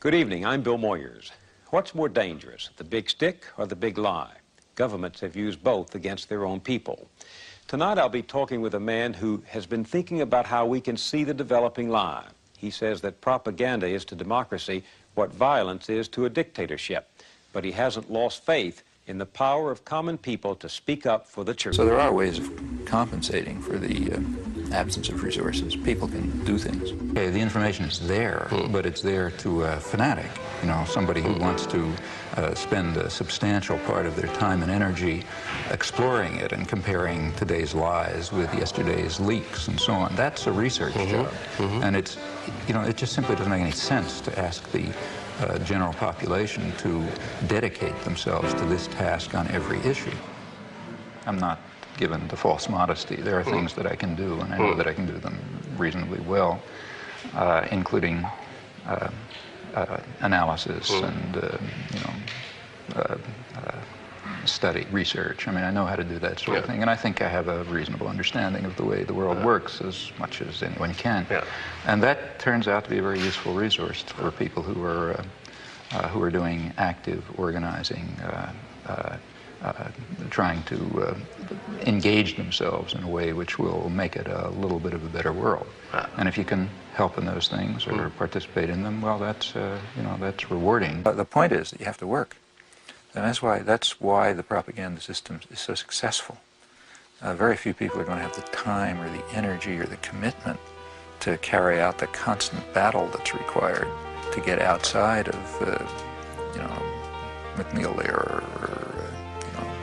Good evening, I'm Bill Moyers. What's more dangerous, the big stick or the big lie? Governments have used both against their own people. Tonight I'll be talking with a man who has been thinking about how we can see the developing lie. He says that propaganda is to democracy what violence is to a dictatorship, but he hasn't lost faith in the power of common people to speak up for the truth. So there are ways of compensating for the absence of resources. People can do things. Okay, the information is there, but it's there to a fanatic, you know, somebody who wants to spend a substantial part of their time and energy exploring it and comparing today's lies with yesterday's leaks and so on. That's a research job. And it's, you know, it just simply doesn't make any sense to ask the general population to dedicate themselves to this task on every issue. I'm not given to false modesty. There are things that I can do, and I know that I can do them reasonably well, including analysis and, study, research. I mean, I know how to do that sort of thing, and I think I have a reasonable understanding of the way the world works as much as anyone can. And that turns out to be a very useful resource for people who are doing active organizing, trying to engage themselves in a way which will make it a little bit of a better world. And if you can help in those things or participate in them, well, that's that's rewarding. The point is that you have to work. And that's why the propaganda system is so successful. Very few people are going to have the time or the energy or the commitment to carry out the constant battle that's required to get outside of, McNeil there or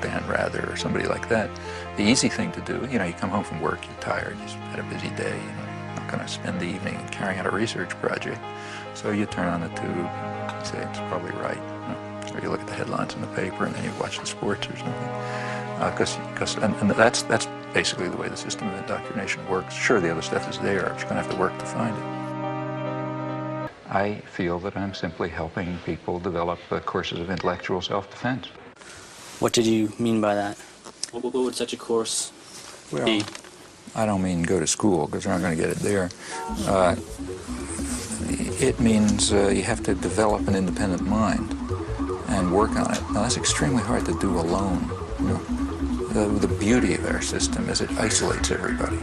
Dan Rather or somebody like that. The easy thing to do, you come home from work, you're tired, you've had a busy day, you're not going to spend the evening carrying out a research project. So you turn on the tube and say, it's probably right. Or you look at the headlines in the paper and then you watch the sports or something. And that's basically the way the system of indoctrination works. Sure, the other stuff is there, but you're going to have to work to find it. I feel that I'm simply helping people develop courses of intellectual self-defense. What did you mean by that? What would such a course be? I don't mean go to school, because you're not going to get it there. It means you have to develop an independent mind and work on it. Now, that's extremely hard to do alone. The beauty of our system is it isolates everybody.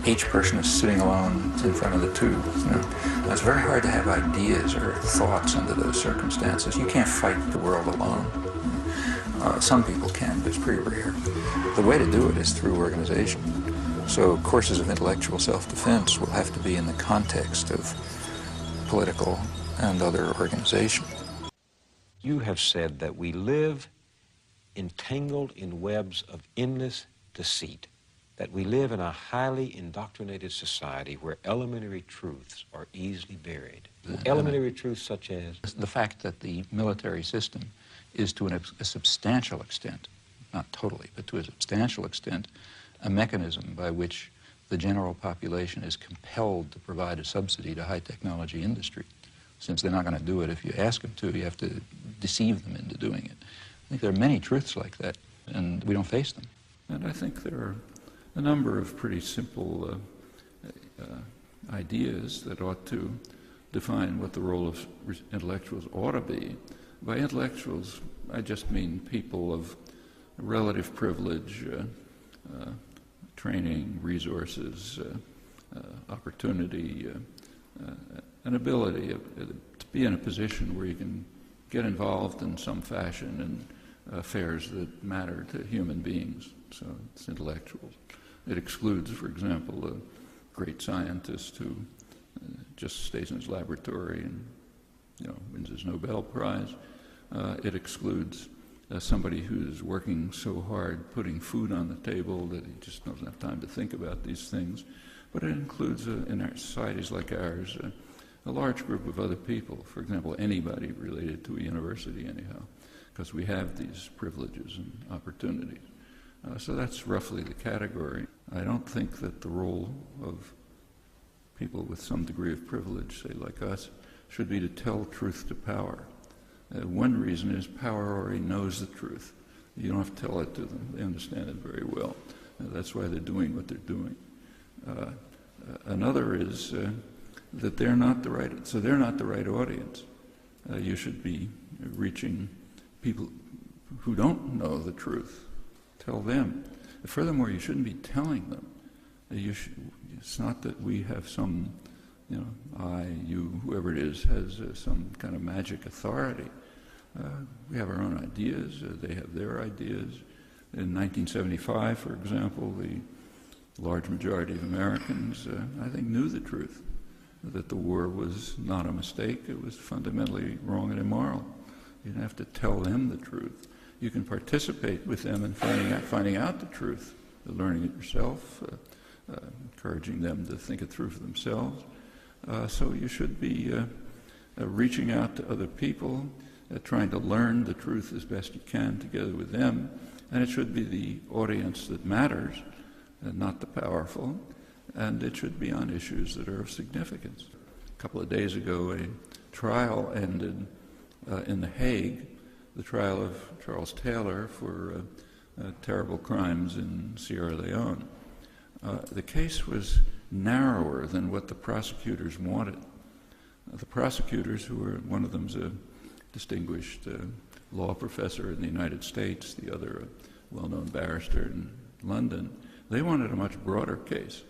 Each person is sitting alone in front of the tube. It's very hard to have ideas or thoughts under those circumstances. You can't fight the world alone. Some people can, but it's pretty rare. The way to do it is through organization. So courses of intellectual self-defense will have to be in the context of political and other organization. You have said that we live entangled in webs of endless deceit, that we live in a highly indoctrinated society where elementary truths are easily buried. Elementary truths such as? The fact that the military system is to a substantial extent, not totally, but to a substantial extent, a mechanism by which the general population is compelled to provide a subsidy to high-technology industry. Since they're not going to do it if you ask them to, you have to deceive them into doing it. I think there are many truths like that, and we don't face them. And I think there are a number of pretty simple ideas that ought to define what the role of intellectuals ought to be. By intellectuals, I just mean people of relative privilege, training, resources, opportunity, an ability to be in a position where you can get involved in some fashion in affairs that matter to human beings. So it's intellectuals. It excludes, for example, a great scientist who just stays in his laboratory and wins his Nobel Prize. It excludes somebody who's working so hard putting food on the table that he just doesn't have time to think about these things. But it includes, in our societies like ours, a large group of other people, for example, anybody related to a university anyhow, because we have these privileges and opportunities. So that's roughly the category. I don't think that the role of people with some degree of privilege, say like us, should be to tell truth to power. One reason is power already knows the truth. You don't have to tell it to them. They understand it very well. That's why they're doing what they're doing. Another is that they're not the right audience. you should be reaching people who don't know the truth. Tell them. Furthermore, you shouldn't be telling them. It's not that we have some, I, you, whoever it is, has some kind of magic authority. We have our own ideas. They have their ideas. In 1975, for example, the large majority of Americans, I think, knew the truth, that the war was not a mistake. It was fundamentally wrong and immoral. You don't have to tell them the truth. You can participate with them in finding out the truth, learning it yourself, encouraging them to think it through for themselves. So you should be reaching out to other people, trying to learn the truth as best you can together with them, and it should be the audience that matters, and not the powerful, and it should be on issues that are of significance. A couple of days ago, a trial ended in The Hague, the trial of Charles Taylor for terrible crimes in Sierra Leone. The case was narrower than what the prosecutors wanted. The prosecutors, one of them's a distinguished law professor in the United States, the other a well-known barrister in London, they wanted a much broader case.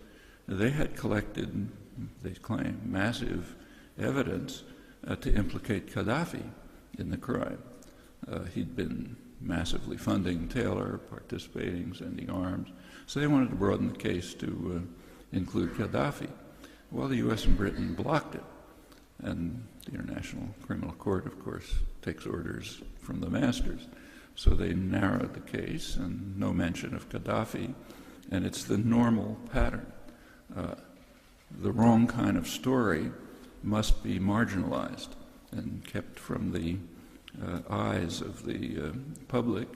They had collected, they claim, massive evidence to implicate Gaddafi in the crime. He'd been massively funding Taylor, participating, sending arms. So they wanted to broaden the case to include Gaddafi. Well, the U.S. and Britain blocked it. And the International Criminal Court, of course, takes orders from the masters. So they narrowed the case, and no mention of Gaddafi. And it's the normal pattern. The wrong kind of story must be marginalized and kept from the eyes of the public,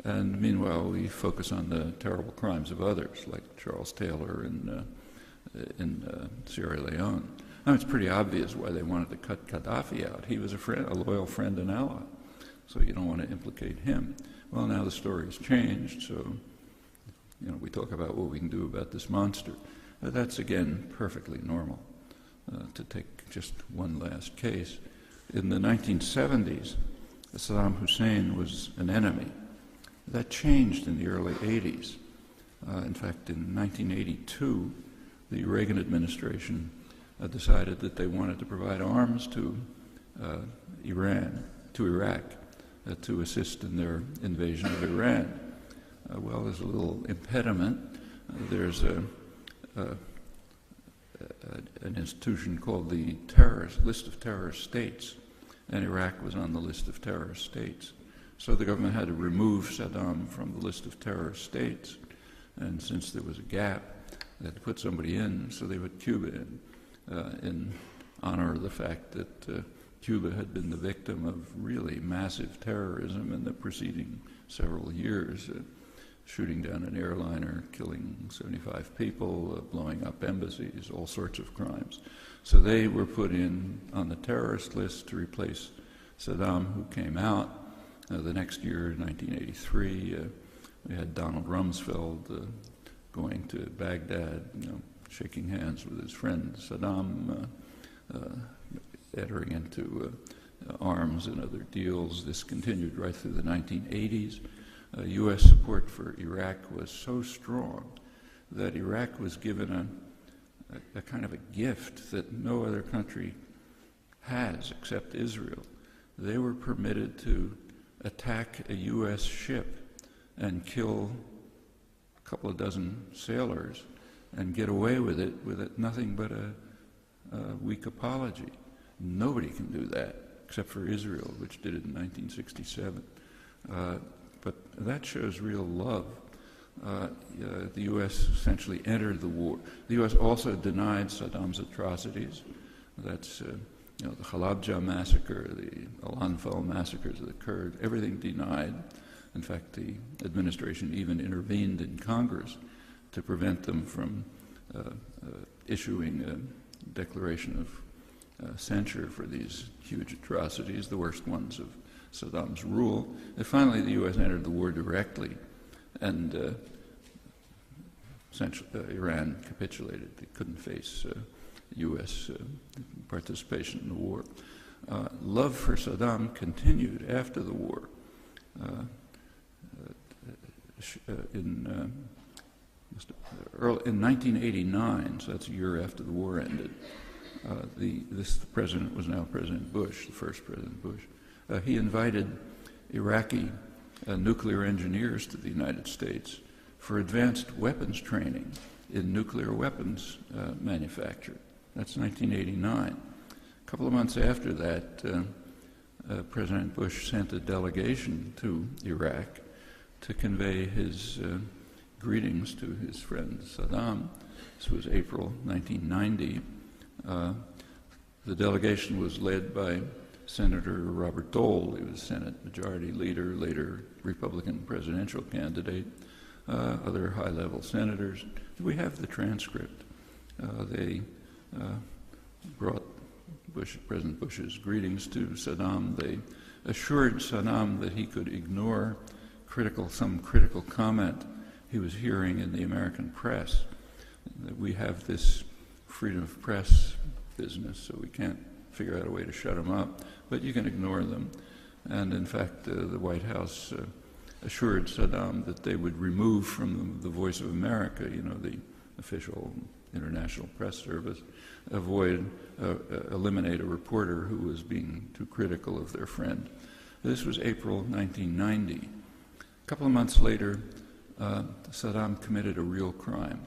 and meanwhile we focus on the terrible crimes of others, like Charles Taylor in Sierra Leone. It's pretty obvious why they wanted to cut Gaddafi out. He was a loyal friend and ally, so you don't want to implicate him. Well, now the story's changed, so we talk about what we can do about this monster. That's, again, perfectly normal. To take just one last case, in the 1970s, Saddam Hussein was an enemy. That changed in the early 80s. In fact, in 1982, the Reagan administration decided that they wanted to provide arms to Iraq, to assist in their invasion of Iran. Well, there's a little impediment. There's an institution called the List of Terrorist States, and Iraq was on the list of terrorist states. So the government had to remove Saddam from the list of terrorist states, and since there was a gap, they had to put somebody in, so they put Cuba in honor of the fact that Cuba had been the victim of really massive terrorism in the preceding several years, shooting down an airliner, killing 75 people, blowing up embassies, all sorts of crimes. So they were put in on the terrorist list to replace Saddam, who came out. The next year, in 1983, we had Donald Rumsfeld going to Baghdad, shaking hands with his friend Saddam, entering into arms and other deals. This continued right through the 1980s. U.S. support for Iraq was so strong that Iraq was given a kind of a gift that no other country has except Israel. They were permitted to attack a U.S. ship and kill a couple of dozen sailors and get away with it nothing but a weak apology. Nobody can do that except for Israel, which did it in 1967. But that shows real love. The U.S. essentially entered the war. The U.S. also denied Saddam's atrocities. That's the Halabja massacre, the Al-Anfal massacres that occurred, everything denied. In fact, the administration even intervened in Congress to prevent them from issuing a declaration of censure for these huge atrocities, the worst ones of Saddam's rule. And finally, the U.S. entered the war directly, and Iran capitulated. They couldn't face U.S. participation in the war. Love for Saddam continued after the war. In 1989, so that's a year after the war ended, the president was now President Bush, the first President Bush. He invited Iraqi nuclear engineers to the United States for advanced weapons training in nuclear weapons manufacture. That's 1989. A couple of months after that, President Bush sent a delegation to Iraq to convey his greetings to his friend Saddam. This was April 1990. The delegation was led by Senator Robert Dole. He was Senate Majority Leader, later Republican presidential candidate, other high-level senators. We have the transcript. They brought President Bush's greetings to Saddam. They assured Saddam that he could ignore some critical comment he was hearing in the American press. That we have this freedom of press business, so we can't figure out a way to shut them up, but you can ignore them. And in fact, the White House assured Saddam that they would remove from the Voice of America, the official international press service, eliminate a reporter who was being too critical of their friend. This was April 1990. A couple of months later, Saddam committed a real crime.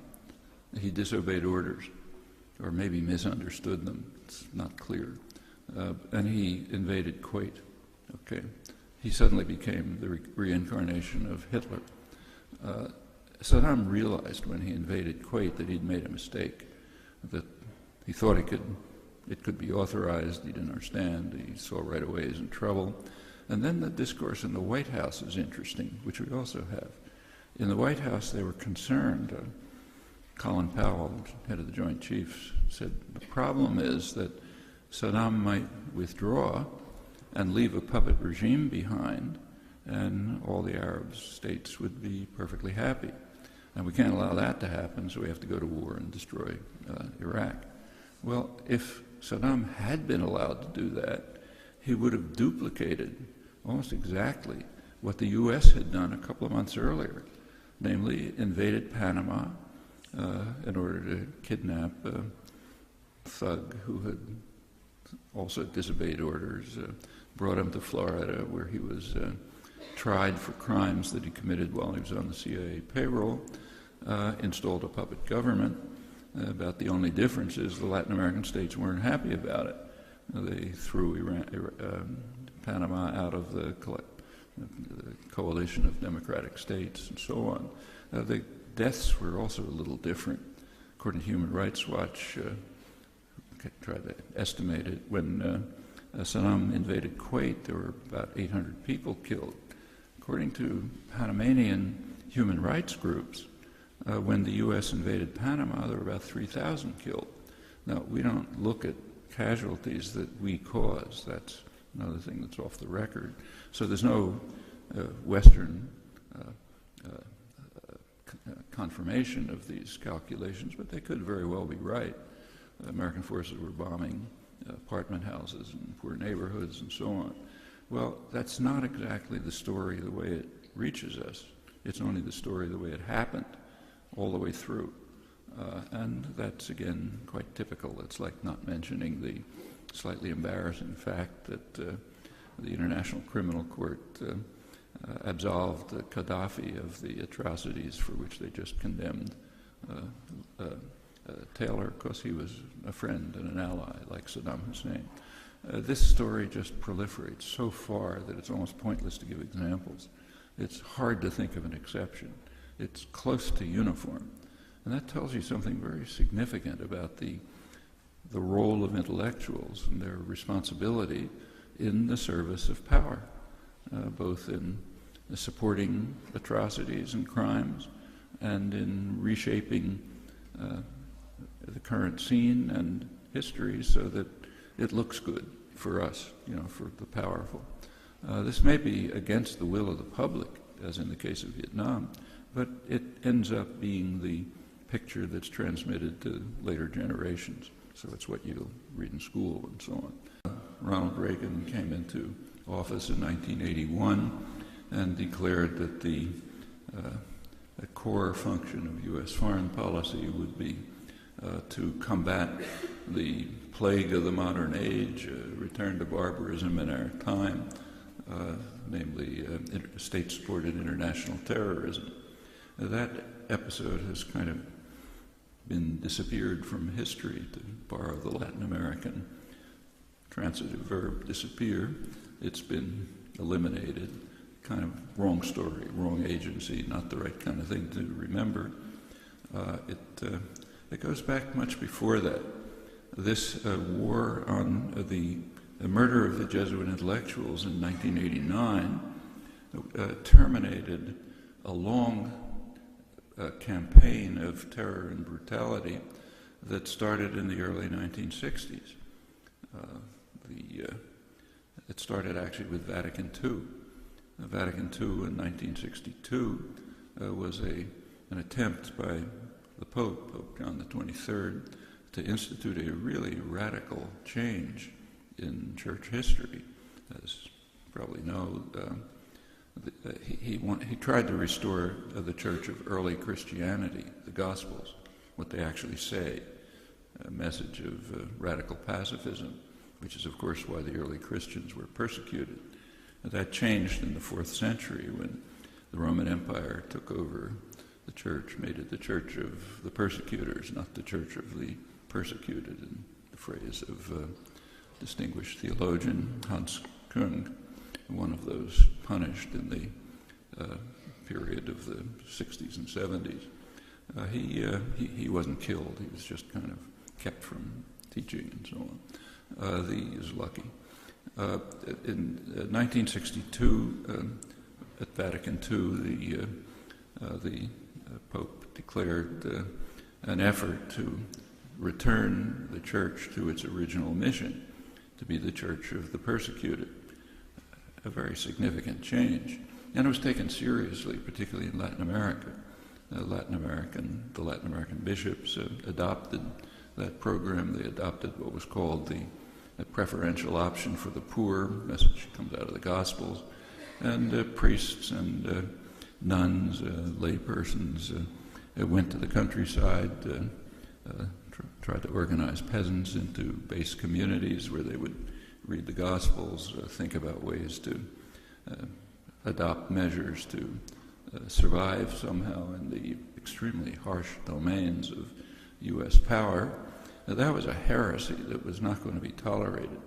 He disobeyed orders, or maybe misunderstood them. It's not clear. And he invaded Kuwait. Okay. He suddenly became the reincarnation of Hitler. Saddam realized when he invaded Kuwait that he'd made a mistake, that he thought it could be authorized. He didn't understand. He saw right away he's in trouble. And then the discourse in the White House is interesting, which we also have. In the White House, they were concerned. Colin Powell, head of the Joint Chiefs, said the problem is that Saddam might withdraw and leave a puppet regime behind, and all the Arab states would be perfectly happy. And we can't allow that to happen, so we have to go to war and destroy Iraq. Well, if Saddam had been allowed to do that, he would have duplicated almost exactly what the U.S. had done a couple of months earlier, namely invaded Panama in order to kidnap a thug who had also disobeyed orders, brought him to Florida, where he was tried for crimes that he committed while he was on the CIA payroll, installed a puppet government. About the only difference is the Latin American states weren't happy about it. They threw Panama out of the coalition of democratic states and so on. The deaths were also a little different. According to Human Rights Watch, tried to estimate it, when Saddam invaded Kuwait, there were about 800 people killed. According to Panamanian human rights groups, when the U.S. invaded Panama, there were about 3,000 killed. Now, we don't look at casualties that we cause. That's another thing that's off the record. So there's no Western confirmation of these calculations, but they could very well be right. American forces were bombing apartment houses in poor neighborhoods and so on. Well, that's not exactly the story the way it reaches us. It's only the story the way it happened all the way through. And that's, again, quite typical. It's like not mentioning the slightly embarrassing fact that the International Criminal Court absolved Gaddafi of the atrocities for which they just condemned Taylor, because he was a friend and an ally like Saddam Hussein. This story just proliferates so far that it's almost pointless to give examples. It's hard to think of an exception. It's close to uniform. And that tells you something very significant about the role of intellectuals and their responsibility in the service of power, both in supporting atrocities and crimes and in reshaping the current scene and history so that it looks good for us, for the powerful. This may be against the will of the public, as in the case of Vietnam, but it ends up being the picture that's transmitted to later generations. so it's what you'll read in school and so on. Ronald Reagan came into office in 1981 and declared that the core function of U.S. foreign policy would be to combat the plague of the modern age, return to barbarism in our time, namely state-supported international terrorism. That episode has kind of been disappeared from history, to borrow the Latin American transitive verb, disappear. It's been eliminated. Kind of wrong story, wrong agency, not the right kind of thing to remember. It goes back much before that. This war on the murder of the Jesuit intellectuals in 1989 terminated a long campaign of terror and brutality that started in the early 1960s. It started actually with Vatican II. Vatican II in 1962 was an attempt by the Pope John XXIII, to institute a really radical change in church history. As you probably know, he tried to restore the church of early Christianity, the Gospels, what they actually say, a message of radical pacifism, which is, of course, why the early Christians were persecuted. That changed in the 4th century when the Roman Empire took over the church, made it the church of the persecutors, not the church of the persecuted, in the phrase of distinguished theologian Hans Küng, one of those punished in the period of the 60s and 70s. He wasn't killed, he was just kind of kept from teaching and so on. He was lucky. In 1962, at Vatican II, the Pope declared an effort to return the church to its original mission, to be the church of the persecuted. A very significant change. And it was taken seriously, particularly in Latin America. The Latin American bishops adopted that program. They adopted what was called the preferential option for the poor, message comes out of the Gospels, and priests and nuns, laypersons, went to the countryside, tried to organize peasants into base communities where they would read the Gospels, think about ways to adopt measures to survive somehow in the extremely harsh domains of U.S. power. That was a heresy that was not going to be tolerated.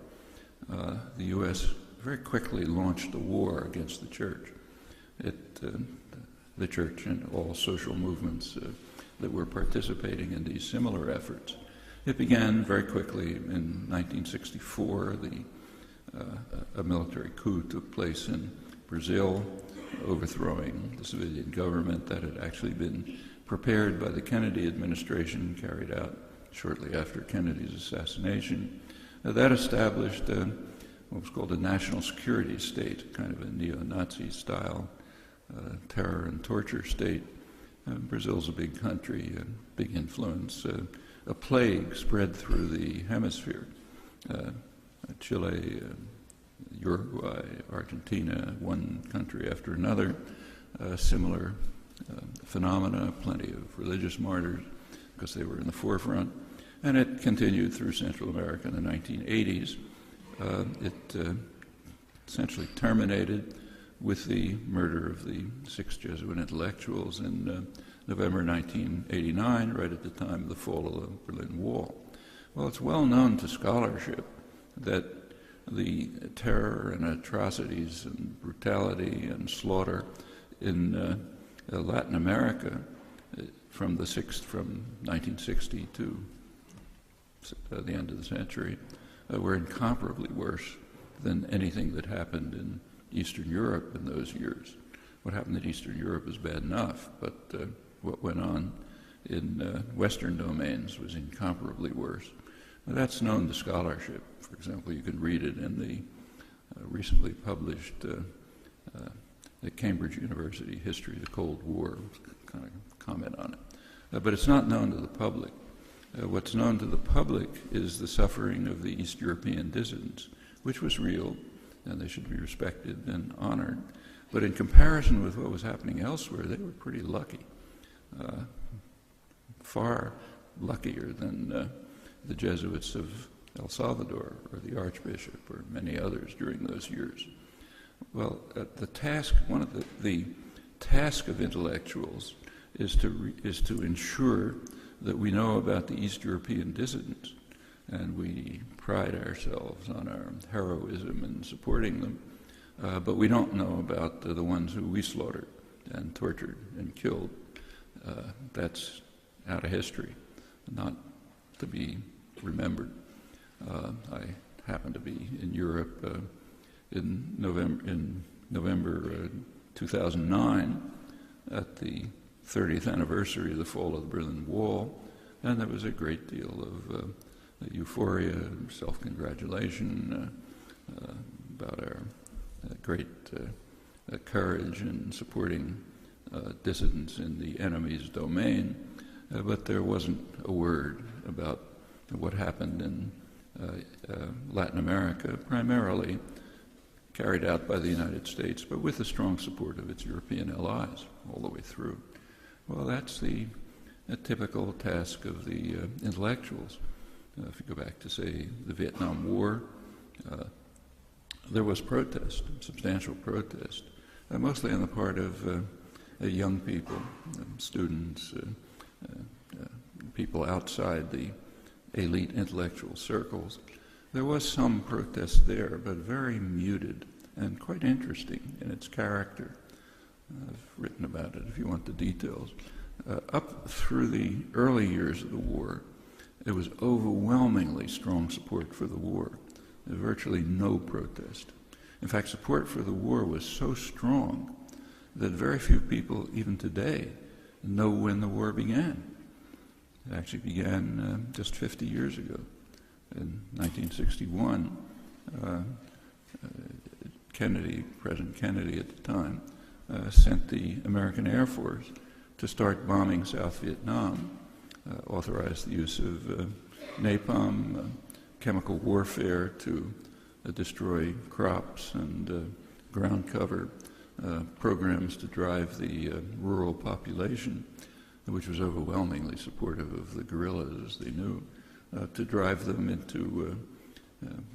The U.S. very quickly launched a war against the church. The church and all social movements that were participating in these similar efforts. It began very quickly in 1964. A military coup took place in Brazil, overthrowing the civilian government that had actually been prepared by the Kennedy administration, carried out shortly after Kennedy's assassination. That established what was called a national security state, kind of a neo-Nazi style terror and torture state. Brazil's a big country, a big influence. A plague spread through the hemisphere. Chile, Uruguay, Argentina, one country after another, similar phenomena, plenty of religious martyrs because they were in the forefront. And it continued through Central America in the 1980s. It essentially terminated with the murder of the 6 Jesuit intellectuals in November 1989, right at the time of the fall of the Berlin Wall. Well, it's well known to scholarship that the terror and atrocities and brutality and slaughter in Latin America from 1960 to the end of the century were incomparably worse than anything that happened in Eastern Europe in those years. What happened in Eastern Europe is bad enough, but what went on in Western domains was incomparably worse. Now, that's known to scholarship. For example, you can read it in the recently published the Cambridge University History of the Cold War, kind of comment on it. But it's not known to the public. What's known to the public is the suffering of the East European dissidents, which was real, and they should be respected and honored. But in comparison with what was happening elsewhere, they were pretty lucky, far luckier than the Jesuits of El Salvador or the Archbishop or many others during those years. Well, one of the task of intellectuals is to ensure that we know about the East European dissidents, and we pride ourselves on our heroism in supporting them, but we don't know about the ones who we slaughtered and tortured and killed. That's out of history, not to be remembered. I happened to be in Europe in November 2009 at the 30th anniversary of the fall of the Berlin Wall, and there was a great deal of euphoria, self-congratulation about our great courage in supporting dissidents in the enemy's domain, but there wasn't a word about what happened in Latin America, primarily carried out by the United States, but with the strong support of its European allies all the way through. Well, that's a typical task of the intellectuals. If you go back to, say, the Vietnam War, there was protest, substantial protest, mostly on the part of young people, students, people outside the elite intellectual circles. There was some protest there, but very muted and quite interesting in its character. I've written about it if you want the details. Up through the early years of the war, there was overwhelmingly strong support for the war. There was virtually no protest. In fact, support for the war was so strong that very few people, even today, know when the war began. It actually began just 50 years ago. In 1961, President Kennedy at the time, sent the American Air Force to start bombing South Vietnam, authorized the use of napalm, chemical warfare to destroy crops and ground cover, programs to drive the rural population, which was overwhelmingly supportive of the guerrillas, as they knew, to drive them into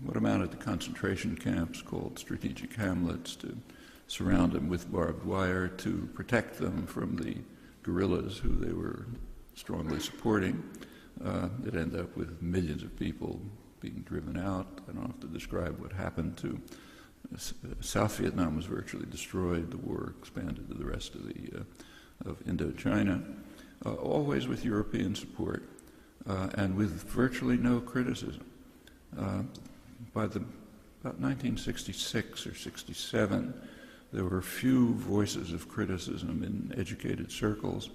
what amounted to concentration camps called strategic hamlets, to surround them with barbed wire, to protect them from the guerrillas who they were strongly supporting. It ended up with millions of people being driven out. I don't have to describe what happened to South Vietnam. Was virtually destroyed. The war expanded to the rest of Indochina, always with European support. And with virtually no criticism. By about 1966 or 67, there were few voices of criticism in educated circles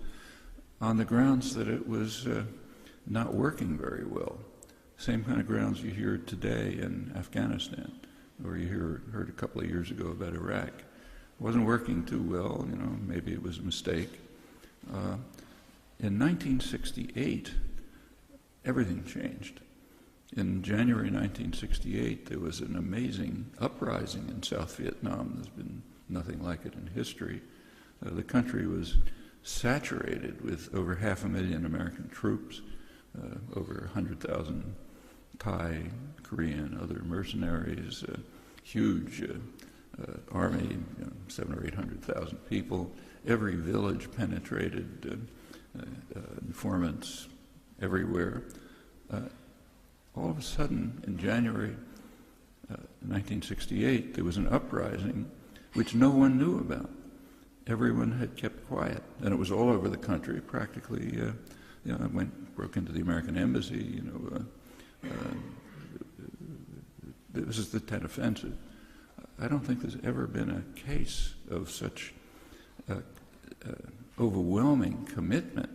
on the grounds that it was not working very well. Same kind of grounds you hear today in Afghanistan, or you heard a couple of years ago about Iraq. It wasn't working too well, maybe it was a mistake. In 1968, everything changed. In January 1968, there was an amazing uprising in South Vietnam. There's been nothing like it in history. The country was saturated with over 500,000 American troops, over 100,000 Thai, Korean, other mercenaries, huge army, 700,000 or 800,000 people. Every village penetrated, informants everywhere. All of a sudden, in January 1968, there was an uprising which no one knew about. Everyone had kept quiet, and it was all over the country. Practically, I broke into the American embassy. This is the Tet Offensive. I don't think there's ever been a case of such overwhelming commitment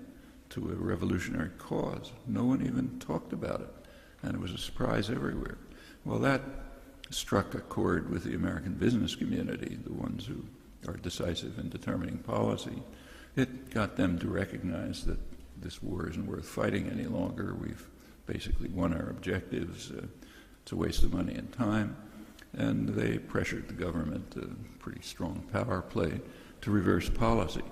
to a revolutionary cause. No one even talked about it, and it was a surprise everywhere. Well, that struck a chord with the American business community, the ones who are decisive in determining policy. It got them to recognize that this war isn't worth fighting any longer. We've basically won our objectives. It's a waste of money and time. And they pressured the government, a pretty strong power play, to reverse policy.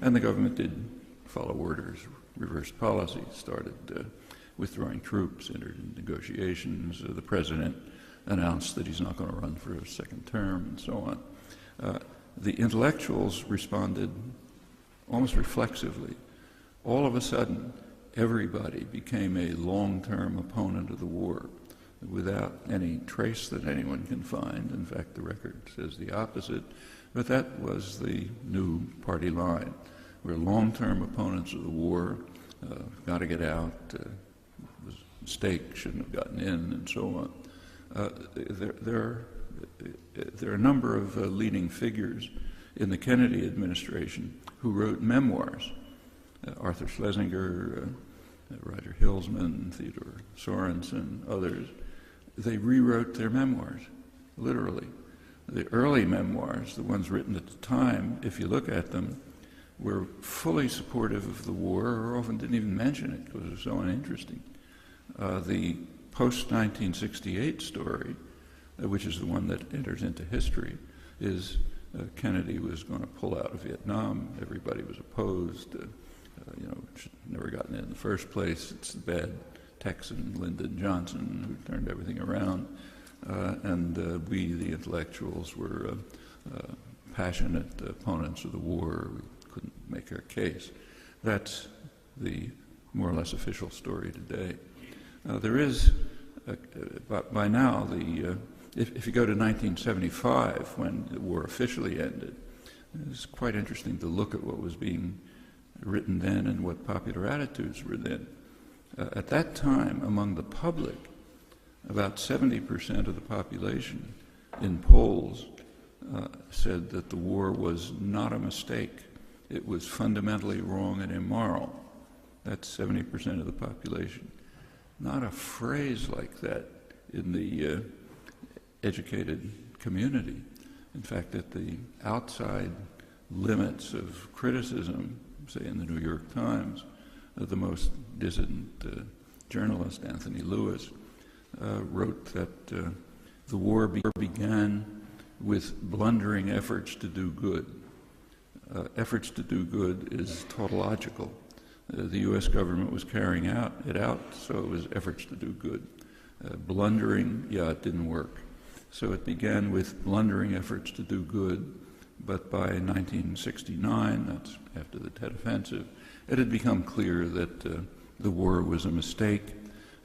And the government did follow orders, reversed policy, started withdrawing troops, entered in negotiations. The president announced that he's not going to run for a second term, and so on. The intellectuals responded almost reflexively. All of a sudden, everybody became a long-term opponent of the war without any trace that anyone can find. In fact, the record says the opposite. But that was the new party line. We're long-term opponents of the war, got to get out, it was a mistake, shouldn't have gotten in, and so on. There are a number of leading figures in the Kennedy administration who wrote memoirs. Arthur Schlesinger, Roger Hilsman, Theodore Sorensen, others. They rewrote their memoirs, literally. The early memoirs, the ones written at the time, if you look at them, were fully supportive of the war, or often didn't even mention it because it was so uninteresting. The post-1968 story, which is the one that enters into history, is Kennedy was going to pull out of Vietnam. Everybody was opposed. Should never gotten in the first place. It's the bad Texan, Lyndon Johnson, who turned everything around. And we, the intellectuals, were passionate opponents of the war. We couldn't make our case. That's the more or less official story today. There is, by now, if you go to 1975, when the war officially ended, it's quite interesting to look at what was being written then and what popular attitudes were then. At that time, among the public, about 70% of the population in polls said that the war was not a mistake. It was fundamentally wrong and immoral. That's 70% of the population. Not a phrase like that in the educated community. In fact, at the outside limits of criticism, say in the New York Times, the most dissident journalist, Anthony Lewis, wrote that the war began with blundering efforts to do good. Efforts to do good is tautological. The U.S. government was carrying it out, so it was efforts to do good. Blundering, it didn't work. So it began with blundering efforts to do good, but by 1969, that's after the Tet Offensive, it had become clear that the war was a mistake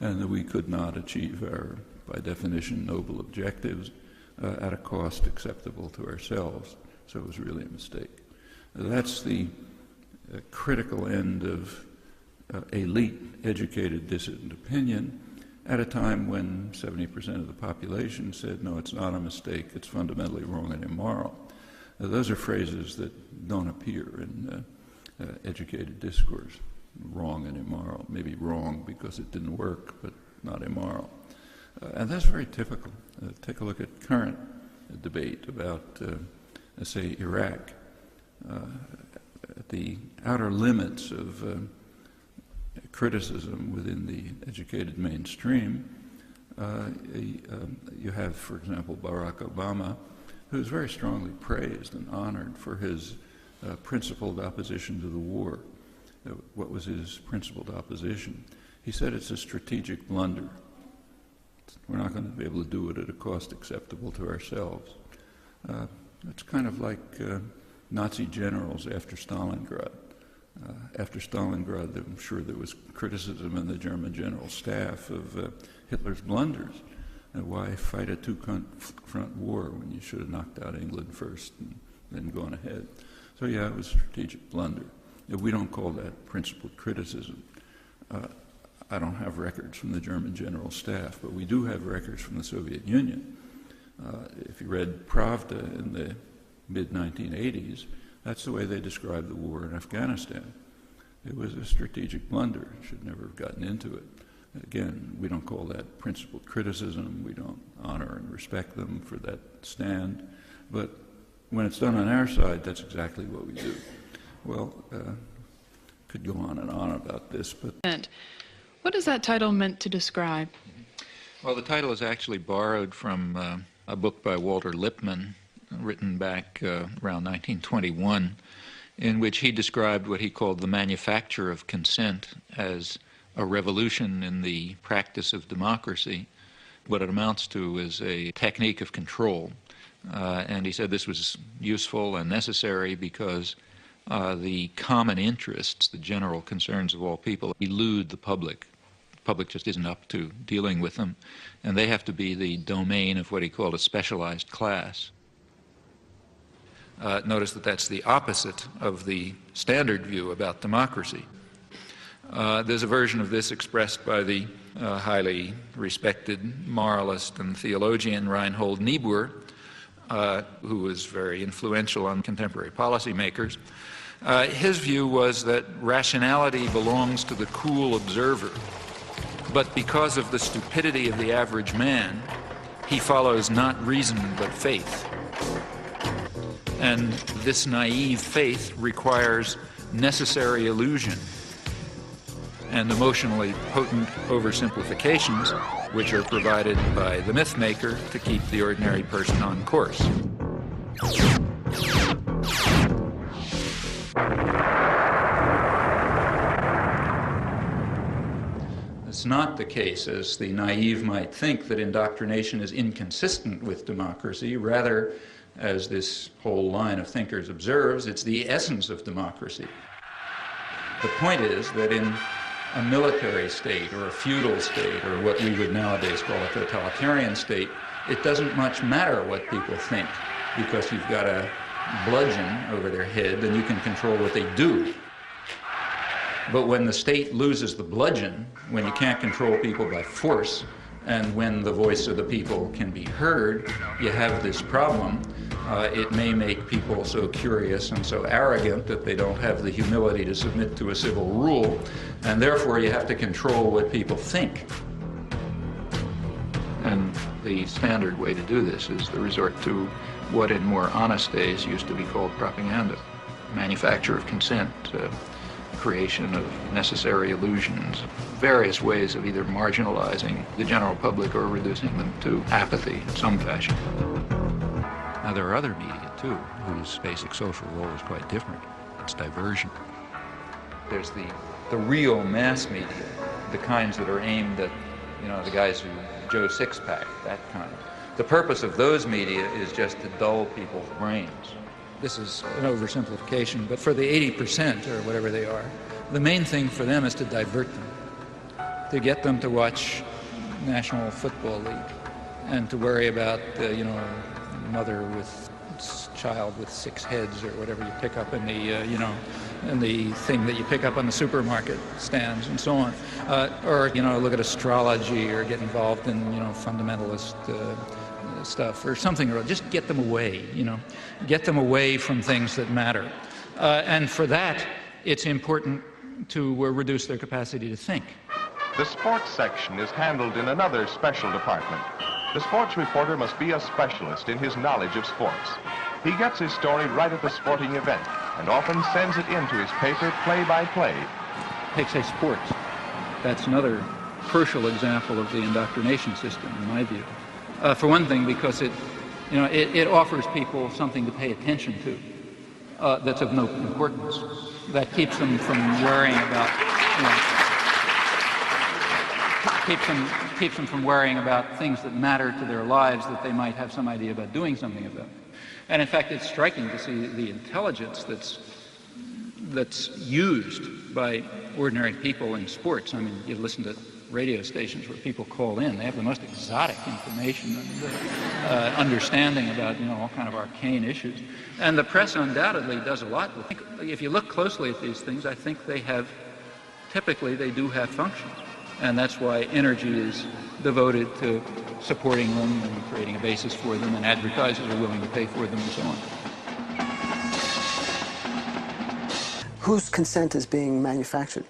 and that we could not achieve our, by definition, noble objectives at a cost acceptable to ourselves. So it was really a mistake. That's the critical end of elite, educated, dissident opinion at a time when 70% of the population said, no, it's not a mistake, it's fundamentally wrong and immoral. Those are phrases that don't appear in educated discourse. Wrong and immoral. Maybe wrong because it didn't work, but not immoral. And that's very typical. Take a look at current debate about, say, Iraq. At the outer limits of criticism within the educated mainstream, you have, for example, Barack Obama, who's very strongly praised and honored for his principled opposition to the war. What was his principled opposition? He said it's a strategic blunder. We're not going to be able to do it at a cost acceptable to ourselves. It's kind of like Nazi generals after Stalingrad. After Stalingrad, I'm sure there was criticism in the German general staff of Hitler's blunders. Why fight a two-front war when you should have knocked out England first and then gone ahead? So yeah, it was a strategic blunder. We don't call that principled criticism. I don't have records from the German general staff, but we do have records from the Soviet Union. If you read Pravda in the mid-1980s, that's the way they described the war in Afghanistan. It was a strategic blunder. Should never have gotten into it. Again, we don't call that principled criticism. We don't honor and respect them for that stand. But when it's done on our side, that's exactly what we do. Well, could go on and on about this, but... What is that title meant to describe? Well, the title is actually borrowed from a book by Walter Lippmann, written back around 1921, in which he described what he called the manufacture of consent as a revolution in the practice of democracy. What it amounts to is a technique of control. And he said this was useful and necessary because the common interests, the general concerns of all people, elude the public. The public just isn't up to dealing with them, and they have to be the domain of what he called a specialized class. Notice that that's the opposite of the standard view about democracy. There's a version of this expressed by the highly respected moralist and theologian Reinhold Niebuhr, who was very influential on contemporary policymakers. His view was that rationality belongs to the cool observer, but because of the stupidity of the average man, he follows not reason but faith. And this naive faith requires necessary illusion and emotionally potent oversimplifications, which are provided by the myth maker to keep the ordinary person on course. It's not the case, as the naive might think, that indoctrination is inconsistent with democracy. Rather, as this whole line of thinkers observes, it's the essence of democracy. The point is that in a military state or a feudal state or what we would nowadays call a totalitarian state, it doesn't much matter what people think, because you've got a bludgeon over their head and you can control what they do. But when the state loses the bludgeon, when you can't control people by force, and when the voice of the people can be heard, you have this problem. It may make people so curious and so arrogant that they don't have the humility to submit to a civil rule, and therefore you have to control what people think. And the standard way to do this is the resort to what in more honest days used to be called propaganda. Manufacture of consent, creation of necessary illusions, various ways of either marginalizing the general public or reducing them to apathy in some fashion. Now, there are other media, too, whose basic social role is quite different. It's diversion. There's the real mass media, the kinds that are aimed at, the guys who Joe Sixpack, that kind. The purpose of those media is just to dull people's brains. This is an oversimplification, but for the 80% or whatever they are, the main thing for them is to divert them, to get them to watch National Football League and to worry about, mother with child with 6 heads or whatever you pick up in the, and the thing that you pick up on the supermarket stands and so on. Or, look at astrology or get involved in, fundamentalist stuff or something, or just get them away, get them away from things that matter. And for that, it's important to reduce their capacity to think. The sports section is handled in another special department. The sports reporter must be a specialist in his knowledge of sports. He gets his story right at the sporting event and often sends it into his paper play-by-play. Take, say, sports. That's another crucial example of the indoctrination system, in my view. For one thing, because it offers people something to pay attention to that's of no importance, that keeps them from worrying about, keeps them from worrying about things that matter to their lives that they might have some idea about doing something about. And in fact, it's striking to see the intelligence that's used by ordinary people in sports. I mean, you listen to radio stations where people call in. They have the most exotic information and understanding about, all kind of arcane issues. And the press undoubtedly does a lot. If you look closely at these things, I think typically they do have functions. And that's why energy is devoted to supporting them and creating a basis for them, and advertisers are willing to pay for them and so on. Whose consent is being manufactured?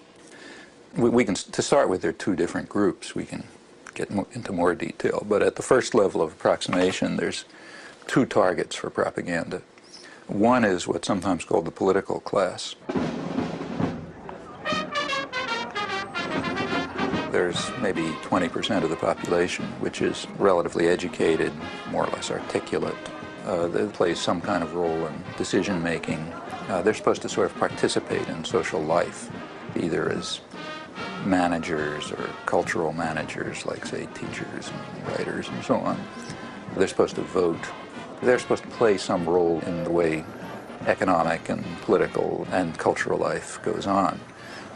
We can, to start with, there are 2 different groups. We can get into more detail, but at the first level of approximation, there's 2 targets for propaganda. One is what's sometimes called the political class. there's maybe 20% of the population which is relatively educated, more or less articulate. They play some kind of role in decision-making. They're supposed to sort of participate in social life, either as managers or cultural managers, like, say, teachers and writers and so on. They're supposed to vote. They're supposed to play some role in the way economic and political and cultural life goes on.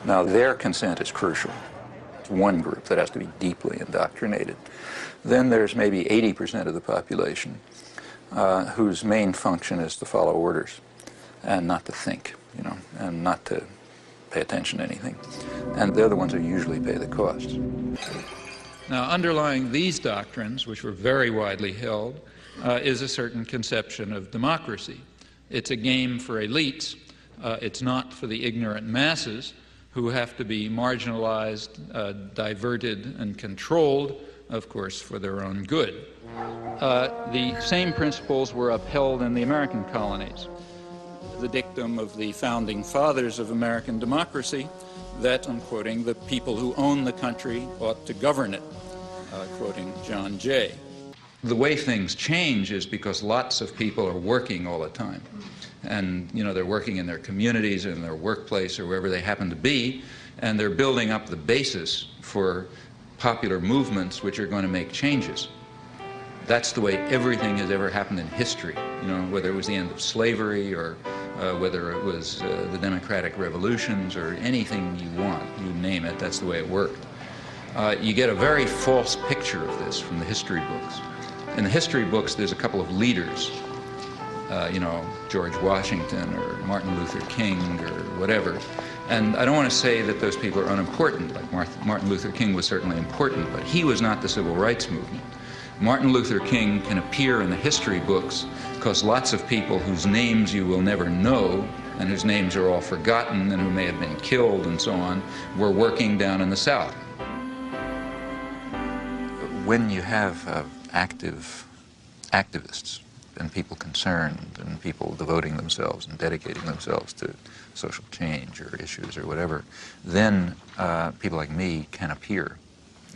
Now, their consent is crucial. It's one group that has to be deeply indoctrinated. Then there's maybe 80% of the population whose main function is to follow orders and not to think, and not to pay attention to anything. And they're the ones who usually pay the costs. Now, underlying these doctrines, which were very widely held, is a certain conception of democracy. It's a game for elites. It's not for the ignorant masses who have to be marginalized, diverted, and controlled, of course, for their own good. The same principles were upheld in the American colonies. The dictum of the founding fathers of American democracy that, I'm quoting, the people who own the country ought to govern it, quoting John Jay. The way things change is because lots of people are working all the time. And, they're working in their communities, in their workplace, or wherever they happen to be, and they're building up the basis for popular movements which are going to make changes. That's the way everything has ever happened in history, whether it was the end of slavery or whether it was the democratic revolutions or anything you want, you name it, that's the way it worked. You get a very false picture of this from the history books. In the history books, there's a couple of leaders, George Washington or Martin Luther King or whatever. And I don't want to say that those people are unimportant, like Martin Luther King was certainly important, but he was not the civil rights movement. Martin Luther King can appear in the history books because lots of people whose names you will never know and whose names are all forgotten and who may have been killed and so on were working down in the South. When you have active activists and people concerned and people devoting themselves and dedicating themselves to social change or issues or whatever, then people like me can appear.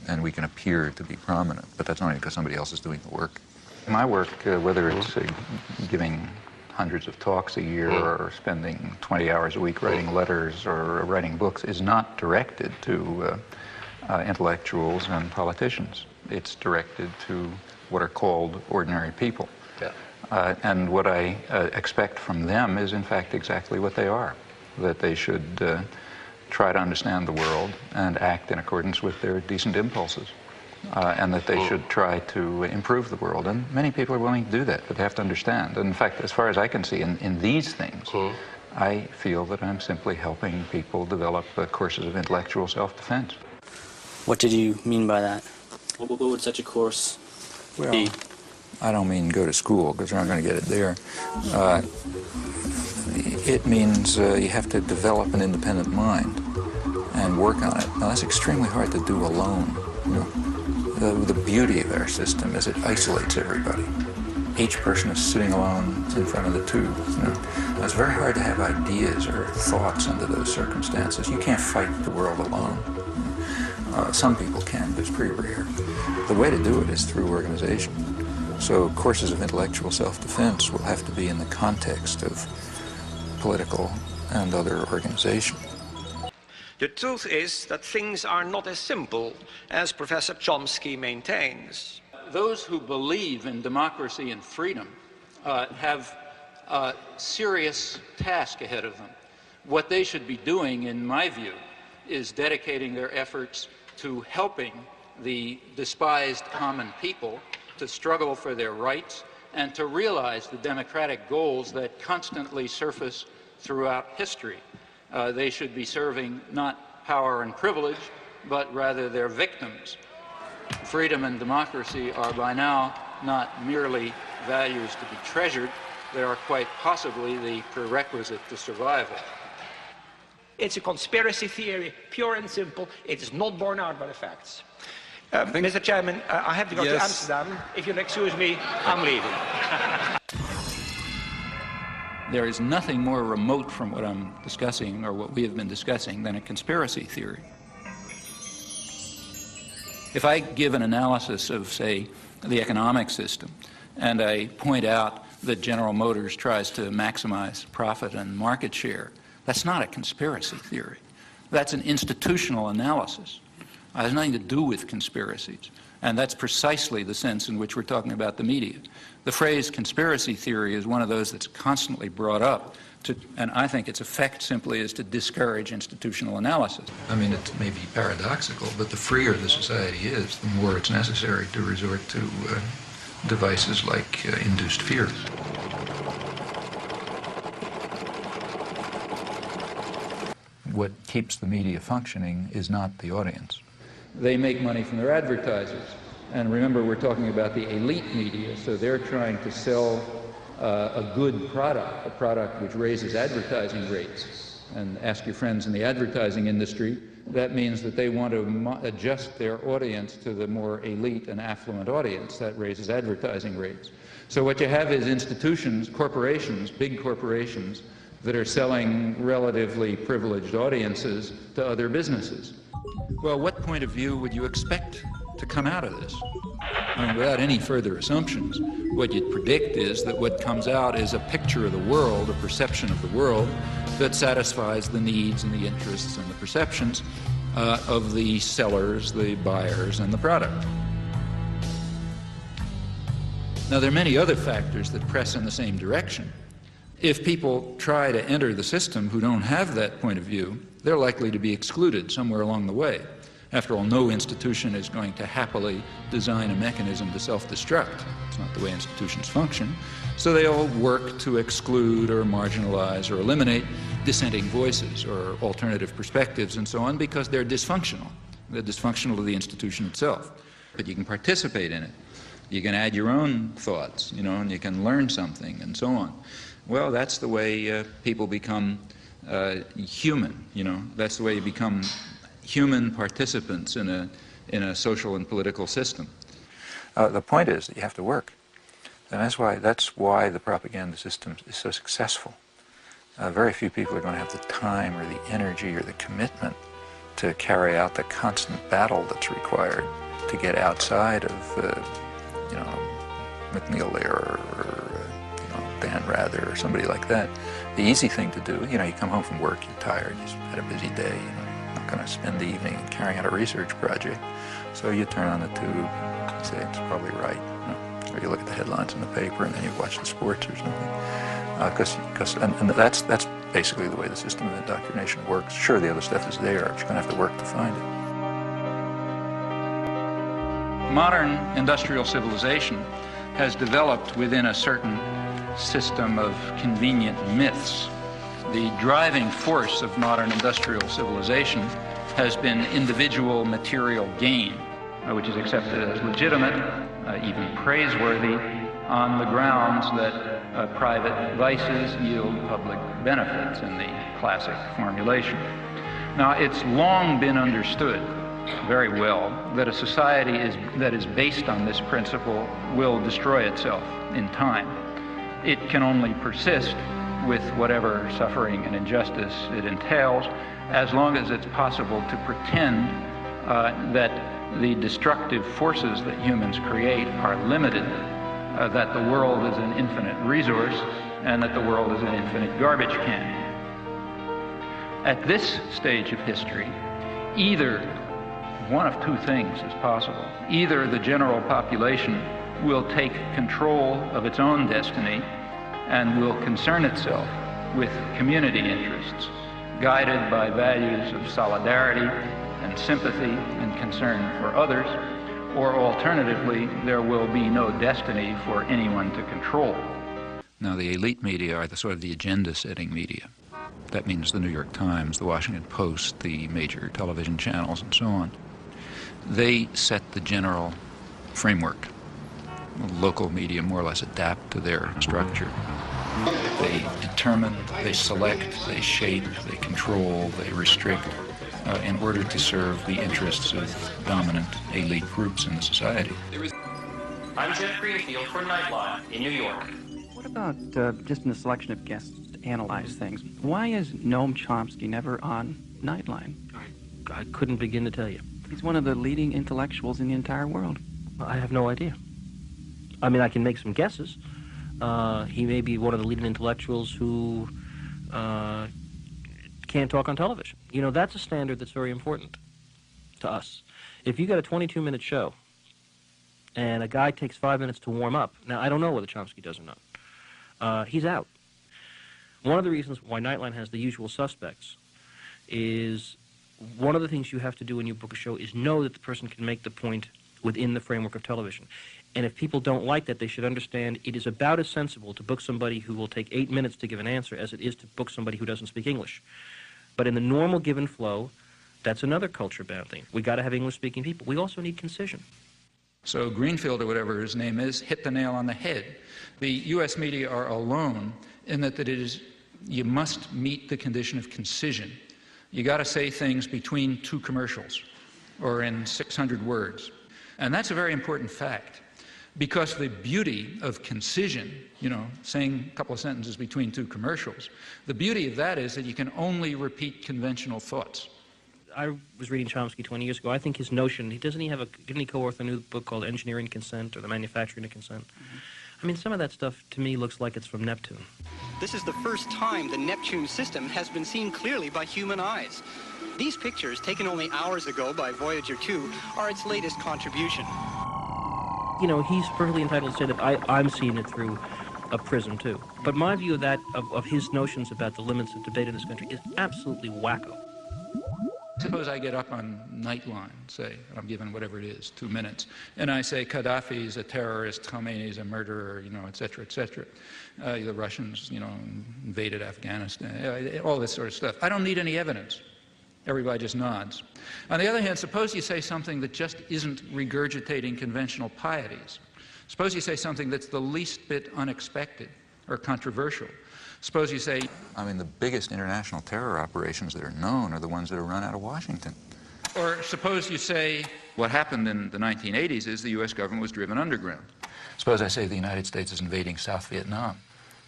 And we can appear to be prominent, but that's only because somebody else is doing the work. My work, whether it's giving hundreds of talks a year or spending 20 hours a week writing letters or writing books, is not directed to intellectuals and politicians. It's directed to what are called ordinary people. Yeah. And what I expect from them is, in fact, exactly what they are, that they should try to understand the world and act in accordance with their decent impulses, and that they should try to improve the world. And many people are willing to do that, but they have to understand. And in fact, as far as I can see, in these things, I feel that I'm simply helping people develop courses of intellectual self-defense. What did you mean by that? What would such a course be? I don't mean go to school, because you're not going to get it there. It means you have to develop an independent mind and work on it. Now, that's extremely hard to do alone. The beauty of our system is it isolates everybody. Each person is sitting alone in front of the tube. It's very hard to have ideas or thoughts under those circumstances. You can't fight the world alone. Some people can, but it's pretty rare. The way to do it is through organization. So courses of intellectual self-defense will have to be in the context of political and other organization. The truth is that things are not as simple as Professor Chomsky maintains. Those who believe in democracy and freedom have a serious task ahead of them. What they should be doing, in my view, is dedicating their efforts to helping the despised common people to struggle for their rights and to realize the democratic goals that constantly surface throughout history. They should be serving not power and privilege, but rather their victims. Freedom and democracy are by now not merely values to be treasured, they are quite possibly the prerequisite to survival. It's a conspiracy theory, pure and simple. It is not borne out by the facts. Mr. Chairman, I have to go to Amsterdam. If you'll excuse me, I'm leaving. There is nothing more remote from what I'm discussing, or what we have been discussing, than a conspiracy theory. If I give an analysis of, say, the economic system, and I point out that General Motors tries to maximize profit and market share, that's not a conspiracy theory. That's an institutional analysis. It has nothing to do with conspiracies. And that's precisely the sense in which we're talking about the media. The phrase conspiracy theory is one of those that's constantly brought up, and I think its effect simply is to discourage institutional analysis. I mean, it may be paradoxical, but the freer the society is, the more it's necessary to resort to devices like induced fear. What keeps the media functioning is not the audience. They make money from their advertisers. And remember, we're talking about the elite media, so they're trying to sell a good product, a product which raises advertising rates. And ask your friends in the advertising industry, that means that they want to adjust their audience to the more elite and affluent audience. That raises advertising rates. So what you have is institutions, corporations, big corporations, that are selling relatively privileged audiences to other businesses. Well, what point of view would you expect to come out of this? I mean, without any further assumptions, what you'd predict is that what comes out is a picture of the world, a perception of the world, that satisfies the needs and the interests and the perceptions of the sellers, the buyers, and the product. Now, there are many other factors that press in the same direction. If people try to enter the system who don't have that point of view, they're likely to be excluded somewhere along the way. After all, no institution is going to happily design a mechanism to self-destruct. It's not the way institutions function. So they all work to exclude or marginalize or eliminate dissenting voices or alternative perspectives and so on because they're dysfunctional. They're dysfunctional to the institution itself. But you can participate in it. You can add your own thoughts, and you can learn something and so on. Well, that's the way people become human, That's the way you become human participants in a social and political system. The point is that you have to work. And that's why the propaganda system is so successful. Very few people are going to have the time or the energy or the commitment to carry out the constant battle that's required to get outside of, McNeil Lehrer or Dan Rather or somebody like that. The easy thing to do, you come home from work, you're tired, you've had a busy day, you're not going to spend the evening carrying out a research project. So you turn on the tube, you say it's probably right, or you look at the headlines in the paper and then you watch the sports or something. And that's basically the way the system of indoctrination works. Sure, the other stuff is there, but you're going to have to work to find it. Modern industrial civilization has developed within a certain system of convenient myths. The driving force of modern industrial civilization has been individual material gain, which is accepted as legitimate, even praiseworthy, on the grounds that private vices yield public benefits in the classic formulation. Now, it's long been understood very well that a society that is based on this principle will destroy itself in time. It can only persist with whatever suffering and injustice it entails, as long as it's possible to pretend that the destructive forces that humans create are limited, that the world is an infinite resource, and that the world is an infinite garbage can. At this stage of history, either one of two things is possible. Either the general population will take control of its own destiny and will concern itself with community interests, guided by values of solidarity and sympathy and concern for others, or alternatively, there will be no destiny for anyone to control. Now, the elite media are the sort of the agenda-setting media. That means the New York Times, the Washington Post, the major television channels, and so on. They set the general framework. Local media more or less adapt to their structure. They determine, they select, they shape, they control, they restrict in order to serve the interests of dominant elite groups in the society. I'm Jeff Greenfield for Nightline in New York. What about just in the selection of guests to analyze things? Why is Noam Chomsky never on Nightline? I couldn't begin to tell you. He's one of the leading intellectuals in the entire world. I have no idea. I mean, I can make some guesses. He may be one of the leading intellectuals who can't talk on television. You know, that's a standard that's very important to us. If you got a 22-minute show and a guy takes 5 minutes to warm up, now I don't know whether Chomsky does or not, he's out. One of the reasons why Nightline has the usual suspects is one of the things you have to do when you book a show is know that the person can make the point within the framework of television. And if people don't like that, they should understand it is about as sensible to book somebody who will take 8 minutes to give an answer as it is to book somebody who doesn't speak English. But in the normal given flow, that's another culture-bound thing. We got to have English-speaking people. We also need concision. So Greenfield, or whatever his name is, hit the nail on the head. The U.S. media are alone in that it is, you must meet the condition of concision. You got to say things between two commercials or in 600 words. And that's a very important fact, because the beauty of concision, you know, saying a couple of sentences between two commercials, the beauty of that is that you can only repeat conventional thoughts. I was reading Chomsky 20 years ago. I think his notion, didn't he co-author a new book called Engineering Consent or The Manufacturing of Consent? I mean, some of that stuff to me looks like it's from Neptune. This is the first time the Neptune system has been seen clearly by human eyes. These pictures, taken only hours ago by Voyager 2, are its latest contribution. You know, he's perfectly entitled to say that I'm seeing it through a prism, too. But my view of that, of his notions about the limits of debate in this country, is absolutely wacko. Suppose I get up on Nightline, say, I'm given whatever it is, 2 minutes, and I say Gaddafi is a terrorist, Khomeini is a murderer, you know, et cetera, et cetera. The Russians, you know, invaded Afghanistan, all this sort of stuff. I don't need any evidence. Everybody just nods. On the other hand, suppose you say something that just isn't regurgitating conventional pieties. Suppose you say something that's the least bit unexpected or controversial. Suppose you say, I mean, the biggest international terror operations that are known are the ones that are run out of Washington. Or suppose you say, what happened in the 1980s is the U.S. government was driven underground. Suppose I say the United States is invading South Vietnam,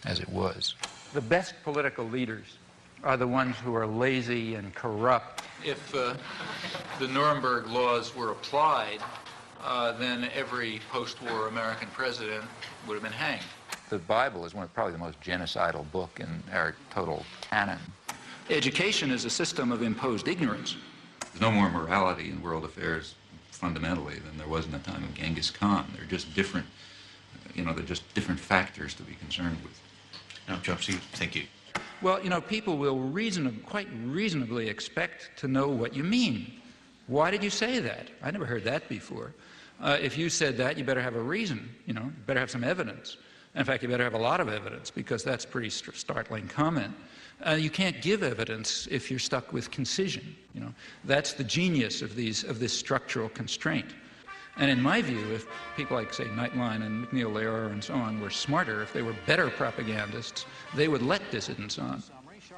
as it was. The best political leaders are the ones who are lazy and corrupt. If the Nuremberg laws were applied, then every post-war American president would have been hanged. The Bible is probably the most genocidal book in our total canon. Education is a system of imposed ignorance. There's no more morality in world affairs fundamentally than there was in the time of Genghis Khan. They're just different, you know, they're just different factors to be concerned with. Noam Chomsky, thank you. Well, you know, people will quite reasonably expect to know what you mean. Why did you say that? I never heard that before. If you said that, you better have a reason, you know, you better have some evidence. In fact, you better have a lot of evidence, because that's a pretty startling comment. You can't give evidence if you're stuck with concision. You know, that's the genius of this structural constraint. And in my view, if people like, say, Nightline and McNeil Lehrer and so on were smarter, if they were better propagandists, they would let dissidents on,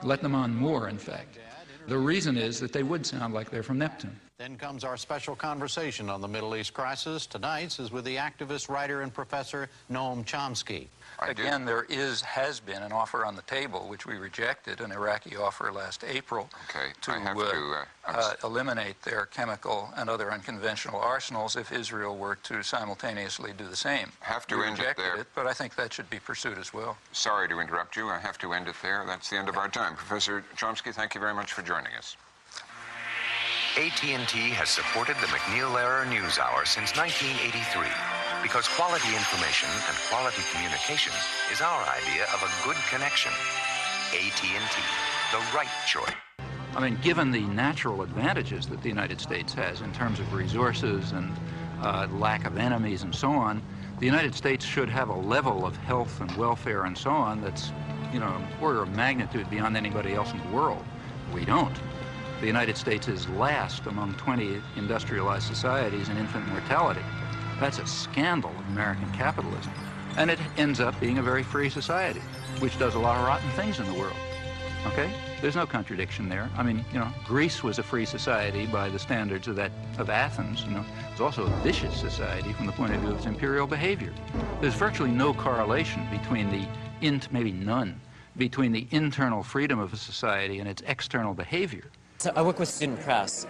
let them on more, in fact. The reason is that they would sound like they're from Neptune. Then comes our special conversation on the Middle East crisis. Tonight's is with the activist, writer, and professor Noam Chomsky. Again, there has been an offer on the table, which we rejected, an Iraqi offer last April, to eliminate their chemical and other unconventional arsenals if Israel were to simultaneously do the same. We rejected it, but I think that should be pursued as well. Sorry to interrupt you. I have to end it there. That's the end of our time. Professor Chomsky, thank you very much for joining us. AT&T has supported the McNeil Lehrer NewsHour since 1983 because quality information and quality communications is our idea of a good connection. AT&T, the right choice. I mean, given the natural advantages that the United States has in terms of resources and lack of enemies and so on, the United States should have a level of health and welfare and so on that's, you know, an order of magnitude beyond anybody else in the world. We don't. The United States is last among 20 industrialized societies in infant mortality. That's a scandal of American capitalism. And it ends up being a very free society, which does a lot of rotten things in the world. Okay? There's no contradiction there. I mean, you know, Greece was a free society by the standards of Athens, you know. It was also a vicious society from the point of view of its imperial behavior. There's virtually no correlation between maybe none, between the internal freedom of a society and its external behavior. So I work with student press,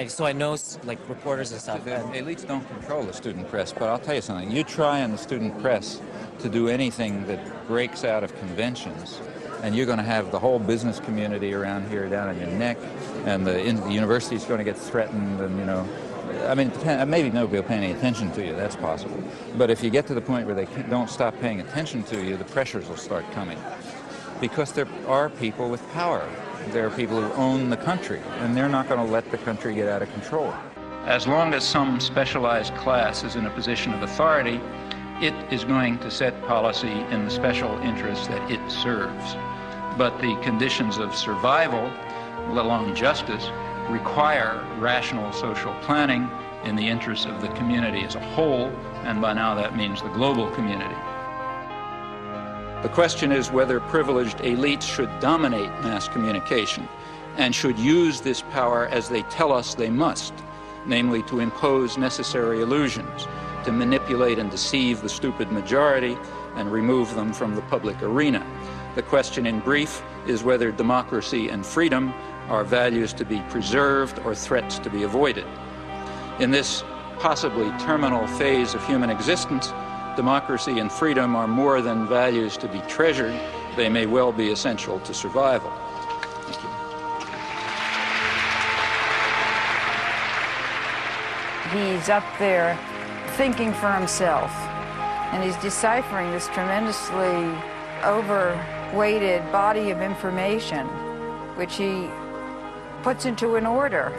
so I know like reporters and stuff. The elites don't control the student press, but I'll tell you something. You try in the student press to do anything that breaks out of conventions, and you're going to have the whole business community around here down on your neck, and the university's going to get threatened, and, you know, I mean, maybe nobody will pay any attention to you, that's possible. But if you get to the point where they don't stop paying attention to you, the pressures will start coming. Because there are people with power. There are people who own the country, and they're not going to let the country get out of control. As long as some specialized class is in a position of authority, it is going to set policy in the special interests that it serves. But the conditions of survival, let alone justice, require rational social planning in the interests of the community as a whole, and by now that means the global community. The question is whether privileged elites should dominate mass communication and should use this power as they tell us they must, namely to impose necessary illusions, to manipulate and deceive the stupid majority and remove them from the public arena. The question in brief is whether democracy and freedom are values to be preserved or threats to be avoided. In this possibly terminal phase of human existence, democracy and freedom are more than values to be treasured. They may well be essential to survival. Thank you. He's up there thinking for himself, and he's deciphering this tremendously overweighted body of information, which he puts into an order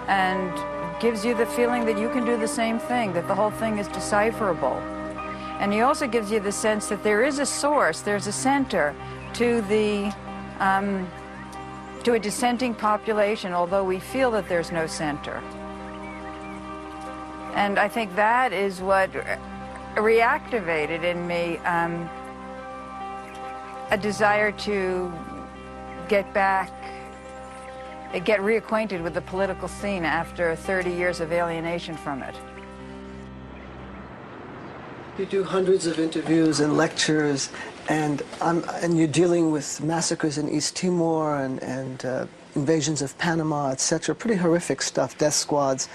and gives you the feeling that you can do the same thing, that the whole thing is decipherable. And he also gives you the sense that there is a source, there's a center to to a dissenting population, although we feel that there's no center. And I think that is what reactivated in me a desire to get reacquainted with the political scene after 30 years of alienation from it. You do hundreds of interviews and lectures, and you're dealing with massacres in East Timor and invasions of Panama, etc. Pretty horrific stuff, death squads.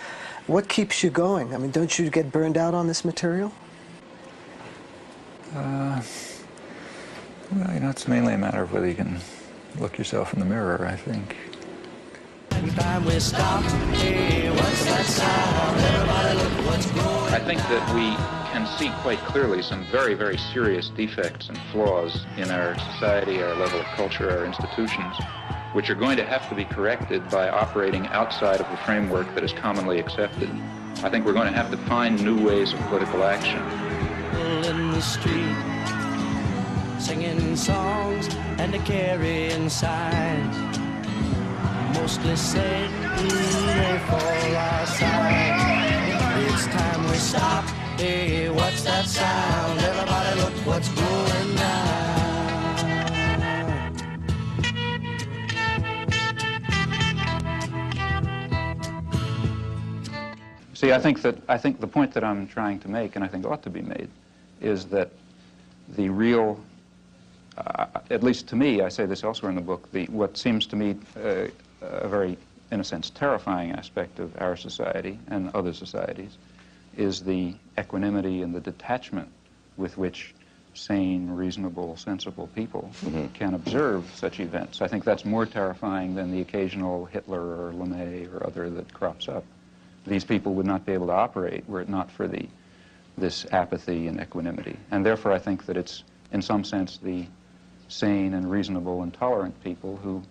What keeps you going? I mean, don't you get burned out on this material? Well, you know, it's mainly a matter of whether you can look yourself in the mirror, I think. I think that we can see quite clearly some very, very serious defects and flaws in our society, our level of culture, our institutions, which are going to have to be corrected by operating outside of the framework that is commonly accepted. I think we're going to have to find new ways of political action. In the street, singing songs and carrying signs, mostly saying they for our side. It's time we stop. Hey, what's that sound? Everybody look what's going down. See, I think the point that I'm trying to make, and I think ought to be made, is that the real, at least to me, I say this elsewhere in the book, what seems to me a very, in a sense, terrifying aspect of our society and other societies is the equanimity and the detachment with which sane, reasonable, sensible people can observe such events. I think that's more terrifying than the occasional Hitler or LeMay or other that crops up. These people would not be able to operate were it not for this apathy and equanimity. And therefore I think that it's, in some sense, the sane and reasonable and tolerant people who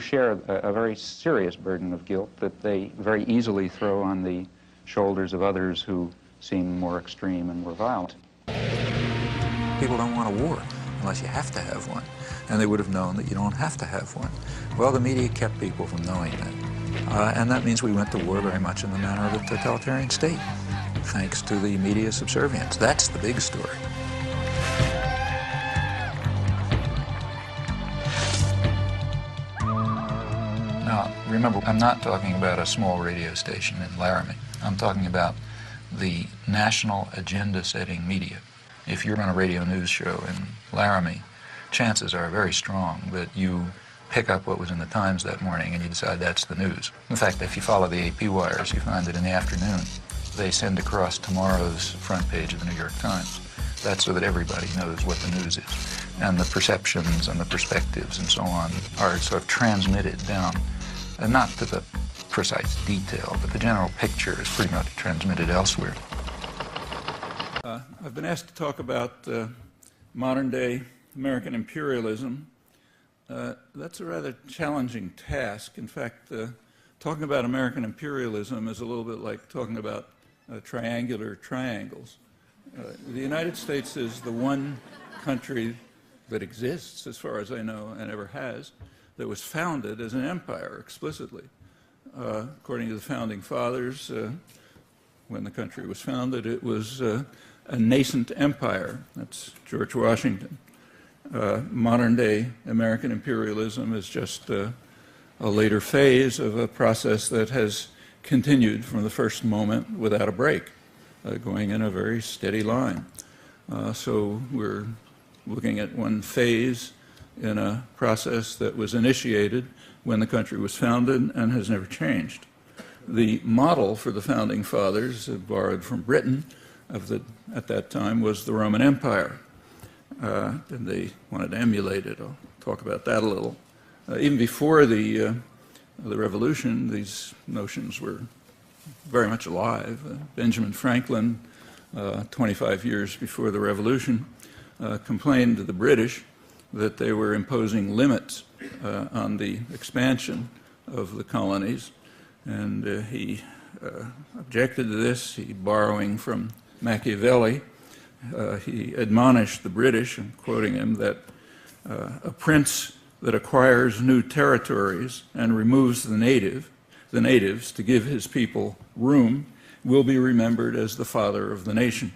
share a very serious burden of guilt that they very easily throw on the shoulders of others who seem more extreme and more violent. People don't want a war unless you have to have one, and they would have known that you don't have to have one. Well, the media kept people from knowing that, and that means we went to war very much in the manner of a totalitarian state, thanks to the media subservience. That's the big story. Now, remember, I'm not talking about a small radio station in Laramie. I'm talking about the national agenda-setting media. If you're on a radio news show in Laramie, chances are very strong that you pick up what was in the Times that morning and you decide that's the news. In fact, if you follow the AP wires, you find that in the afternoon they send across tomorrow's front page of the New York Times. That's so that everybody knows what the news is. And the perceptions and the perspectives and so on are sort of transmitted down, not to the precise detail, but the general picture is pretty much transmitted elsewhere. I've been asked to talk about modern-day American imperialism. That's a rather challenging task. In fact, talking about American imperialism is a little bit like talking about triangular triangles. The United States is the one country that exists, as far as I know, and ever has, that was founded as an empire explicitly. According to the Founding Fathers, when the country was founded, it was a nascent empire. That's George Washington. Modern-day American imperialism is just a later phase of a process that has continued from the first moment without a break, going in a very steady line. So we're looking at one phase in a process that was initiated when the country was founded and has never changed. The model for the Founding Fathers, borrowed from Britain at that time, was the Roman Empire. And they wanted to emulate it. I'll talk about that a little. Even before the Revolution, these notions were very much alive. Benjamin Franklin, 25 years before the Revolution, complained to the British that they were imposing limits on the expansion of the colonies, and he objected to this. He, borrowing from Machiavelli, he admonished the British, I'm quoting him, that a prince that acquires new territories and removes the natives to give his people room will be remembered as the father of the nation.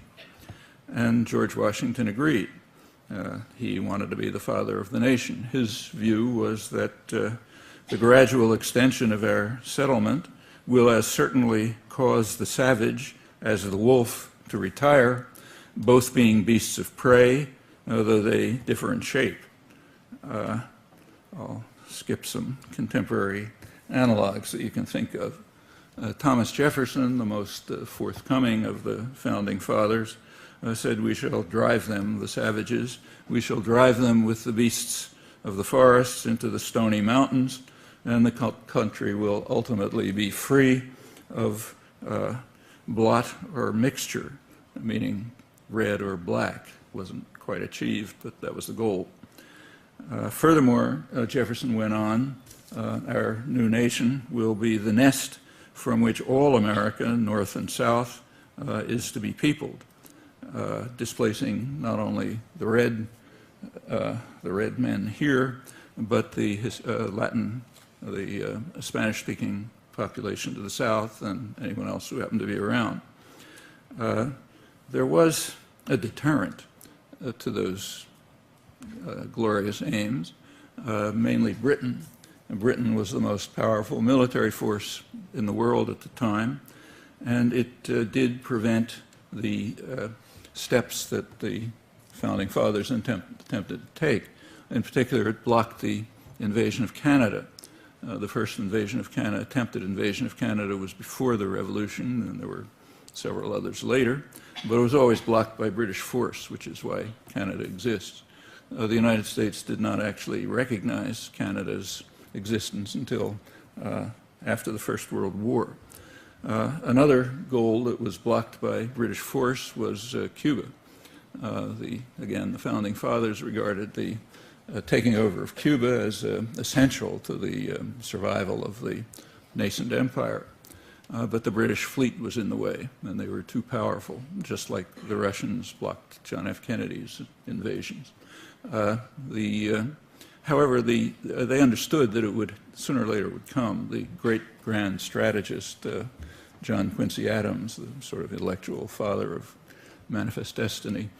And George Washington agreed. He wanted to be the father of the nation. His view was that the gradual extension of our settlement will as certainly cause the savage as the wolf to retire, both being beasts of prey, though they differ in shape. I'll skip some contemporary analogs that you can think of. Thomas Jefferson, the most forthcoming of the Founding Fathers, said, "We shall drive them, the savages, we shall drive them with the beasts of the forests into the stony mountains, and the country will ultimately be free of blot or mixture," meaning red or black. Wasn't quite achieved, but that was the goal. Furthermore, Jefferson went on, our new nation will be the nest from which all America, North and South, is to be peopled, displacing not only the red men here, but the Spanish-speaking population to the south and anyone else who happened to be around. There was a deterrent to those glorious aims, mainly Britain. And Britain was the most powerful military force in the world at the time, and it did prevent the steps that the Founding Fathers attempted to take. In particular, it blocked the invasion of Canada. The first attempted invasion of Canada was before the Revolution, and there were several others later, but it was always blocked by British force, which is why Canada exists. The United States did not actually recognize Canada's existence until after the First World War. Another goal that was blocked by British force was Cuba. Again, the Founding Fathers regarded the taking over of Cuba as essential to the survival of the nascent empire. But the British fleet was in the way, and they were too powerful, just like the Russians blocked John F. Kennedy's invasions. However, they understood that it would, sooner or later, would come. The great grand strategist, John Quincy Adams, the sort of intellectual father of manifest destiny,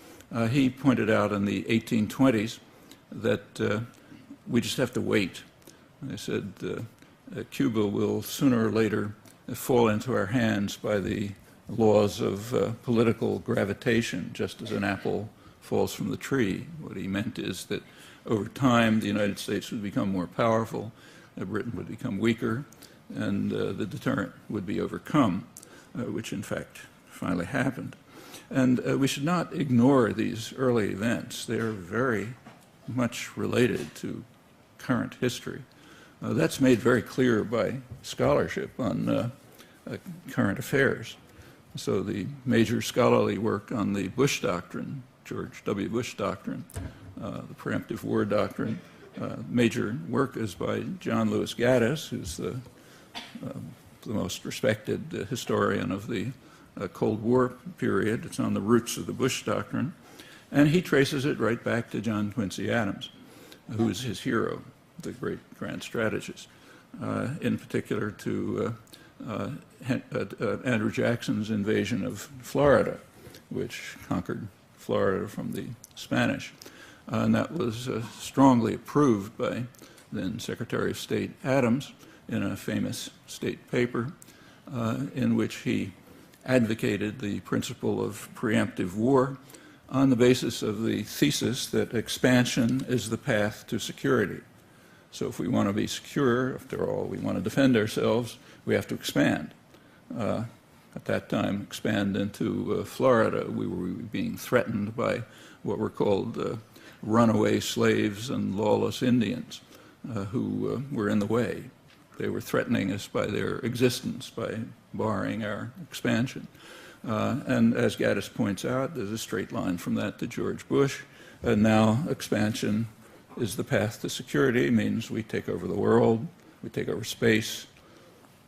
he pointed out in the 1820s that we just have to wait. They said Cuba will sooner or later fall into our hands by the laws of political gravitation, just as an apple falls from the tree. What he meant is that over time the United States would become more powerful, Britain would become weaker, and the deterrent would be overcome, which in fact finally happened. And we should not ignore these early events. They are very much related to current history. That's made very clear by scholarship on current affairs. So the major scholarly work on the Bush Doctrine, George W. Bush Doctrine, the preemptive war doctrine, major work is by John Lewis Gaddis, who's the most respected historian of the Cold War period. It's on the roots of the Bush Doctrine. And he traces it right back to John Quincy Adams, who is his hero, the great grand strategist, in particular to Andrew Jackson's invasion of Florida, which conquered Florida from the Spanish. And that was strongly approved by then Secretary of State Adams in a famous state paper in which he advocated the principle of preemptive war on the basis of the thesis that expansion is the path to security. So if we want to be secure, after all, we want to defend ourselves, we have to expand. At that time, expand into Florida. We were being threatened by what were called runaway slaves and lawless Indians who were in the way. They were threatening us by their existence, by barring our expansion. And as Gaddis points out, there's a straight line from that to George Bush. And now expansion is the path to security. It means we take over the world, we take over space,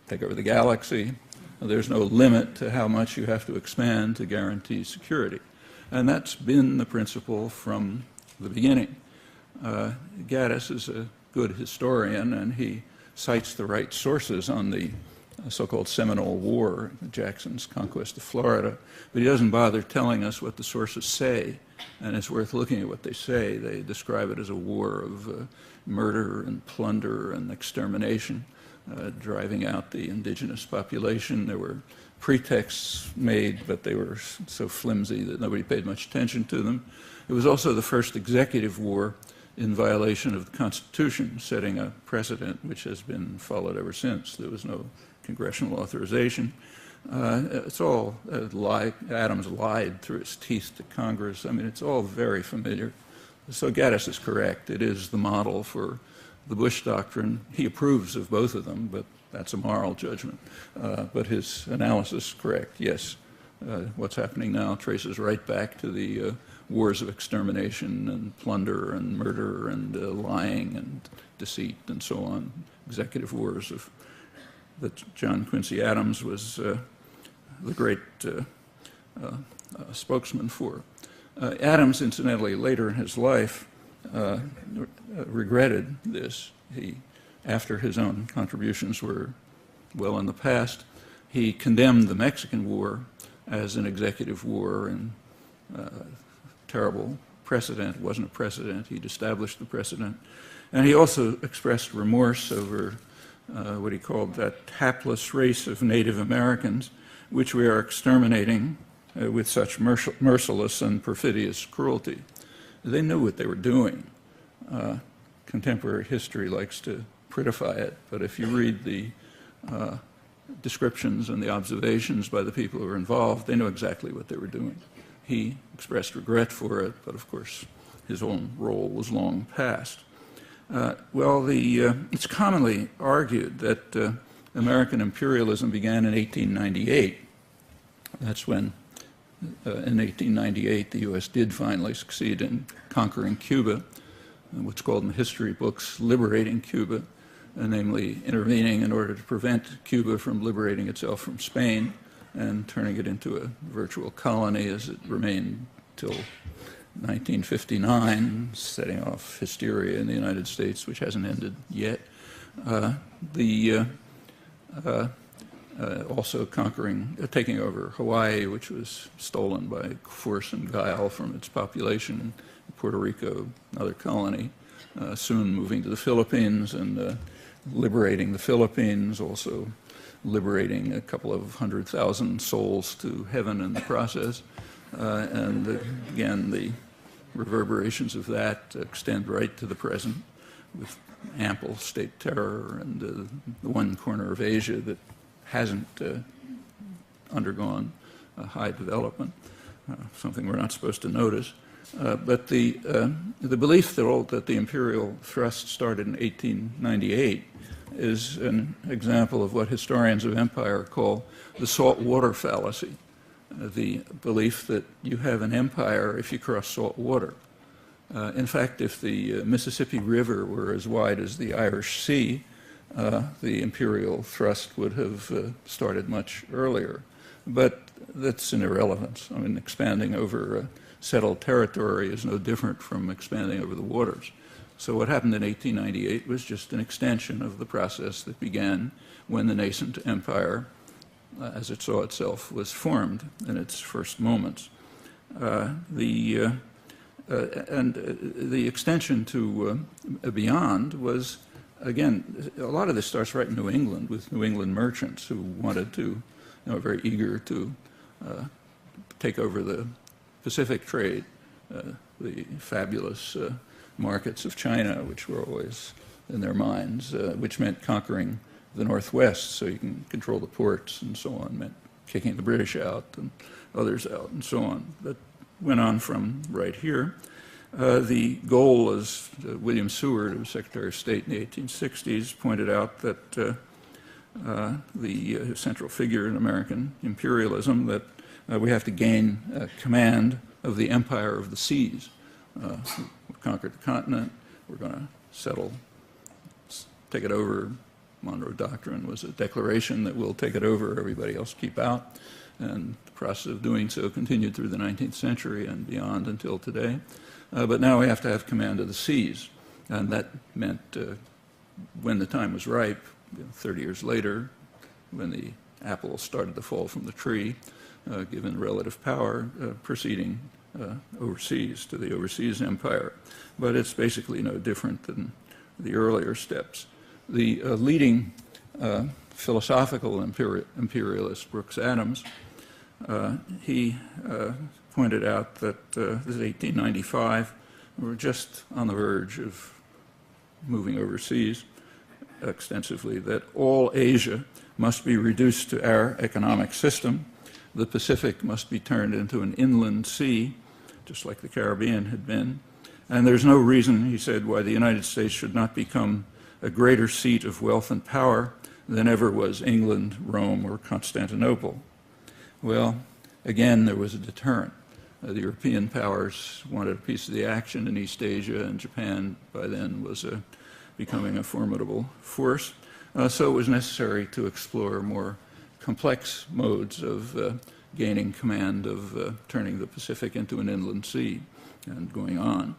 take over the galaxy. There's no limit to how much you have to expand to guarantee security. And that's been the principle from the beginning. Gaddis is a good historian, and he cites the right sources on the so-called Seminole War, Jackson's conquest of Florida, but he doesn't bother telling us what the sources say, and it's worth looking at what they say. They describe it as a war of murder and plunder and extermination, driving out the indigenous population. There were pretexts made, but they were so flimsy that nobody paid much attention to them. It was also the first executive war in violation of the Constitution, setting a precedent which has been followed ever since. There was no congressional authorization. It's all Adams lied through his teeth to Congress. I mean, it's all very familiar. So Gaddis is correct. It is the model for the Bush Doctrine. He approves of both of them, but that's a moral judgment. But his analysis is correct. Yes, what's happening now traces right back to the wars of extermination and plunder and murder and lying and deceit and so on, executive wars that John Quincy Adams was the great spokesman for. Adams, incidentally, later in his life, regretted this. After his own contributions were well in the past, he condemned the Mexican War as an executive war and terrible precedent. It wasn't a precedent. He'd established the precedent. And he also expressed remorse over what he called that hapless race of Native Americans, which we are exterminating with such merciless and perfidious cruelty. They knew what they were doing. Contemporary history likes to prettify it, but if you read the descriptions and the observations by the people who were involved, they knew exactly what they were doing. He expressed regret for it, but of course his own role was long past. It's commonly argued that American imperialism began in 1898. That's when, in 1898, the U.S. did finally succeed in conquering Cuba, what's called in history books liberating Cuba, namely intervening in order to prevent Cuba from liberating itself from Spain and turning it into a virtual colony as it remained till 1959, setting off hysteria in the United States, which hasn't ended yet. Also taking over Hawaii, which was stolen by force and guile from its population, Puerto Rico, another colony, soon moving to the Philippines and liberating the Philippines, also liberating a couple of 100,000 souls to heaven in the process. And again, the reverberations of that extend right to the present, with ample state terror and the one corner of Asia that hasn't undergone a high development, something we're not supposed to notice. But the belief that the imperial thrust started in 1898 is an example of what historians of empire call the salt water fallacy, the belief that you have an empire if you cross salt water. In fact, if the Mississippi River were as wide as the Irish Sea, the imperial thrust would have started much earlier. But that's an irrelevance. I mean, expanding over settled territory is no different from expanding over the waters. So what happened in 1898 was just an extension of the process that began when the nascent empire, as it saw itself, was formed in its first moments. And the extension to beyond was, again, a lot of this starts right in New England with New England merchants who wanted to, very eager to take over the Pacific trade, the fabulous markets of China, which were always in their minds, which meant conquering the Northwest so you can control the ports and so on, meant kicking the British out and others out and so on. That went on from right here. The goal, as William Seward, who was Secretary of State in the 1860s, pointed out that the central figure in American imperialism, that we have to gain command of the empire of the seas. We've conquered the continent, we're going to settle, take it over. Monroe Doctrine was a declaration that we'll take it over, everybody else keep out. And the process of doing so continued through the 19th century and beyond until today. But now we have to have command of the seas. And that meant when the time was ripe, 30 years later, when the apple started to fall from the tree, given relative power, proceeding overseas to the overseas empire. But it's basically no different than the earlier steps. The leading philosophical imperialist, Brooks Adams, he pointed out that this is 1895, we're just on the verge of moving overseas extensively, that all Asia must be reduced to our economic system. The Pacific must be turned into an inland sea, just like the Caribbean had been. And there's no reason, he said, why the United States should not become a greater seat of wealth and power than ever was England, Rome, or Constantinople. Well, again, there was a deterrent. The European powers wanted a piece of the action in East Asia, and Japan by then was becoming a formidable force. So it was necessary to explore more complex modes of gaining command of turning the Pacific into an inland sea and going on.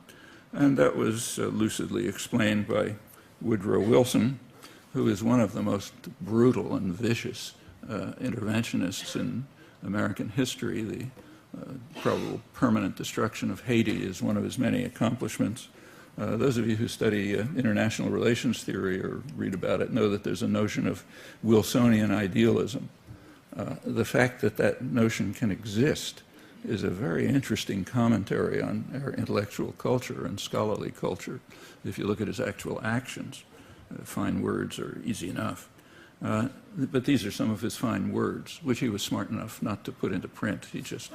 And that was lucidly explained by Woodrow Wilson, who is one of the most brutal and vicious interventionists in American history. The probable permanent destruction of Haiti is one of his many accomplishments. Those of you who study international relations theory or read about it know that there's a notion of Wilsonian idealism. The fact that that notion can exist is a very interesting commentary on our intellectual culture and scholarly culture. If you look at his actual actions, fine words are easy enough. But these are some of his fine words, which he was smart enough not to put into print. He just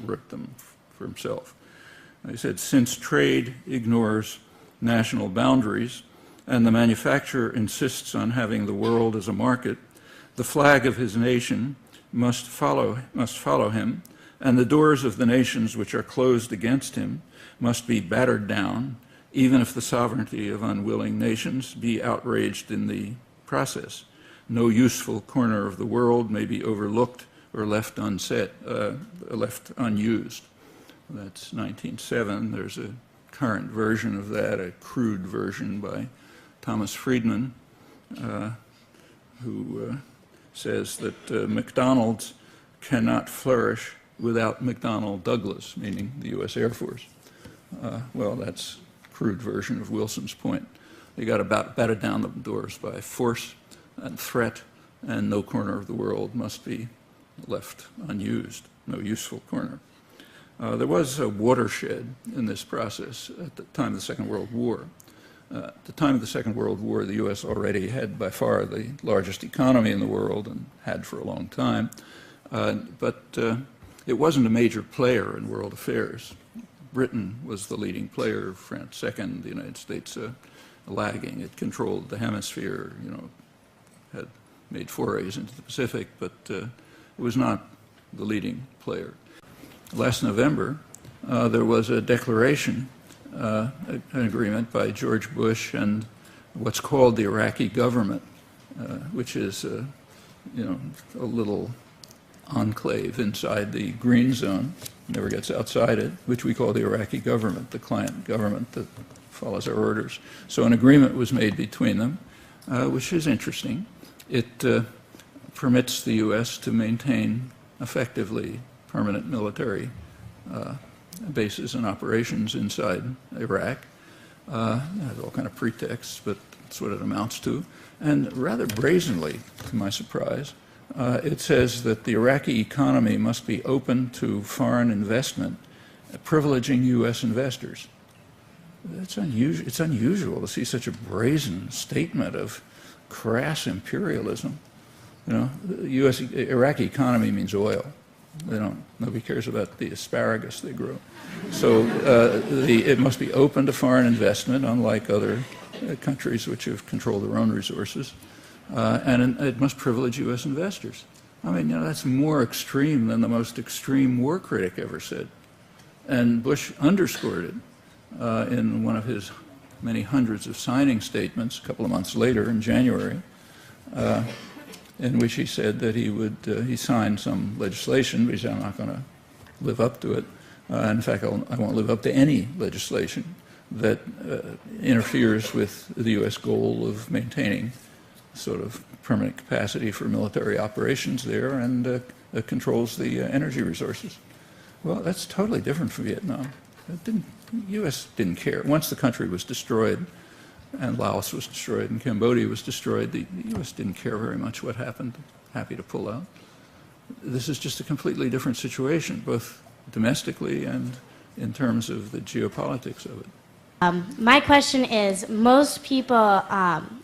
wrote them for himself. He said, since trade ignores national boundaries and the manufacturer insists on having the world as a market, the flag of his nation must follow him, and the doors of the nations which are closed against him must be battered down, even if the sovereignty of unwilling nations be outraged in the process. No useful corner of the world may be overlooked or left unused. That's 1907. There's a current version of that, a crude version by Thomas Friedman, who says that McDonald's cannot flourish without McDonnell Douglas, meaning the U.S. Air Force. Well, that's a crude version of Wilson's point. You got to batter down the doors by force and threat, and no corner of the world must be left unused, no useful corner. There was a watershed in this process at the time of the Second World War. At the time of the Second World War, the U.S. already had by far the largest economy in the world and had for a long time, but it wasn't a major player in world affairs. Britain was the leading player, France second, the United States lagging. It controlled the hemisphere, had made forays into the Pacific, but it was not the leading player. Last November, there was a declaration, an agreement by George Bush and what's called the Iraqi government, which is, a little enclave inside the green zone, never gets outside it, which we call the Iraqi government, the client government that follows our orders. So an agreement was made between them, which is interesting. It permits the U.S. to maintain effectively permanent military bases and operations inside Iraq. It has all kind of pretexts, but that's what it amounts to. And rather brazenly, to my surprise, it says that the Iraqi economy must be open to foreign investment, privileging U.S. investors. It's unusual to see such a brazen statement of crass imperialism. The Iraqi economy means oil. Nobody cares about the asparagus they grow. So it must be open to foreign investment, unlike other countries which have controlled their own resources. And it must privilege U.S. investors. I mean, that's more extreme than the most extreme war critic ever said. And Bush underscored it in one of his many hundreds of signing statements a couple of months later in January, in which he said that he signed some legislation, but he said, I'm not going to live up to it. In fact, I won't live up to any legislation that interferes with the U.S. goal of maintaining sort of permanent capacity for military operations there and controls the energy resources. Well, that's totally different from Vietnam. The U.S. didn't care. Once the country was destroyed, and Laos was destroyed, and Cambodia was destroyed, the U.S. didn't care very much what happened, happy to pull out. This is just a completely different situation, both domestically and in terms of the geopolitics of it. My question is, most people,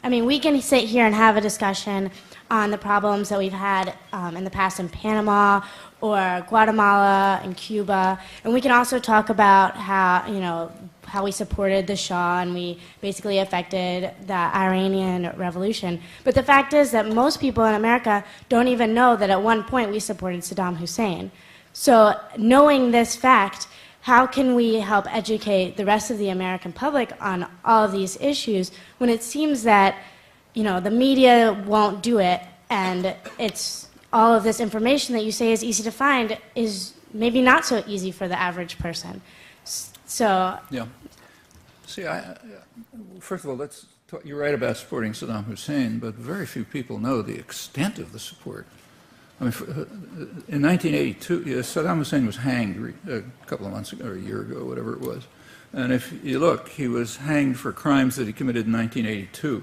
we can sit here and have a discussion on the problems that we've had in the past in Panama or Guatemala and Cuba, and we can also talk about how we supported the Shah and we basically affected the Iranian Revolution. But the fact is that most people in America don't even know that at one point we supported Saddam Hussein. So knowing this fact, how can we help educate the rest of the American public on all of these issues when it seems that, the media won't do it, and it's all of this information that you say is easy to find is maybe not so easy for the average person. So yeah. See, first of all, you're right about supporting Saddam Hussein, but very few people know the extent of the support. I mean, in 1982, Saddam Hussein was hanged a couple of months ago, or a year ago, whatever it was. And if you look, he was hanged for crimes that he committed in 1982.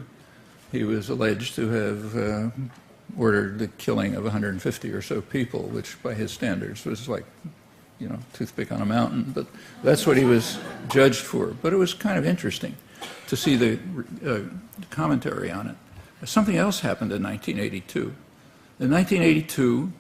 He was alleged to have ordered the killing of 150 or so people, which by his standards was like, toothpick on a mountain. But that's what he was judged for. But it was kind of interesting to see the commentary on it. Something else happened in 1982. In 1982,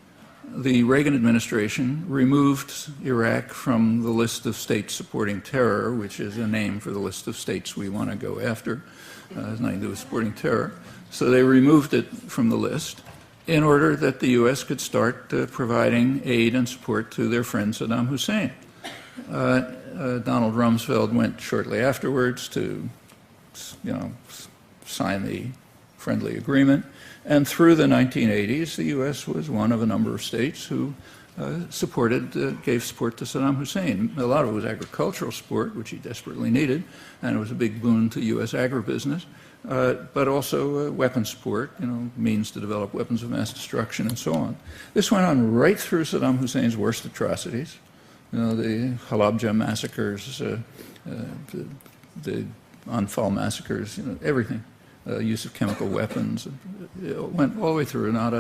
the Reagan administration removed Iraq from the list of states supporting terror, which is a name for the list of states we want to go after. It has nothing to do with supporting terror. So they removed it from the list in order that the U.S. could start providing aid and support to their friend Saddam Hussein. Donald Rumsfeld went shortly afterwards to, sign the friendly agreement. And through the 1980s, the U.S. was one of a number of states who gave support to Saddam Hussein. A lot of it was agricultural support, which he desperately needed, and it was a big boon to U.S. agribusiness, but also weapons support, means to develop weapons of mass destruction and so on. This went on right through Saddam Hussein's worst atrocities, the Halabja massacres, the Anfal massacres, everything. Use of chemical weapons. It went all the way through. Not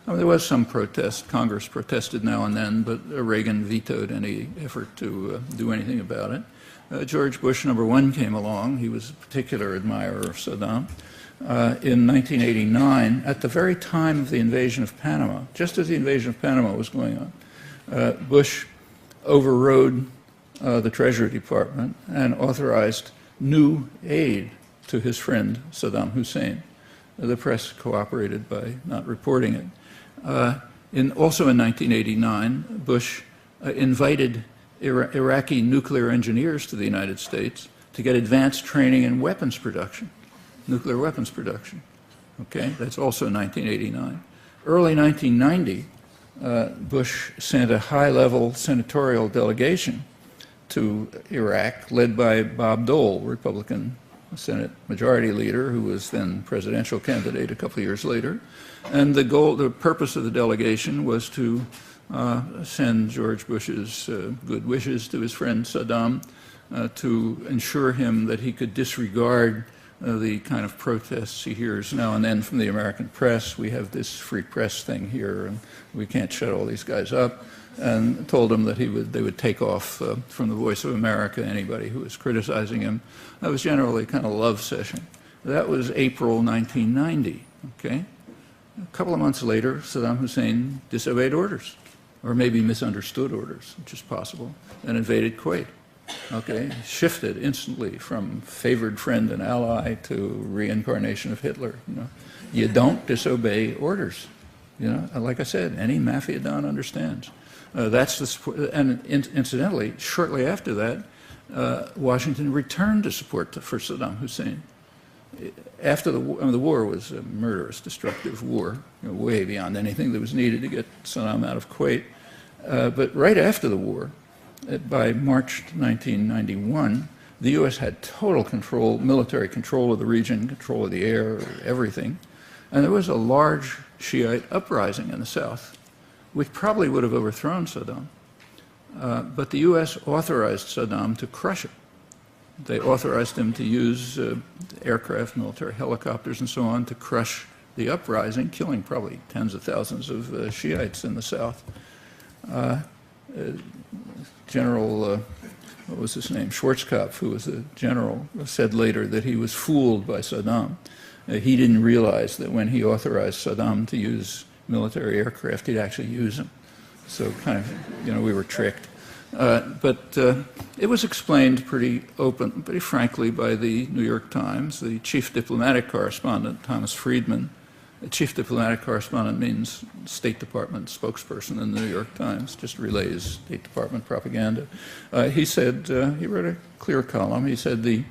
I mean, there was some protest. Congress protested now and then, but Reagan vetoed any effort to do anything about it. George Bush #1 came along. He was a particular admirer of Saddam. In 1989, at the very time of the invasion of Panama, just as the invasion of Panama was going on, Bush overrode the Treasury Department and authorized new aid to his friend Saddam Hussein. The press cooperated by not reporting it. Also in 1989, Bush invited Iraqi nuclear engineers to the United States to get advanced training in weapons production, nuclear weapons production. Okay, that's also 1989. Early 1990, Bush sent a high-level senatorial delegation to Iraq, led by Bob Dole, Republican Senate Majority Leader, who was then presidential candidate a couple of years later. And the purpose of the delegation was to send George Bush's good wishes to his friend Saddam, to ensure him that he could disregard the kind of protests he hears now and then from the American press. We have this free press thing here, and we can't shut all these guys up. And told him that they would take off from the Voice of America anybody who was criticizing him. That was generally kind of a love session. That was April 1990. Okay, a couple of months later, Saddam Hussein disobeyed orders, or maybe misunderstood orders, which is possible, and invaded Kuwait. Okay, shifted instantly from favored friend and ally to reincarnation of Hitler. You don't disobey orders. Like I said, any mafia don understands. And incidentally, shortly after that, Washington returned to support for Saddam Hussein. After the war was a murderous, destructive war, way beyond anything that was needed to get Saddam out of Kuwait. But right after the war, by March 1991, the U.S. had total control, military control of the region, control of the air, everything. And there was a large Shiite uprising in the South, which probably would have overthrown Saddam. But the U.S. authorized Saddam to crush it. They authorized him to use aircraft, military helicopters, and so on to crush the uprising, killing probably tens of thousands of Shiites in the South. General, what was his name, Schwarzkopf, who was a general, said later that he was fooled by Saddam. He didn't realize that when he authorized Saddam to use military aircraft, he'd actually use them. So kind of, we were tricked. But it was explained pretty frankly by the New York Times. The chief diplomatic correspondent, Thomas Friedman, the chief diplomatic correspondent means State Department spokesperson in the New York Times, just relays State Department propaganda. He said, he wrote a clear column. He said the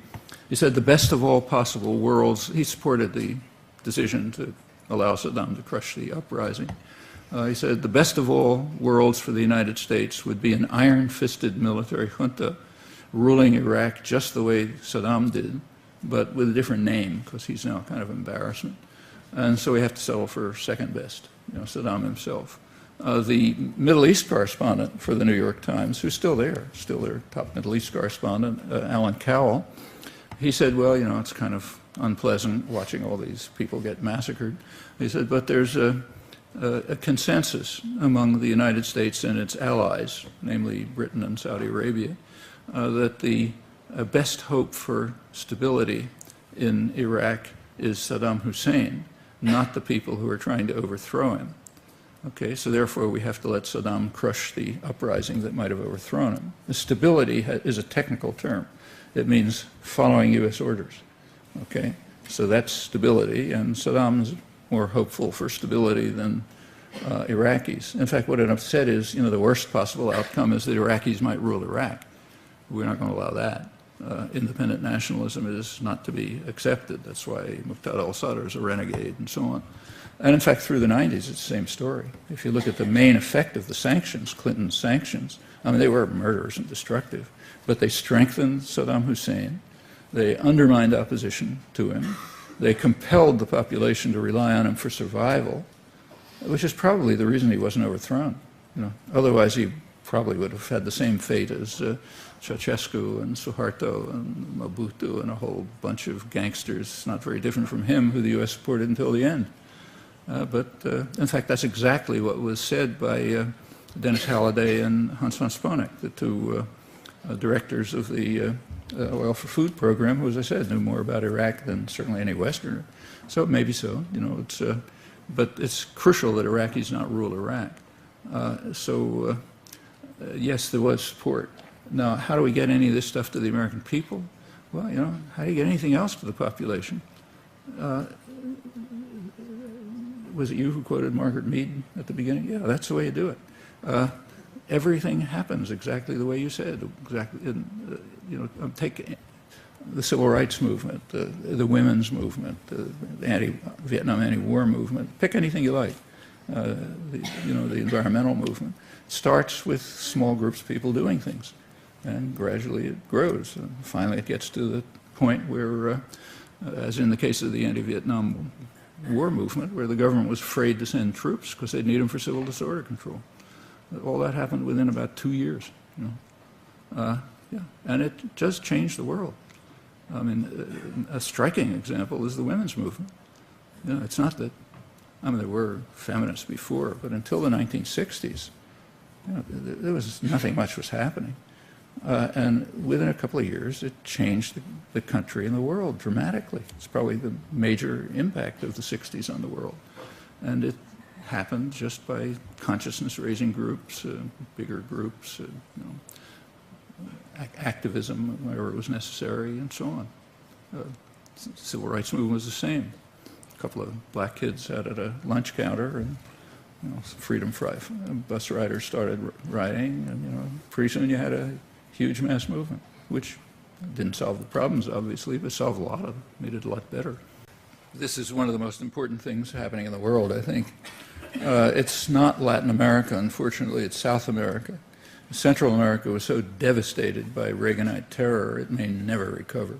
best of all possible worlds. He supported the decision to allow Saddam to crush the uprising. He said the best of all worlds for the United States would be an iron-fisted military junta ruling Iraq just the way Saddam did, but with a different name, because he's now kind of embarrassment. And so we have to settle for second best, Saddam himself. The Middle East correspondent for the New York Times, who's still their top Middle East correspondent, Alan Cowell, he said, well, it's kind of unpleasant watching all these people get massacred. He said, but there's a consensus among the United States and its allies, namely Britain and Saudi Arabia, that the best hope for stability in Iraq is Saddam Hussein, not the people who are trying to overthrow him. Okay, so therefore we have to let Saddam crush the uprising that might have overthrown him. The stability is a technical term. It means following U.S. orders. Okay, so that's stability, and Saddam's more hopeful for stability than Iraqis. In fact, what I've said is, the worst possible outcome is that Iraqis might rule Iraq. We're not going to allow that. Independent nationalism is not to be accepted. That's why Muqtada al-Sadr is a renegade and so on. And in fact, through the 90s, it's the same story. If you look at the main effect of the sanctions, Clinton's sanctions, they were murderous and destructive, but they strengthened Saddam Hussein. They undermined opposition to him. They compelled the population to rely on him for survival, which is probably the reason he wasn't overthrown. Otherwise, he probably would have had the same fate as Ceausescu and Suharto and Mobutu and a whole bunch of gangsters, not very different from him, who the U.S. supported until the end. But in fact, that's exactly what was said by Dennis Halliday and Hans von Sponeck, the two directors of the Oil for Food program, who, as I said, knew more about Iraq than certainly any Westerner. So maybe so, you know, but it's crucial that Iraqis not rule Iraq. Yes, there was support. Now, how do we get any of this stuff to the American people? Well, you know, how do you get anything else to the population? Was it you who quoted Margaret Mead at the beginning? Yeah, that's the way you do it. Everything happens exactly the way you said. Exactly, you know, take the civil rights movement, the women's movement, the Vietnam anti-war movement. Pick anything you like. You know, the environmental movement starts with small groups of people doing things, and gradually it grows. And finally, it gets to the point where, as in the case of the anti-Vietnam war movement, where the government was afraid to send troops because they'd need them for civil disorder control. All that happened within about 2 years. You know, yeah, and it just changed the world. I mean, a striking example is the women's movement. You know, it's not that, I mean, there were feminists before, but until the 1960s, you know, there was nothing much was happening. And within a couple of years, it changed the country and the world dramatically. It's probably the major impact of the 60s on the world. And it happened just by consciousness-raising groups, bigger groups, you know, activism wherever it was necessary, and so on. Civil rights movement was the same. A couple of black kids sat at a lunch counter, and you know, freedom bus riders started riding, and you know, pretty soon you had a huge mass movement, which didn't solve the problems, obviously, but solved a lot of them, made it a lot better. This is one of the most important things happening in the world, I think. It's not Latin America, unfortunately, it's South America. Central America was so devastated by Reaganite terror, it may never recover.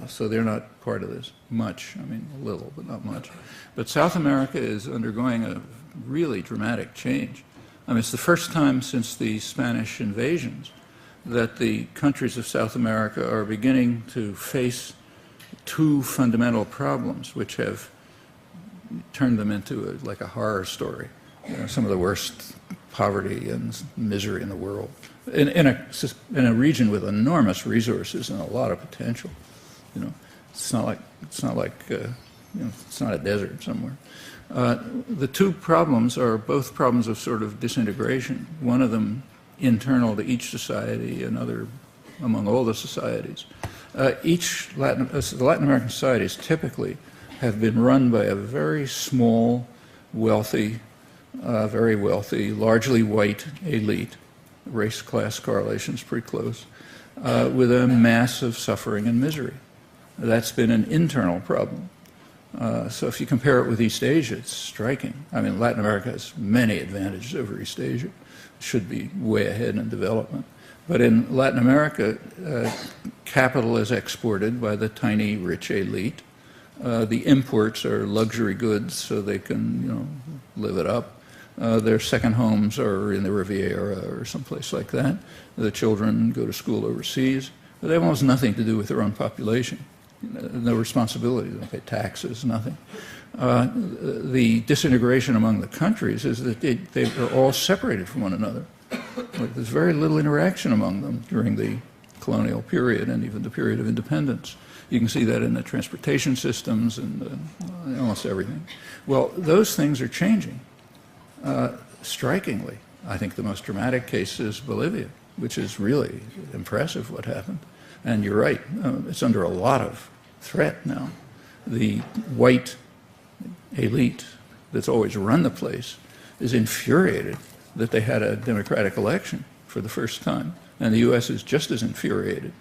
So they're not part of this much. I mean, a little, but not much. But South America is undergoing a really dramatic change. I mean, it's the first time since the Spanish invasions that the countries of South America are beginning to face two fundamental problems, which have turned them into like a horror story. You know, some of the worst poverty and misery in the world, in a region with enormous resources and a lot of potential. You know, it's not like you know, it's not a desert somewhere. The two problems are both problems of sort of disintegration. One of them internal to each society, another among all the societies. The Latin American societies typically have been run by a very small, wealthy, very wealthy, largely white elite. Race-class correlation's pretty close, with a mass of suffering and misery. That's been an internal problem. So if you compare it with East Asia, it's striking. I mean, Latin America has many advantages over East Asia. It should be way ahead in development. But in Latin America, capital is exported by the tiny, rich elite. The imports are luxury goods, so they can, you know, live it up. Their second homes are in the Riviera or someplace like that. The children go to school overseas. But they have almost nothing to do with their own population. No responsibility. They don't pay taxes, nothing. The disintegration among the countries is that they are all separated from one another. Like, there's very little interaction among them during the colonial period and even the period of independence. You can see that in the transportation systems and almost everything. Well, those things are changing. Strikingly, I think the most dramatic case is Bolivia, which is really impressive what happened. And you're right, it's under a lot of threat now. The white elite that's always run the place is infuriated that they had a democratic election for the first time. And the U.S. is just as infuriated.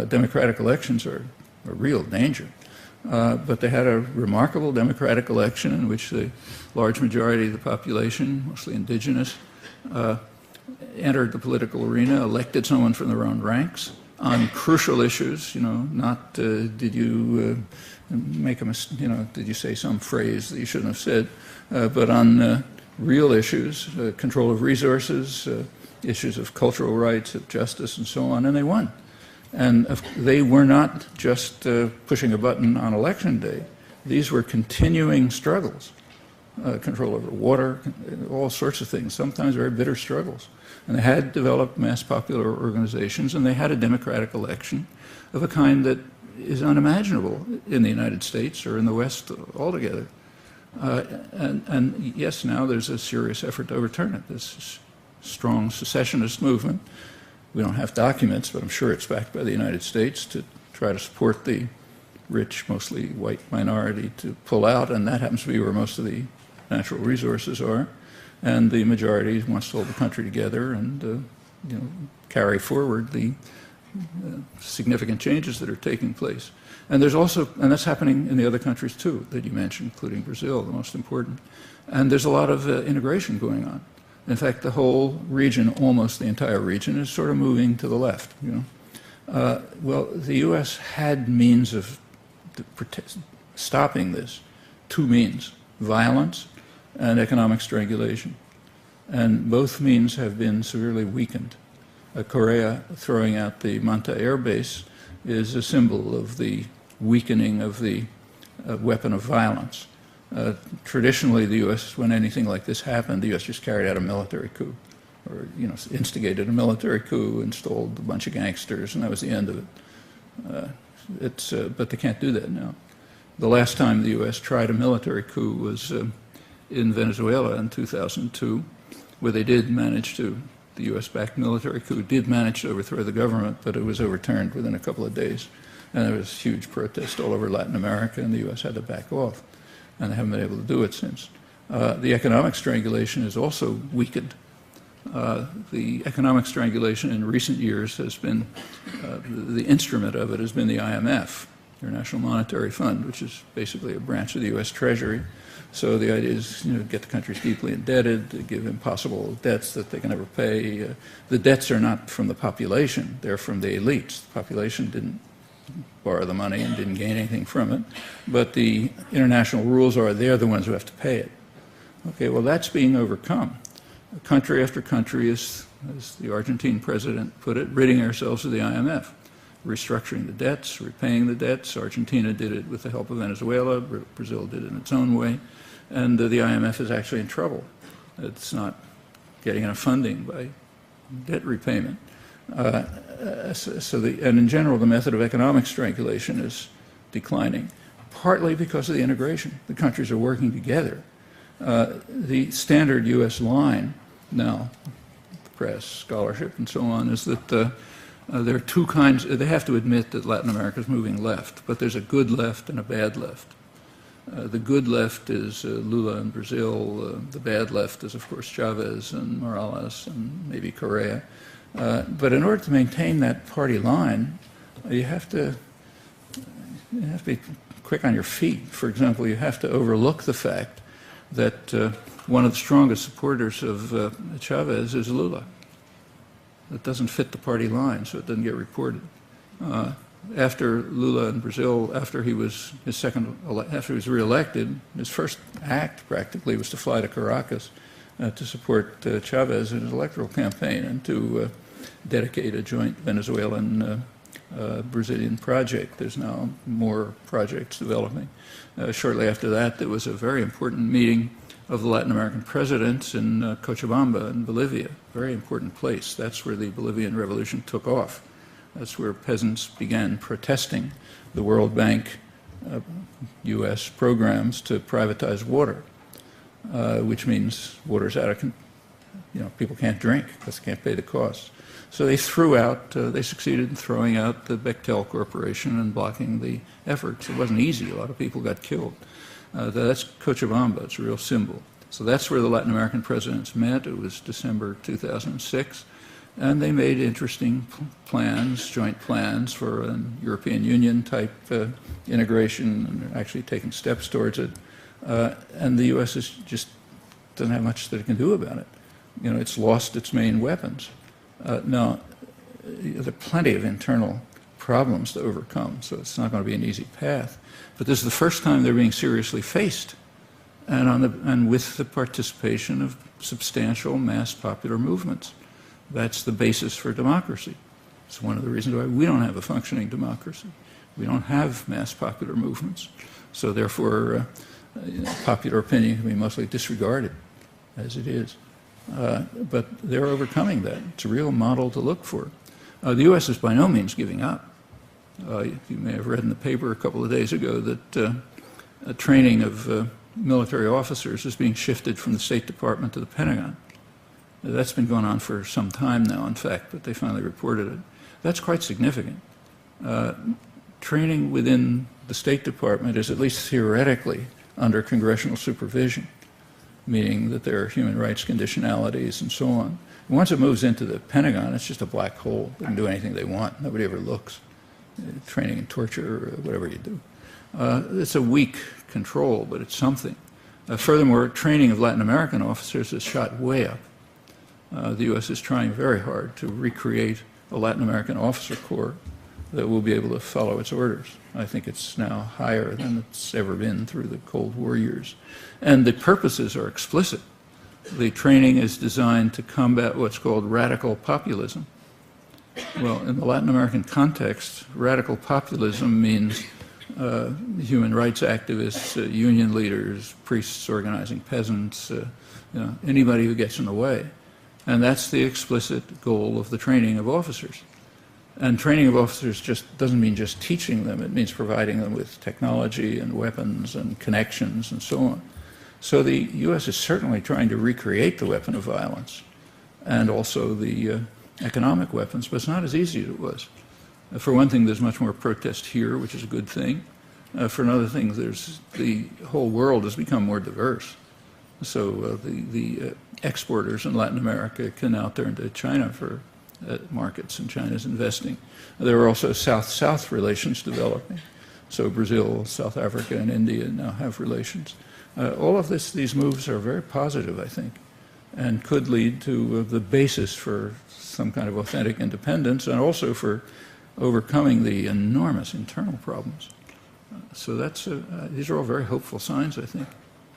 Democratic elections are a real danger. But they had a remarkable democratic election in which the large majority of the population, mostly indigenous, entered the political arena, elected someone from their own ranks on crucial issues. You know, not did you make a mistake, you know, did you say some phrase that you shouldn't have said, but on real issues, control of resources, issues of cultural rights, of justice, and so on, and they won. And they were not just pushing a button on election day. These were continuing struggles control over water, all sorts of things, sometimes very bitter struggles. And they had developed mass popular organizations, and they had a democratic election of a kind that is unimaginable in the United States or in the West altogether. And yes, now there's a serious effort to overturn it. This strong secessionist movement. We don't have documents, but I'm sure it's backed by the United States to try to support the rich, mostly white minority to pull out, and that happens to be where most of the natural resources are. And the majority wants to hold the country together and carry forward the significant changes that are taking place. And there's also, and that's happening in the other countries too that you mentioned, including Brazil, the most important. And there's a lot of integration going on. In fact, the whole region, almost the entire region, is sort of moving to the left. Well, the U.S. had means of stopping this, two means: violence and economic strangulation. And both means have been severely weakened. Korea throwing out the Manta Air Base is a symbol of the weakening of the weapon of violence. Traditionally, the U.S., when anything like this happened, the U.S. just carried out a military coup, or instigated a military coup, installed a bunch of gangsters, and that was the end of it. But they can't do that now. The last time the U.S. tried a military coup was in Venezuela in 2002, where they did manage to. The U.S.-backed military coup did manage to overthrow the government, but it was overturned within a couple of days. And there was huge protest all over Latin America, and the U.S. had to back off. And they haven't been able to do it since. The economic strangulation is also weakened. The economic strangulation in recent years has been, the instrument of it has been the IMF, International Monetary Fund, which is basically a branch of the U.S. Treasury. So the idea is, get the countries deeply indebted, to give impossible debts that they can never pay. The debts are not from the population, they're from the elites. The population didn't borrow the money and didn't gain anything from it. But the international rules are they're the ones who have to pay it. Okay, well, that's being overcome. Country after country is, as the Argentine president put it, ridding ourselves of the IMF, restructuring the debts, repaying the debts. Argentina did it with the help of Venezuela. Brazil did it in its own way. And the IMF is actually in trouble. It's not getting enough funding by debt repayment. And in general, the method of economic strangulation is declining, partly because of the integration. The countries are working together. The standard U.S. line now, the press, scholarship, and so on, is that there are two kinds. They have to admit that Latin America is moving left, but there's a good left and a bad left. The good left is Lula in Brazil. The bad left is, of course, Chavez and Morales and maybe Correa. But in order to maintain that party line, you have to be quick on your feet. For example, you have to overlook the fact that one of the strongest supporters of Chavez is Lula. It doesn't fit the party line, so it doesn't get reported. After Lula in Brazil, after he was reelected, his first act practically was to fly to Caracas to support Chavez in his electoral campaign and to dedicate a joint Venezuelan Brazilian project. There's now more projects developing. Shortly after that, there was a very important meeting of the Latin American presidents in Cochabamba in Bolivia, very important place. That's where the Bolivian Revolution took off. That's where peasants began protesting the World Bank U.S. programs to privatize water, which means water's out of, people can't drink because they can't pay the costs. So they they succeeded in throwing out the Bechtel Corporation and blocking the efforts. It wasn't easy. A lot of people got killed. That's Cochabamba. It's a real symbol. So that's where the Latin American presidents met. It was December 2006. And they made interesting plans, joint plans for a European Union type integration, and they're actually taking steps towards it. And the U.S. just doesn't have much that it can do about it. It's lost its main weapons. Now, there are plenty of internal problems to overcome, so it's not going to be an easy path. But this is the first time they're being seriously faced, and with the participation of substantial mass popular movements. That's the basis for democracy. It's one of the reasons why we don't have a functioning democracy. We don't have mass popular movements. So therefore, popular opinion can be mostly disregarded as it is. But they're overcoming that. It's a real model to look for. The U.S. is by no means giving up. You may have read in the paper a couple of days ago that training of military officers is being shifted from the State Department to the Pentagon. That's been going on for some time now, in fact, but they finally reported it. That's quite significant. Training within the State Department is at least theoretically under congressional supervision, meaning that there are human rights conditionalities and so on. And once it moves into the Pentagon, it's just a black hole. They can do anything they want. Nobody ever looks. Training and torture, or whatever you do. It's a weak control, but it's something. Furthermore, training of Latin American officers is shot way up. The U.S. is trying very hard to recreate a Latin American officer corps that will be able to follow its orders. I think it's now higher than it's ever been through the Cold War years. And the purposes are explicit. The training is designed to combat what's called radical populism. Well, in the Latin American context, radical populism means human rights activists, union leaders, priests organizing peasants, anybody who gets in the way. And that's the explicit goal of the training of officers. And training of officers just doesn't mean just teaching them. It means providing them with technology and weapons and connections and so on. So the U.S. is certainly trying to recreate the weapon of violence and also the economic weapons, but it's not as easy as it was. For one thing, there's much more protest here, which is a good thing. For another thing, the whole world has become more diverse. So the exporters in Latin America can now turn to China for markets, and China's investing. There are also South-South relations developing. So Brazil, South Africa, and India now have relations. All of these moves are very positive, I think, and could lead to the basis for some kind of authentic independence and also for overcoming the enormous internal problems. So these are all very hopeful signs, I think.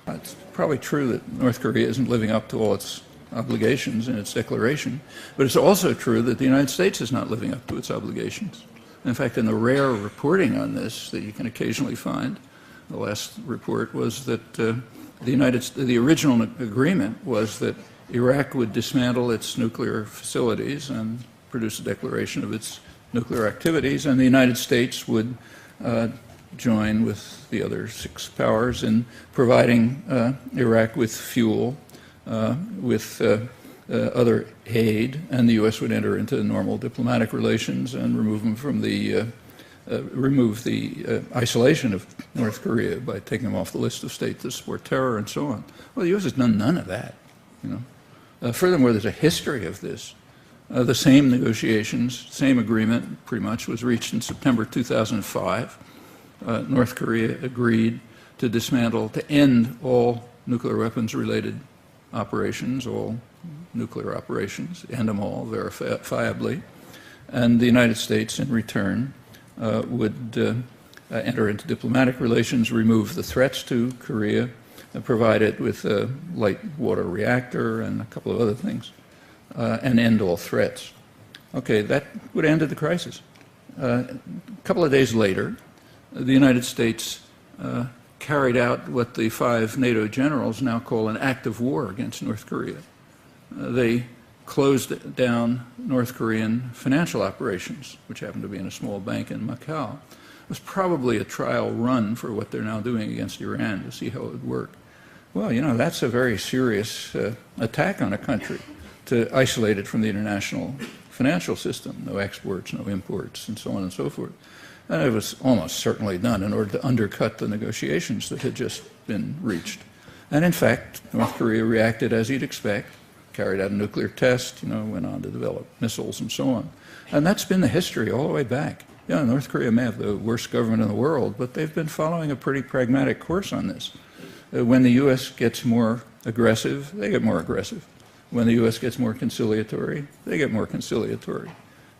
It's probably true that North Korea isn't living up to all its obligations in its declaration, but it's also true that the United States is not living up to its obligations. In fact, in the rare reporting on this that you can occasionally find, the last report was that the original agreement was that Iraq would dismantle its nuclear facilities and produce a declaration of its nuclear activities, and the United States would join with the other 6 powers in providing Iraq with fuel, with other aid, and the U.S. would enter into normal diplomatic relations and remove them from the isolation of North Korea by taking them off the list of states that support terror and so on. Well, the U.S. has done none of that. Furthermore, there's a history of this. The same negotiations, same agreement, pretty much, was reached in September 2005. North Korea agreed to dismantle, to end all nuclear weapons-related operations, all nuclear operations, end them all verifiably. And the United States, in return, would enter into diplomatic relations, remove the threats to Korea, provide it with a light water reactor and a couple of other things, and end all threats. Okay, that would end the crisis. A couple of days later, the United States carried out what the 5 NATO generals now call an act of war against North Korea. They closed down North Korean financial operations, which happened to be in a small bank in Macau. It was probably a trial run for what they're now doing against Iran to see how it would work. Well, that's a very serious attack on a country, to isolate it from the international financial system, no exports, no imports, and so on and so forth. And it was almost certainly done in order to undercut the negotiations that had just been reached. And in fact, North Korea reacted as you'd expect, carried out a nuclear test, went on to develop missiles and so on. And that's been the history all the way back. North Korea may have the worst government in the world, but they've been following a pretty pragmatic course on this. When the U.S. gets more aggressive, they get more aggressive. When the U.S. gets more conciliatory, they get more conciliatory.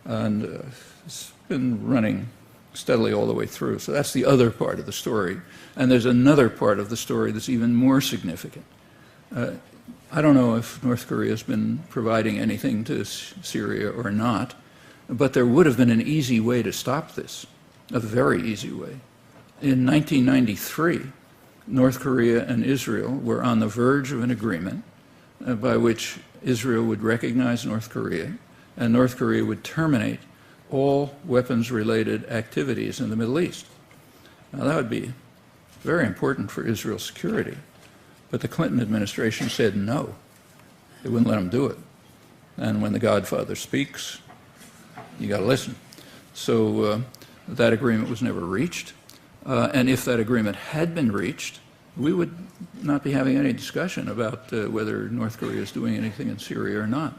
And it's been running steadily all the way through. So that's the other part of the story. And there's another part of the story that's even more significant. I don't know if North Korea has been providing anything to Syria or not, but there would have been an easy way to stop this, a very easy way. In 1993, North Korea and Israel were on the verge of an agreement by which Israel would recognize North Korea, and North Korea would terminate all weapons-related activities in the Middle East. Now, that would be very important for Israel's security, but the Clinton administration said no. They wouldn't let them do it. And when the Godfather speaks, you got to listen. So that agreement was never reached. And if that agreement had been reached, we would not be having any discussion about whether North Korea is doing anything in Syria or not.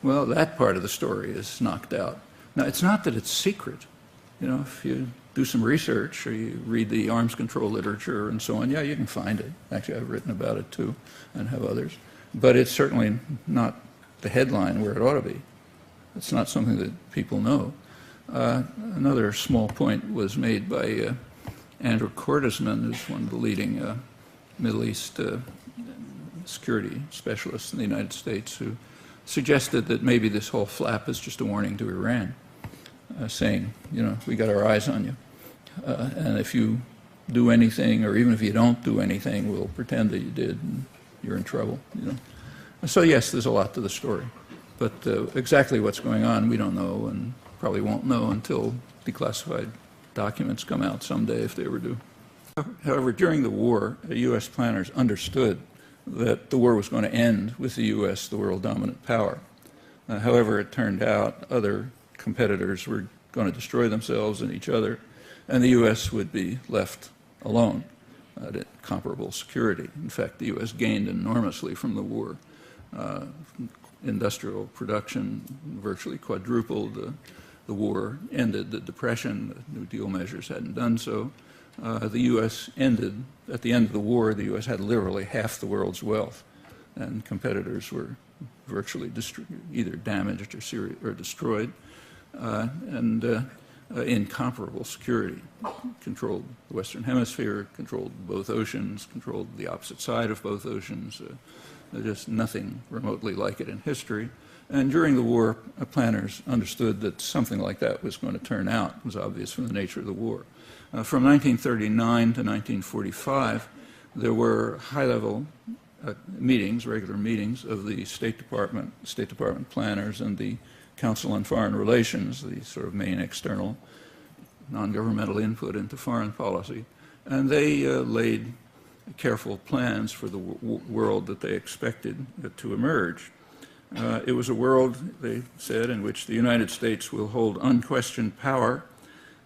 Well, that part of the story is knocked out. Now, it's not that it's secret. You know, if you do some research or you read the arms control literature and so on, yeah, you can find it. Actually, I've written about it too and have others. But it's certainly not the headline where it ought to be. It's not something that people know. Another small point was made by Andrew Cordesman, who's one of the leading Middle East security specialists in the United States, who suggested that maybe this whole flap is just a warning to Iran, saying, you know, we got our eyes on you. And if you do anything, or even if you don't do anything, we'll pretend that you did, and you're in trouble, you know. So yes, there's a lot to the story. But exactly what's going on, we don't know, and probably won't know until declassified documents come out someday, if they ever do. However, during the war, U.S. planners understood that the war was going to end with the U.S., the world dominant power. However, it turned out other competitors were going to destroy themselves and each other, and the U.S. would be left alone at comparable security. In fact, the U.S. gained enormously from the war. Industrial production virtually quadrupled. The war ended the Depression. The New Deal measures hadn't done so. The U.S. ended, at the end of the war, the U.S. had literally half the world's wealth, and competitors were virtually either damaged or destroyed, and incomparable security. Controlled the Western Hemisphere, controlled both oceans, controlled the opposite side of both oceans. There's just nothing remotely like it in history. And during the war, planners understood that something like that was going to turn out. It was obvious from the nature of the war. From 1939 to 1945, there were high-level meetings, regular meetings, of the State Department planners and the Council on Foreign Relations, the sort of main external non-governmental input into foreign policy. And they laid careful plans for the world that they expected to emerge. It was a world, they said, in which the United States will hold unquestioned power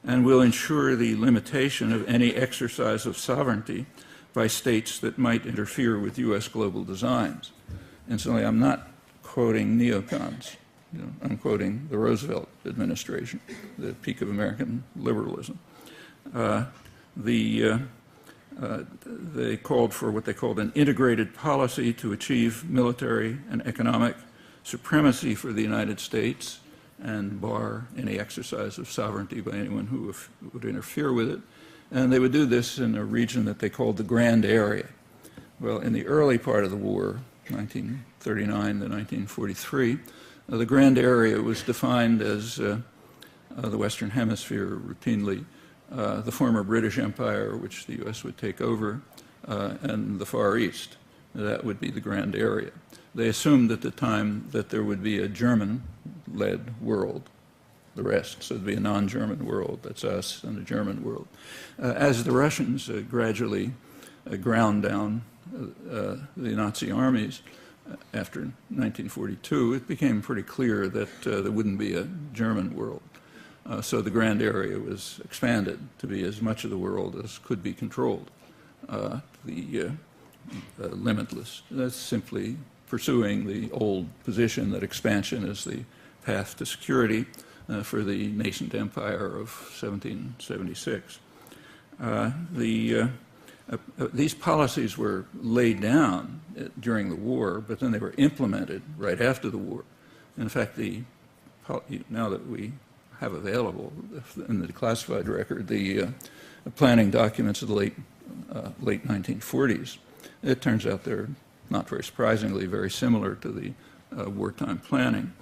and will ensure the limitation of any exercise of sovereignty by states that might interfere with U.S. global designs. Incidentally, I'm not quoting neocons. You know, I'm quoting the Roosevelt administration, the peak of American liberalism. They called for what they called an integrated policy to achieve military and economic supremacy for the United States and bar any exercise of sovereignty by anyone who would interfere with it. And they would do this in a region that they called the Grand Area. Well, in the early part of the war, 1939 to 1943, the Grand Area was defined as the Western Hemisphere routinely, the former British Empire, which the U.S. would take over, and the Far East. That would be the Grand Area. They assumed at the time that there would be a German-led world, the rest. So it would be a non-German world, that's us, and a German world. As the Russians gradually ground down the Nazi armies after 1942, it became pretty clear that there wouldn't be a German world. So the Grand Area was expanded to be as much of the world as could be controlled, limitless. That's simply pursuing the old position that expansion is the path to security for the nascent empire of 1776. These policies were laid down during the war, but then they were implemented right after the war. In fact, now that we have available in the declassified record the planning documents of the late 1940s, it turns out they're not very surprisingly very similar to the wartime planning.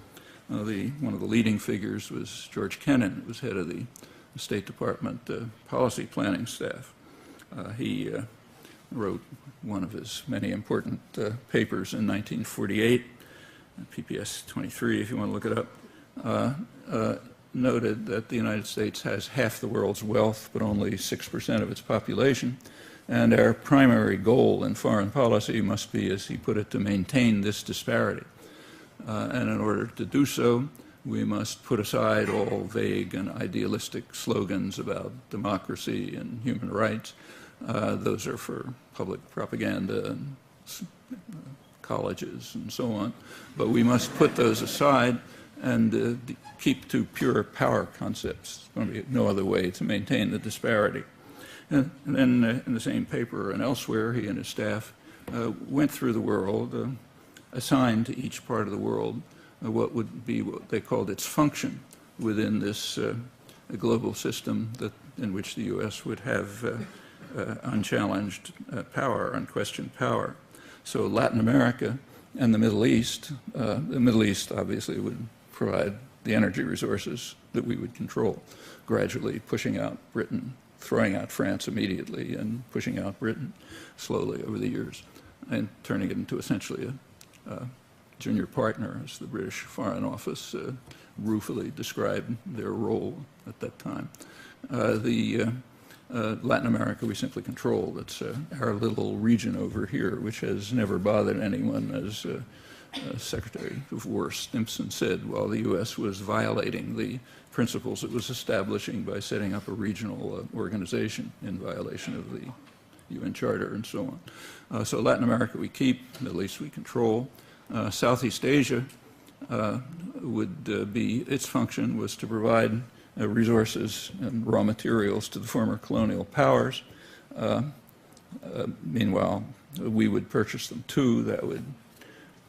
One of the leading figures was George Kennan, who was head of the State Department policy planning staff. He wrote one of his many important papers in 1948, PPS 23 if you want to look it up, noted that the United States has half the world's wealth but only 6% of its population, and our primary goal in foreign policy must be, as he put it, to maintain this disparity. And in order to do so, we must put aside all vague and idealistic slogans about democracy and human rights. Those are for public propaganda and colleges and so on. But we must put those aside and keep to pure power concepts. There's going to be no other way to maintain the disparity. And then in the same paper and elsewhere, he and his staff went through the world, assigned to each part of the world what would be what they called its function within this global system in which the U.S. would have unchallenged power, unquestioned power. So Latin America and the Middle East obviously would provide the energy resources that we would control, gradually pushing out Britain, throwing out France immediately, and pushing out Britain slowly over the years, and turning it into essentially a junior partner, as the British Foreign Office ruefully described their role at that time. Latin America we simply control. It's our little region over here, which has never bothered anyone, as Secretary of War Stimson said, while the U.S. was violating the principles it was establishing by setting up a regional organization in violation of the UN Charter and so on. So Latin America we keep, Middle East we control. Southeast Asia would be, its function was to provide resources and raw materials to the former colonial powers. Meanwhile, we would purchase them too. That would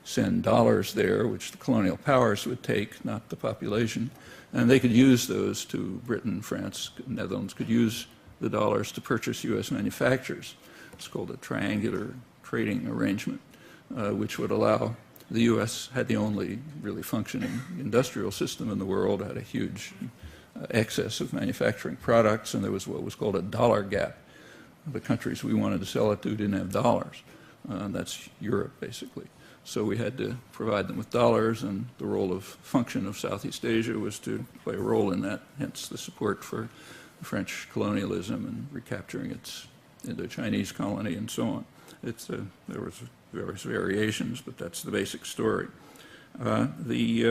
send dollars there, which the colonial powers would take, not the population. And they could use those to Britain, France, Netherlands could use the dollars to purchase U.S. manufacturers. It's called a triangular trading arrangement, which would allow the U.S. had the only really functioning industrial system in the world, had a huge excess of manufacturing products, and there was what was called a dollar gap. The countries we wanted to sell it to didn't have dollars. That's Europe, basically. So we had to provide them with dollars, and the role of function of Southeast Asia was to play a role in that, hence the support for French colonialism and recapturing its Indo-Chinese colony and so on. There was various variations, but that's the basic story. And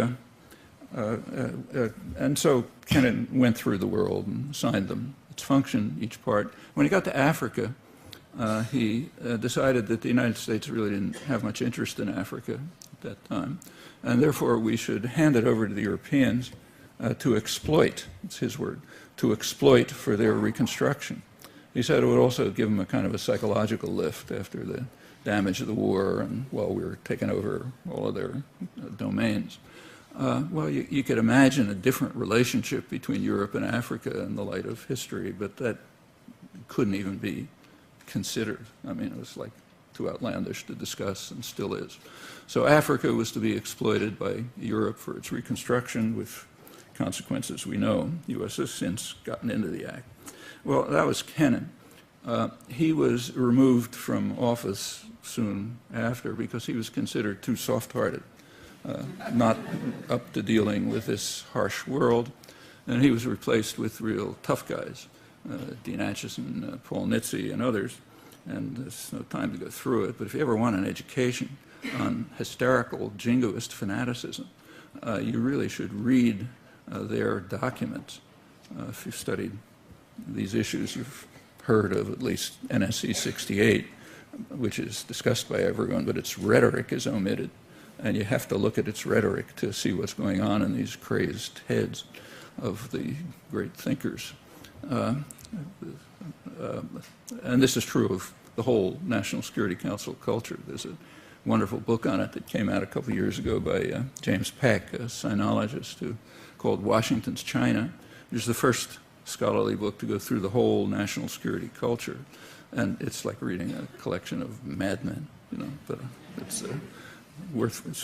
so Kennan went through the world and assigned them its function, each part. When he got to Africa, he decided that the United States really didn't have much interest in Africa at that time, and therefore we should hand it over to the Europeans to exploit, it's his word, to exploit for their reconstruction. He said it would also give them a kind of a psychological lift after the damage of the war and while we were taking over all of their domains. Well, you could imagine a different relationship between Europe and Africa in the light of history, but that couldn't even be considered. I mean, it was like too outlandish to discuss, and still is. So Africa was to be exploited by Europe for its reconstruction, with consequences we know. The U.S. has since gotten into the act. Well, that was Kennan. He was removed from office soon after because he was considered too soft-hearted, not up to dealing with this harsh world, and he was replaced with real tough guys, Dean Acheson, Paul Nitze, and others, and there's no time to go through it, but if you ever want an education on hysterical jingoist fanaticism, you really should read their documents. If you've studied these issues, you've heard of at least NSC 68, which is discussed by everyone, but its rhetoric is omitted. And you have to look at its rhetoric to see what's going on in these crazed heads of the great thinkers. And this is true of the whole National Security Council culture. There's a wonderful book on it that came out a couple of years ago by James Peck, a sinologist, called Washington's China. It was the first scholarly book to go through the whole national security culture. And it's like reading a collection of madmen, you know, but it's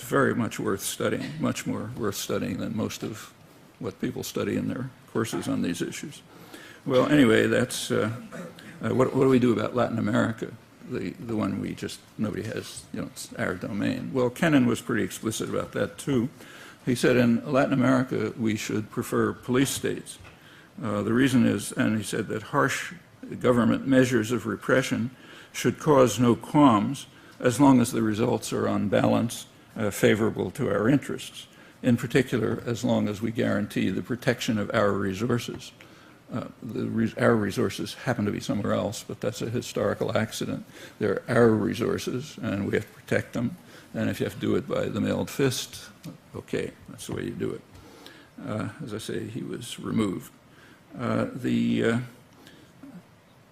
very much worth studying, much more worth studying than most of what people study in their courses on these issues. Well, anyway, that's what do we do about Latin America? the one nobody has, it's our domain. Well, Kennan was pretty explicit about that too. He said in Latin America we should prefer police states. The reason is, and he said that harsh government measures of repression should cause no qualms as long as the results are on balance favorable to our interests, in particular as long as we guarantee the protection of our resources. Our resources happen to be somewhere else, but that's a historical accident. They're our resources, and we have to protect them. And if you have to do it by the mailed fist, okay, that's the way you do it. As I say, he was removed.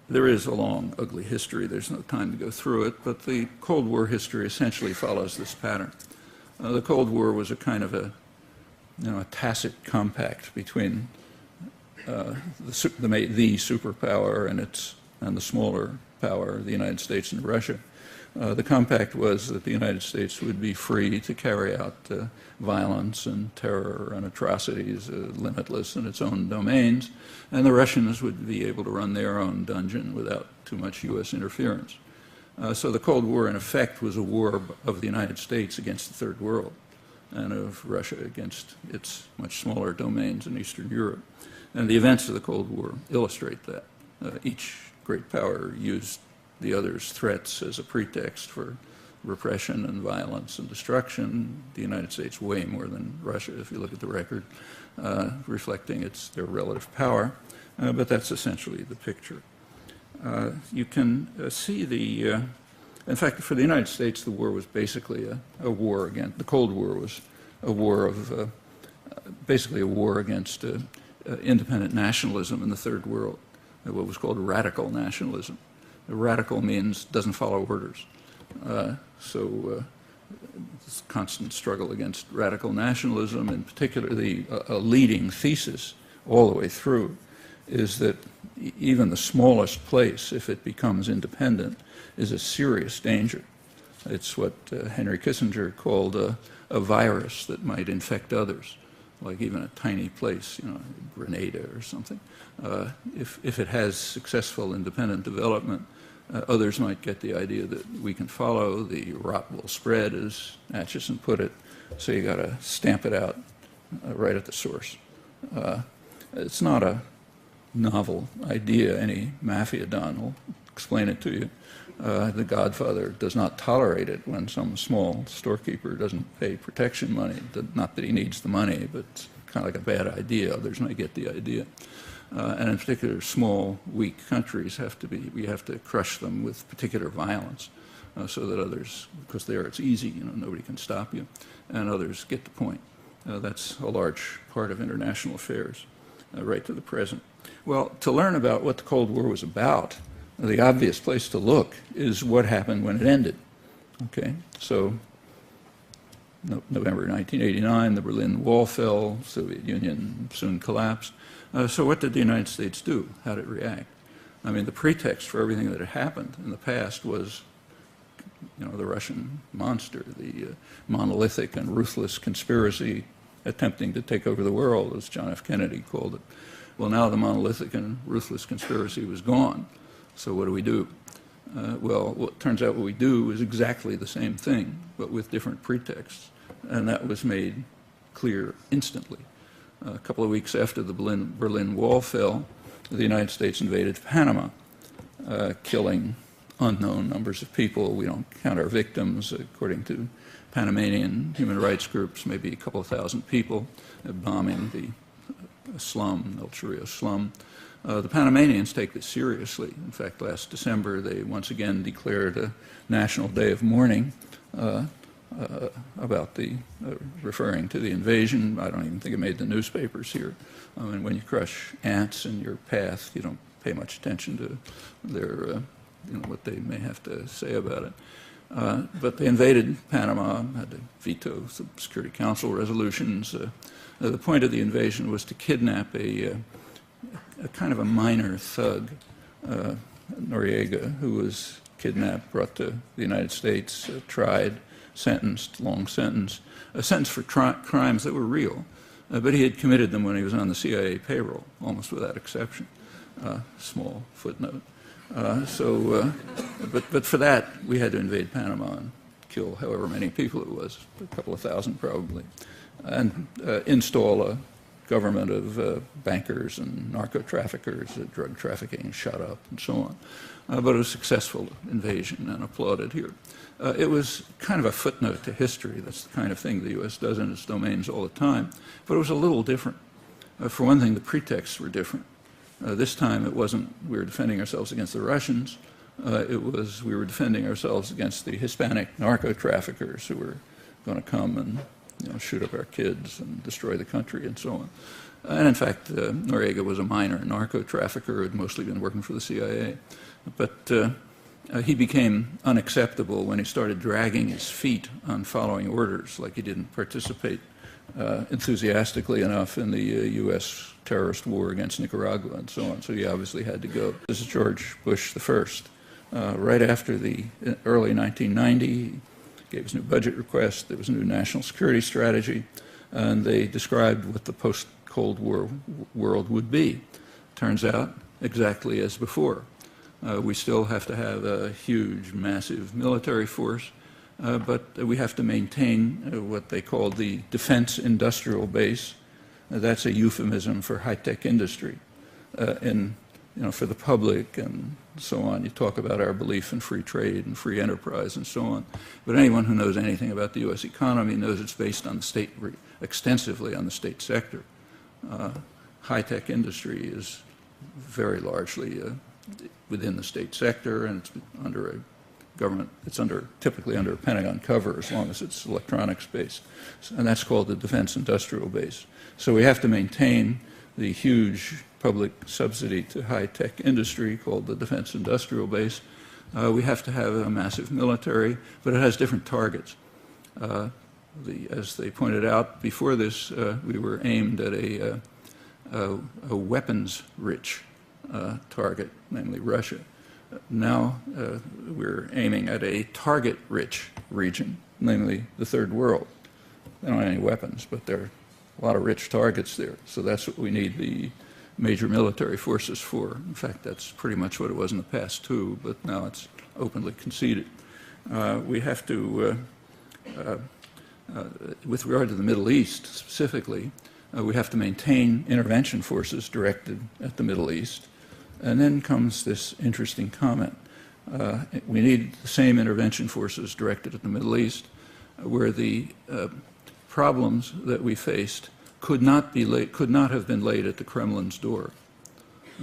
There is a long, ugly history. There's no time to go through it, but the Cold War history essentially follows this pattern. The Cold War was a kind of a tacit compact between the superpower and the smaller power, the United States and Russia. The compact was that the United States would be free to carry out violence and terror and atrocities limitless in its own domains, and the Russians would be able to run their own dungeon without too much U.S. interference. So the Cold War, in effect, was a war of the United States against the Third World and of Russia against its much smaller domains in Eastern Europe. And the events of the Cold War illustrate that. Each great power used the other's threats as a pretext for repression and violence and destruction. The United States way more than Russia, if you look at the record, reflecting their relative power. But that's essentially the picture. You can see in fact, for the United States, the war was basically a war against, the Cold War was a war of, basically a war against independent nationalism in the Third World, what was called radical nationalism. Radical means doesn't follow orders. So this constant struggle against radical nationalism, in particular, a leading thesis all the way through is that even the smallest place, if it becomes independent, is a serious danger. It's what Henry Kissinger called a virus that might infect others, like even a tiny place, Grenada or something. If it has successful independent development, others might get the idea that we can follow. The rot will spread, as Atchison put it, so you got to stamp it out right at the source. It's not a novel idea. Any mafia don will explain it to you. The Godfather does not tolerate it when some small storekeeper doesn't pay protection money. Not that he needs the money, but it's kind of like a bad idea. Others may get the idea. And in particular, small, weak countries we have to crush them with particular violence so that others, because there it's easy, nobody can stop you, and others get the point. That's a large part of international affairs, right to the present. Well, to learn about what the Cold War was about, the obvious place to look is what happened when it ended. Okay, so November 1989, the Berlin Wall fell, Soviet Union soon collapsed. So what did the United States do? How did it react? I mean, the pretext for everything that had happened in the past was, the Russian monster, the monolithic and ruthless conspiracy attempting to take over the world, as John F. Kennedy called it. Well, now the monolithic and ruthless conspiracy was gone. So what do we do? Well, it turns out what we do is exactly the same thing, but with different pretexts. And that was made clear instantly. A couple of weeks after the Berlin Wall fell, the United States invaded Panama, killing unknown numbers of people. We don't count our victims. According to Panamanian human rights groups, maybe a couple of thousand people, bombing the slum, El Chorrillo slum. The Panamanians take this seriously. In fact, last December, they once again declared a national day of mourning about referring to the invasion. I don't even think it made the newspapers here. I mean, when you crush ants in your path, you don't pay much attention to their, what they may have to say about it. But they invaded Panama, had to veto some Security Council resolutions. The point of the invasion was to kidnap a kind of a minor thug, Noriega, who was kidnapped, brought to the United States, tried, sentenced, long sentence, a sentence for crimes that were real. But he had committed them when he was on the CIA payroll, almost without exception. small footnote. But for that, we had to invade Panama and kill however many people it was, a couple of thousand probably, and install a government of bankers and narco-traffickers, drug trafficking shot up and so on. But it was a successful invasion and applauded here. It was kind of a footnote to history. That's the kind of thing the U.S. does in its domains all the time. But it was a little different. For one thing, the pretexts were different. This time it wasn't we were defending ourselves against the Russians. It was we were defending ourselves against the Hispanic narco-traffickers who were going to come and shoot up our kids and destroy the country and so on. And in fact, Noriega was a minor narco-trafficker who had mostly been working for the CIA. But he became unacceptable when he started dragging his feet on following orders, like he didn't participate enthusiastically enough in the U.S. terrorist war against Nicaragua and so on. So he obviously had to go. This is George Bush I. Right after the early 1990, he gave his new budget request. There was a new national security strategy, and they described what the post-Cold War world would be. Turns out exactly as before. We still have to have a huge, massive military force, but we have to maintain what they call the defense industrial base. That's a euphemism for high-tech industry. For the public and so on, you talk about our belief in free trade and free enterprise and so on. But anyone who knows anything about the U.S. economy knows it's based on the state, extensively on the state sector. High-tech industry is very largely within the state sector, and it's under a government, it's typically under a Pentagon cover as long as it's electronics based. And that's called the defense industrial base. So we have to maintain the huge public subsidy to high-tech industry called the defense industrial base. We have to have a massive military, but it has different targets. As they pointed out before this, we were aimed at a weapons-rich target, namely Russia. Now we're aiming at a target-rich region, namely the Third World. They don't have any weapons, but there are a lot of rich targets there. So that's what we need the major military forces for. In fact, that's pretty much what it was in the past too, but now it's openly conceded. We have to, with regard to the Middle East specifically, we have to maintain intervention forces directed at the Middle East. And then comes this interesting comment. We need the same intervention forces directed at the Middle East, where the problems that we faced could not have been laid at the Kremlin's door.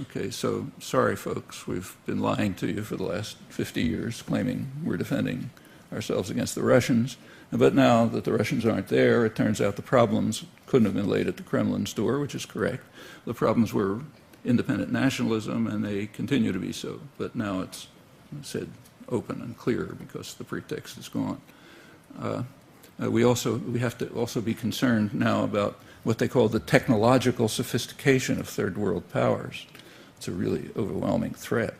Okay, so sorry folks, we've been lying to you for the last 50 years, claiming we're defending ourselves against the Russians. But now that the Russians aren't there, it turns out the problems couldn't have been laid at the Kremlin's door, which is correct. The problems were independent nationalism, and they continue to be so. But now it's said open and clear because the pretext is gone. We have to also be concerned now about what they call the technological sophistication of third world powers. It's a really overwhelming threat.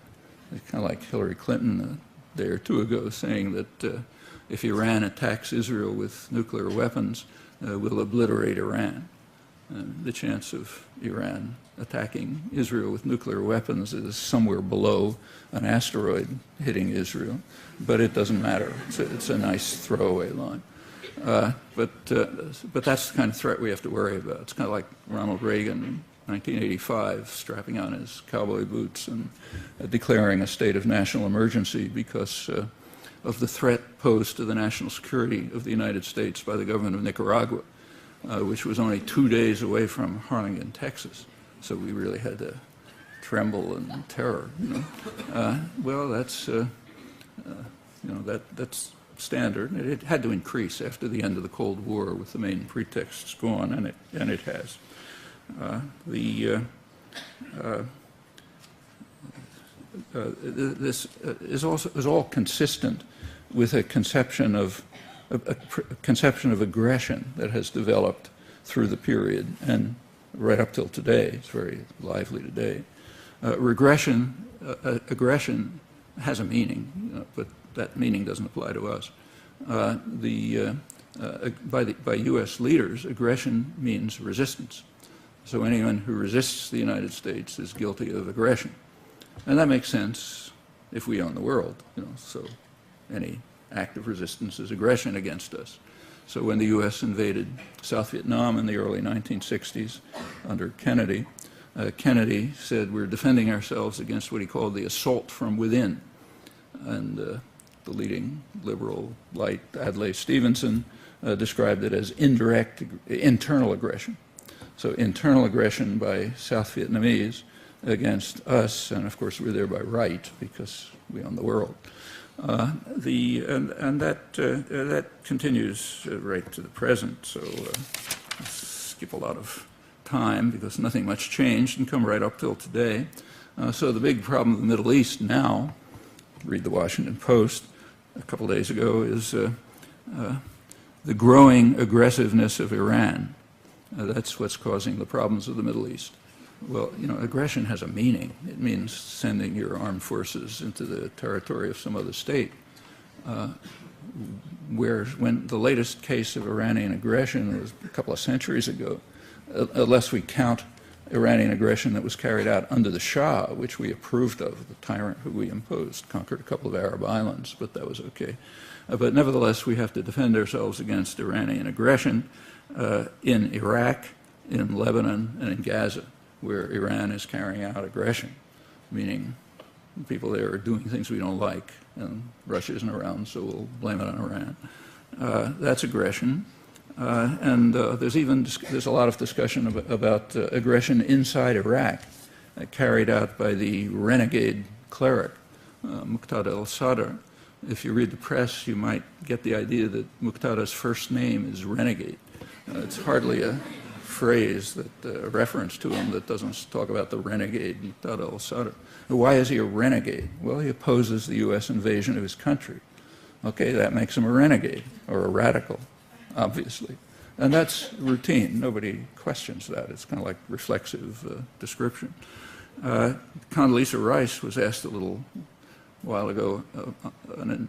It's kind of like Hillary Clinton a day or two ago saying that if Iran attacks Israel with nuclear weapons, we'll obliterate Iran. The chance of Iran attacking Israel with nuclear weapons is somewhere below an asteroid hitting Israel, but it doesn't matter. It's a nice throwaway line. But that's the kind of threat we have to worry about. It's kind of like Ronald Reagan in 1985 strapping on his cowboy boots and declaring a state of national emergency because of the threat posed to the national security of the United States by the government of Nicaragua, which was only 2 days away from Harlingen, Texas. So we really had to tremble in terror. Well, that's that's standard. It had to increase after the end of the Cold War with the main pretexts gone, and it has. This is all consistent with a conception of aggression that has developed through the period and right up till today. It's very lively today. Aggression has a meaning, but that meaning doesn't apply to us. By U.S. leaders, aggression means resistance. So anyone who resists the United States is guilty of aggression. And that makes sense if we own the world, so any act of resistance is aggression against us. So when the U.S. invaded South Vietnam in the early 1960s under Kennedy, Kennedy said we're defending ourselves against what he called the assault from within. And the leading liberal light, Adlai Stevenson, described it as internal aggression. So internal aggression by South Vietnamese against us, and of course we're there by right because we own the world. And that continues right to the present. So let's skip a lot of time because nothing much changed and come right up till today. So the big problem of the Middle East now, read the Washington Post a couple days ago, is the growing aggressiveness of Iran. That's what's causing the problems of the Middle East. Well, aggression has a meaning. It means sending your armed forces into the territory of some other state. When the latest case of Iranian aggression was a couple of centuries ago, unless we count Iranian aggression that was carried out under the Shah, which we approved of, the tyrant who we imposed, conquered a couple of Arab islands, but that was okay. But nevertheless, we have to defend ourselves against Iranian aggression in Iraq, in Lebanon, and in Gaza, where Iran is carrying out aggression, meaning people there are doing things we don't like, and Russia isn't around, so we'll blame it on Iran. That's aggression. And there's a lot of discussion about aggression inside Iraq, carried out by the renegade cleric, Muqtada al-Sadr. If you read the press, you might get the idea that Muqtada's first name is renegade. It's hardly a phrase, a reference to him that doesn't talk about the renegade Muqtada al-Sadr. Why is he a renegade? Well, he opposes the U.S. invasion of his country. Okay, that makes him a renegade, or a radical, obviously. And that's routine. Nobody questions that. It's kind of like reflexive description. Condoleezza Rice was asked a little while ago in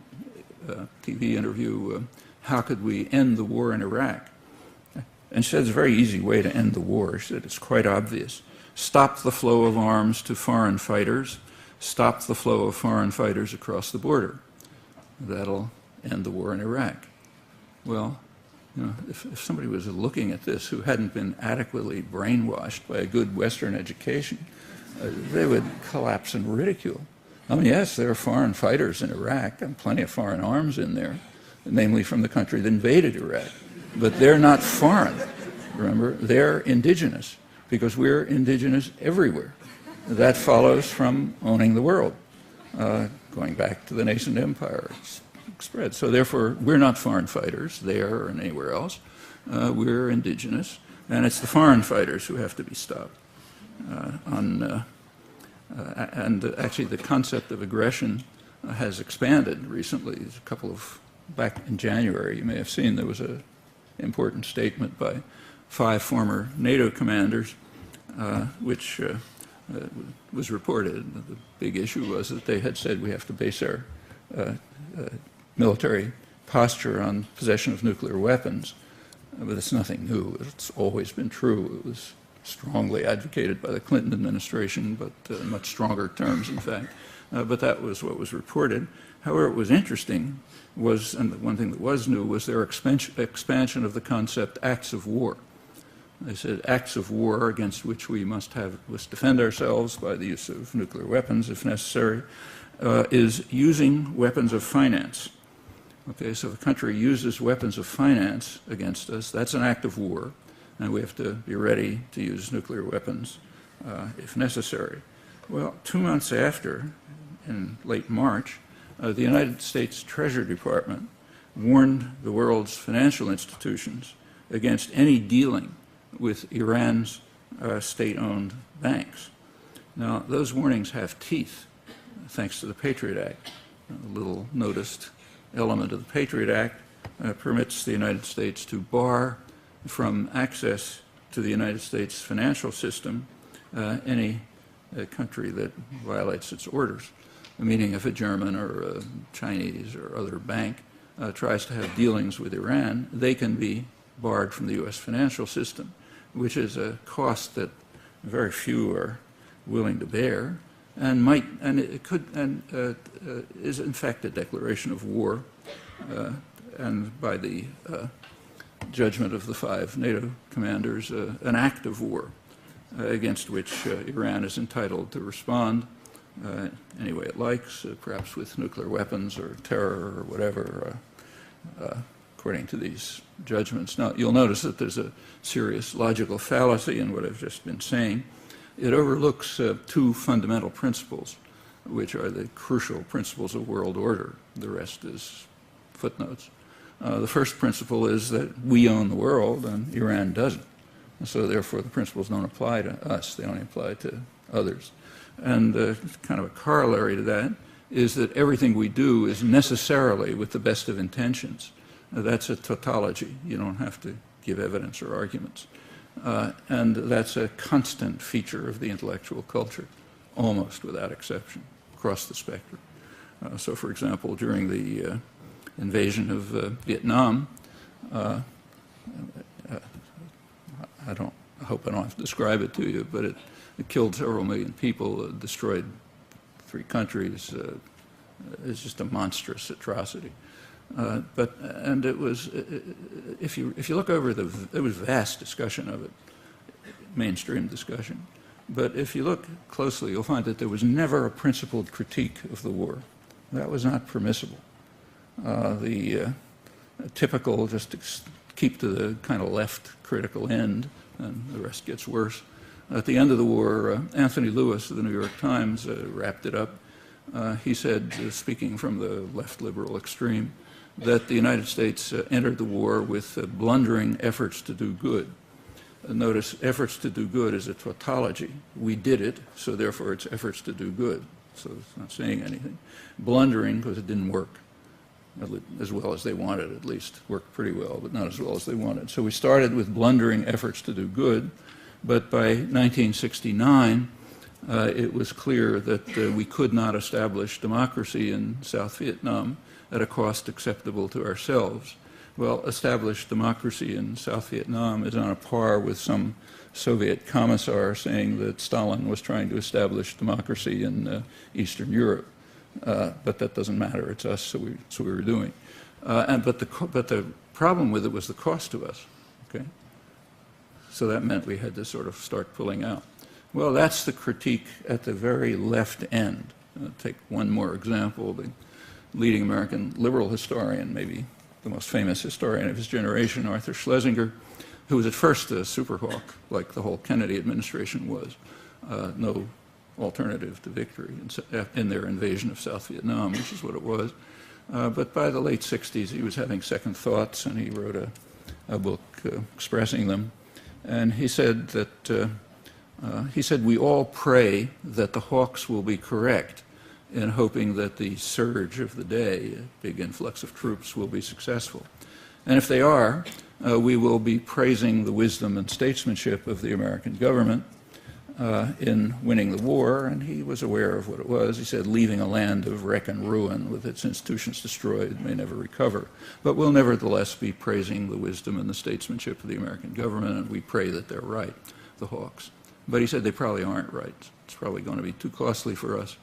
a TV interview, how could we end the war in Iraq? And she said it's a very easy way to end the war. She said it's quite obvious. Stop the flow of arms to foreign fighters. Stop the flow of foreign fighters across the border. That'll end the war in Iraq. Well, if somebody was looking at this who hadn't been adequately brainwashed by a good Western education, they would collapse in ridicule. I mean, yes, there are foreign fighters in Iraq and plenty of foreign arms in there, namely from the country that invaded Iraq. But they're not foreign, remember? They're indigenous, because we're indigenous everywhere. That follows from owning the world, going back to the nascent empire spread. So therefore, we're not foreign fighters there or anywhere else. We're indigenous, and it's the foreign fighters who have to be stopped. And actually, the concept of aggression has expanded recently. There's a couple of, back in January, you may have seen there was an important statement by 5 former NATO commanders, which was reported. The big issue was that they had said we have to base our military posture on possession of nuclear weapons. But it's nothing new. It's always been true. It was strongly advocated by the Clinton administration, but in much stronger terms, in fact. But that was what was reported. However, what was interesting was, and the one thing that was new, was their expansion of the concept acts of war. They said acts of war against which we must defend ourselves by the use of nuclear weapons, if necessary, is using weapons of finance. Okay, so if a country uses weapons of finance against us, that's an act of war, and we have to be ready to use nuclear weapons if necessary. Well, 2 months after, in late March, the United States Treasury Department warned the world's financial institutions against any dealing with Iran's state-owned banks. Now, those warnings have teeth, thanks to the Patriot Act. A little noticed element of the Patriot Act permits the United States to bar from access to the United States financial system any country that violates its orders. Meaning if a German or a Chinese or other bank tries to have dealings with Iran, they can be barred from the U.S. financial system. which is a cost that very few are willing to bear, and is in fact a declaration of war, and by the judgment of the 5 NATO commanders, an act of war against which Iran is entitled to respond any way it likes, perhaps with nuclear weapons or terror or whatever, according to these judgments. Now, you'll notice that there's a serious logical fallacy in what I've just been saying. It overlooks 2 fundamental principles, which are the crucial principles of world order. The rest is footnotes. The first principle is that we own the world and Iran doesn't. And so therefore the principles don't apply to us, they only apply to others. And kind of a corollary to that is that everything we do is necessarily with the best of intentions. That's a tautology. You don't have to give evidence or arguments. And that's a constant feature of the intellectual culture, almost without exception, across the spectrum. So for example, during the invasion of Vietnam, I hope I don't have to describe it to you, but it killed several million people, destroyed 3 countries. It's just a monstrous atrocity. And it was, if you look over there was vast discussion of it, mainstream discussion. But if you look closely, you'll find that there was never a principled critique of the war. That was not permissible. The typical, just to keep to the kind of left critical end, and the rest gets worse. At the end of the war, Anthony Lewis of the New York Times wrapped it up. He said, speaking from the left liberal extreme, that the United States entered the war with blundering efforts to do good. Notice, efforts to do good is a tautology. We did it, so therefore it's efforts to do good. So it's not saying anything. Blundering, because it didn't work as well as they wanted, at least. Worked pretty well, but not as well as they wanted. So we started with blundering efforts to do good, but by 1969, it was clear that we could not establish democracy in South Vietnam at a cost acceptable to ourselves. Well, established democracy in South Vietnam is on a par with some Soviet commissar saying that Stalin was trying to establish democracy in Eastern Europe. But that doesn't matter. It's us, so we were doing. But the problem with it was the cost to us. Okay? So that meant we had to sort of start pulling out. Well, that's the critique at the very left end. Take one more example. The leading American liberal historian, maybe the most famous historian of his generation, Arthur Schlesinger, who was at first a superhawk, like the whole Kennedy administration was. No alternative to victory in their invasion of South Vietnam, which is what it was. But by the late 60s, he was having second thoughts, and he wrote a book expressing them. And he said that we all pray that the hawks will be correct, in hoping that the surge of the day, a big influx of troops, will be successful. And if they are, we will be praising the wisdom and statesmanship of the American government in winning the war, and he was aware of what it was. He said, leaving a land of wreck and ruin with its institutions destroyed may never recover. But we'll nevertheless be praising the wisdom and the statesmanship of the American government, and we pray that they're right, the hawks. But he said they probably aren't right. It's probably going to be too costly for us.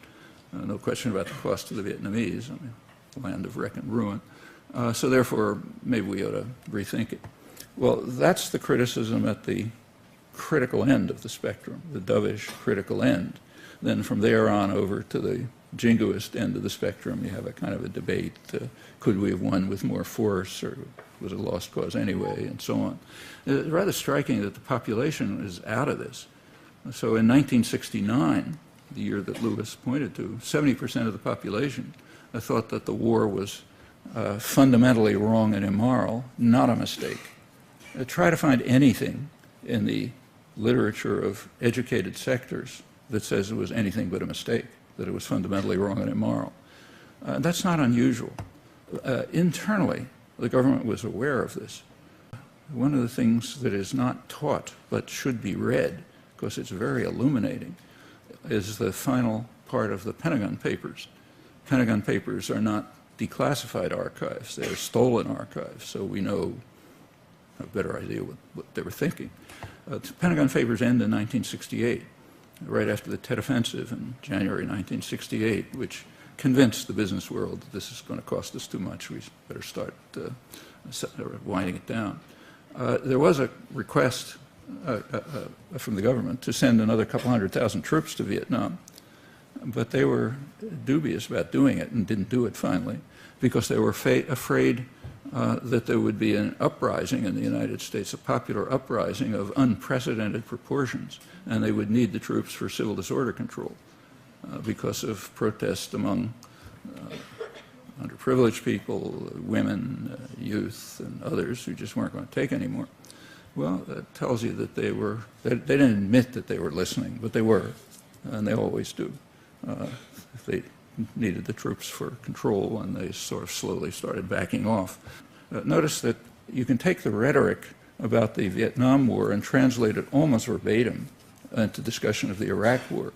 No question about the cost to the Vietnamese, I mean, land of wreck and ruin. So therefore, maybe we ought to rethink it. Well, that's the criticism at the critical end of the spectrum, the dovish critical end. Then from there on over to the jingoist end of the spectrum, you have a kind of a debate. Could we have won with more force, or was it a lost cause anyway, and so on. It's rather striking that the population is out of this. So in 1969, the year that Lewis pointed to, 70% of the population thought that the war was fundamentally wrong and immoral, not a mistake. Try to find anything in the literature of educated sectors that says it was anything but a mistake, that it was fundamentally wrong and immoral. That's not unusual. Internally, the government was aware of this. One of the things that is not taught but should be read, because it's very illuminating, is the final part of the Pentagon Papers. Pentagon Papers are not declassified archives, they're stolen archives, so we know a better idea what they were thinking. The Pentagon favors end in 1968, right after the Tet Offensive in January 1968, which convinced the business world that this is going to cost us too much. We better start winding it down. There was a request from the government to send another couple 100,000 troops to Vietnam, but they were dubious about doing it and didn't do it finally because they were afraid that there would be an uprising in the United States, a popular uprising of unprecedented proportions, and they would need the troops for civil disorder control because of protest among underprivileged people, women, youth, and others who just weren't going to take anymore. Well, that tells you that they didn't admit that they were listening, but they were, and they always do. They needed the troops for control, and they sort of slowly started backing off. Notice that you can take the rhetoric about the Vietnam War and translate it almost verbatim into discussion of the Iraq War.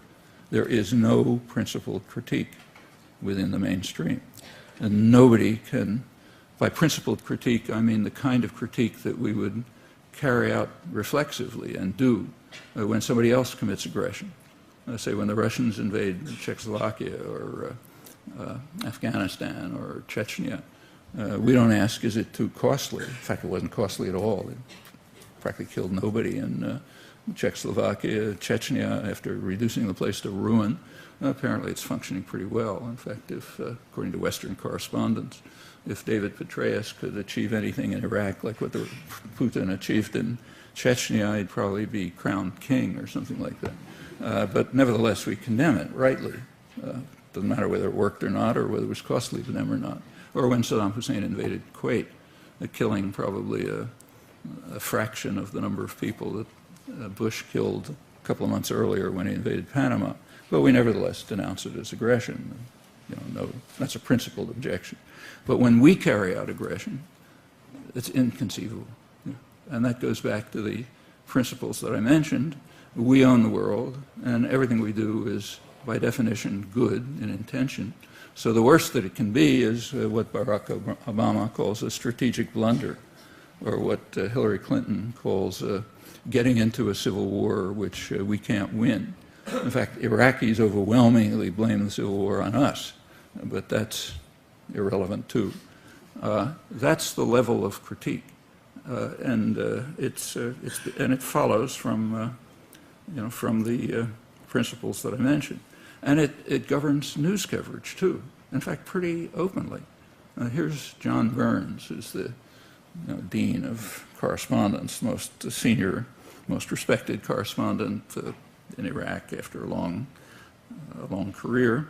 There is no principled critique within the mainstream. And nobody can, by principled critique, I mean the kind of critique that we would carry out reflexively and do when somebody else commits aggression. Say when the Russians invade Czechoslovakia or Afghanistan or Chechnya, we don't ask, is it too costly? In fact, it wasn't costly at all. It practically killed nobody in Czechoslovakia, Chechnya, after reducing the place to ruin. Apparently it's functioning pretty well. In fact, according to Western correspondents, if David Petraeus could achieve anything in Iraq like what Putin achieved in Chechnya, he'd probably be crowned king or something like that. But nevertheless, we condemn it rightly. Doesn't matter whether it worked or not, or whether it was costly to them or not. Or when Saddam Hussein invaded Kuwait, killing probably a fraction of the number of people that Bush killed a couple of months earlier when he invaded Panama. But we nevertheless denounce it as aggression. No, that's a principled objection. But when we carry out aggression, it's inconceivable. And that goes back to the principles that I mentioned. We own the world, and everything we do is, by definition, good in intention. So the worst that it can be is what Barack Obama calls a strategic blunder, or what Hillary Clinton calls getting into a civil war which we can't win. In fact, Iraqis overwhelmingly blame the civil war on us, but that's irrelevant too. That's the level of critique, and it follows from from the principles that I mentioned, and it governs news coverage too. In fact, pretty openly. Here's John Burns, who's the dean of correspondence, most senior, most respected correspondent in Iraq after a long career.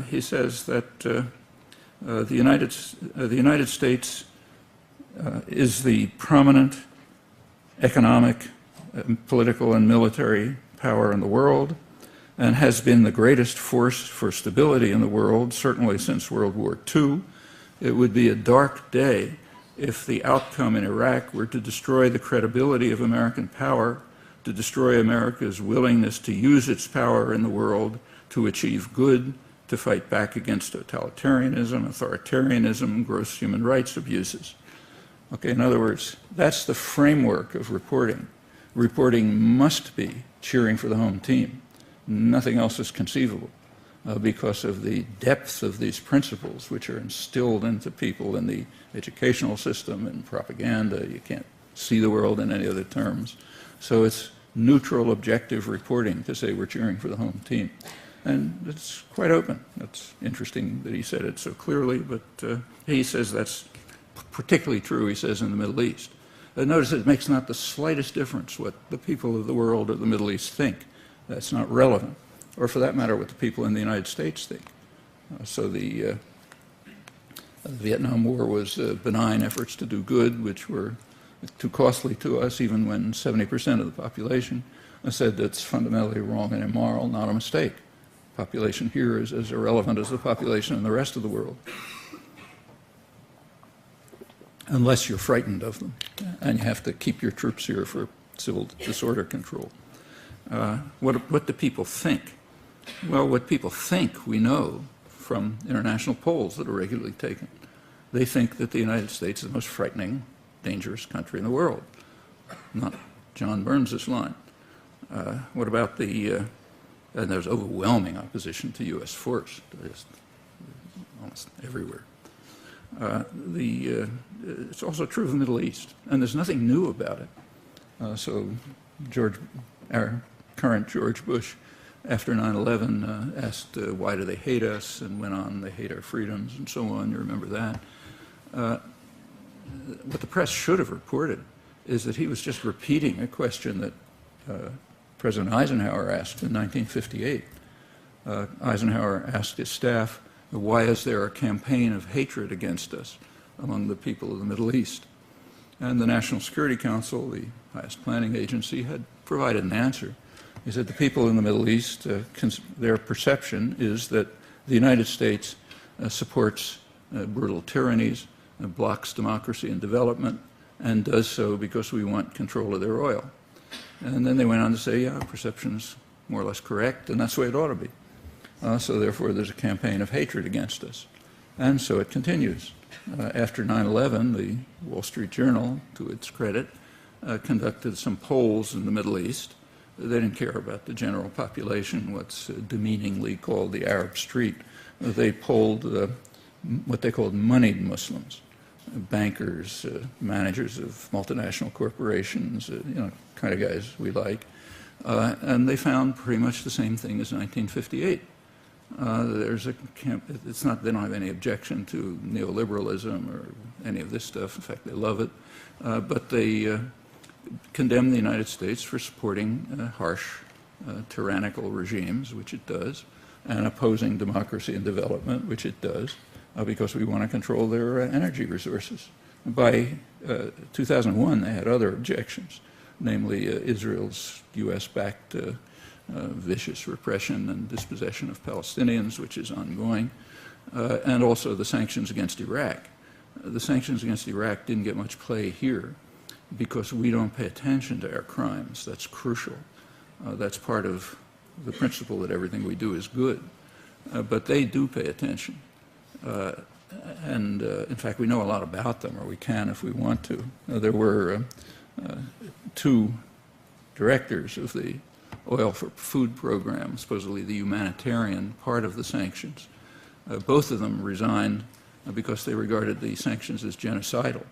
He says that the United States is the prominent economic, political, and military power in the world, and has been the greatest force for stability in the world, certainly since World War II. It would be a dark day if the outcome in Iraq were to destroy the credibility of American power, to destroy America's willingness to use its power in the world to achieve good, to fight back against totalitarianism, authoritarianism, gross human rights abuses. Okay, in other words, that's the framework of reporting. Reporting must be cheering for the home team. Nothing else is conceivable because of the depth of these principles which are instilled into people in the educational system and propaganda. You can't see the world in any other terms. So it's neutral, objective reporting to say we're cheering for the home team. And it's quite open. It's interesting that he said it so clearly, but he says that's particularly true, he says, in the Middle East. Notice it makes not the slightest difference what the people of the world or the Middle East think. That's not relevant. Or for that matter, what the people in the United States think. So the Vietnam War was benign efforts to do good, which were too costly to us, even when 70% of the population said that's fundamentally wrong and immoral, not a mistake. The population here is as irrelevant as the population in the rest of the world, unless you're frightened of them, and you have to keep your troops here for civil disorder control. What do people think? Well, what people think we know from international polls that are regularly taken. They think that the United States is the most frightening dangerous country in the world. Not John Burns' line. What about and there's overwhelming opposition to U.S. force, just almost everywhere. It's also true of the Middle East, and there's nothing new about it. So our current George Bush, after 9/11, asked why do they hate us, and went on, they hate our freedoms, and so on. You remember that. What the press should have reported is that he was just repeating a question that President Eisenhower asked in 1958. Eisenhower asked his staff, why is there a campaign of hatred against us among the people of the Middle East? And the National Security Council, the highest planning agency, had provided an answer. He said the people in the Middle East, their perception is that the United States supports brutal tyrannies, blocks democracy and development, and does so because we want control of their oil. And then they went on to say, yeah, perception's more or less correct, and that's the way it ought to be. So therefore, there's a campaign of hatred against us. And so it continues. After 9/11, the Wall Street Journal, to its credit, conducted some polls in the Middle East. They didn't care about the general population, what's demeaningly called the Arab street. They polled what they called moneyed Muslims, bankers, managers of multinational corporations, kind of guys we like. And they found pretty much the same thing as 1958. It's not, they don't have any objection to neoliberalism or any of this stuff. In fact, they love it. But they condemn the United States for supporting harsh, tyrannical regimes, which it does, and opposing democracy and development, which it does, because we want to control their energy resources. By 2001, they had other objections, namely Israel's U.S.-backed vicious repression and dispossession of Palestinians, which is ongoing, and also the sanctions against Iraq. The sanctions against Iraq didn't get much play here because we don't pay attention to our crimes. That's crucial. That's part of the principle that everything we do is good. But they do pay attention. And in fact, we know a lot about them, or we can if we want to. There were two directors of the Oil for Food program, supposedly the humanitarian part of the sanctions. Both of them resigned because they regarded the sanctions as genocidal,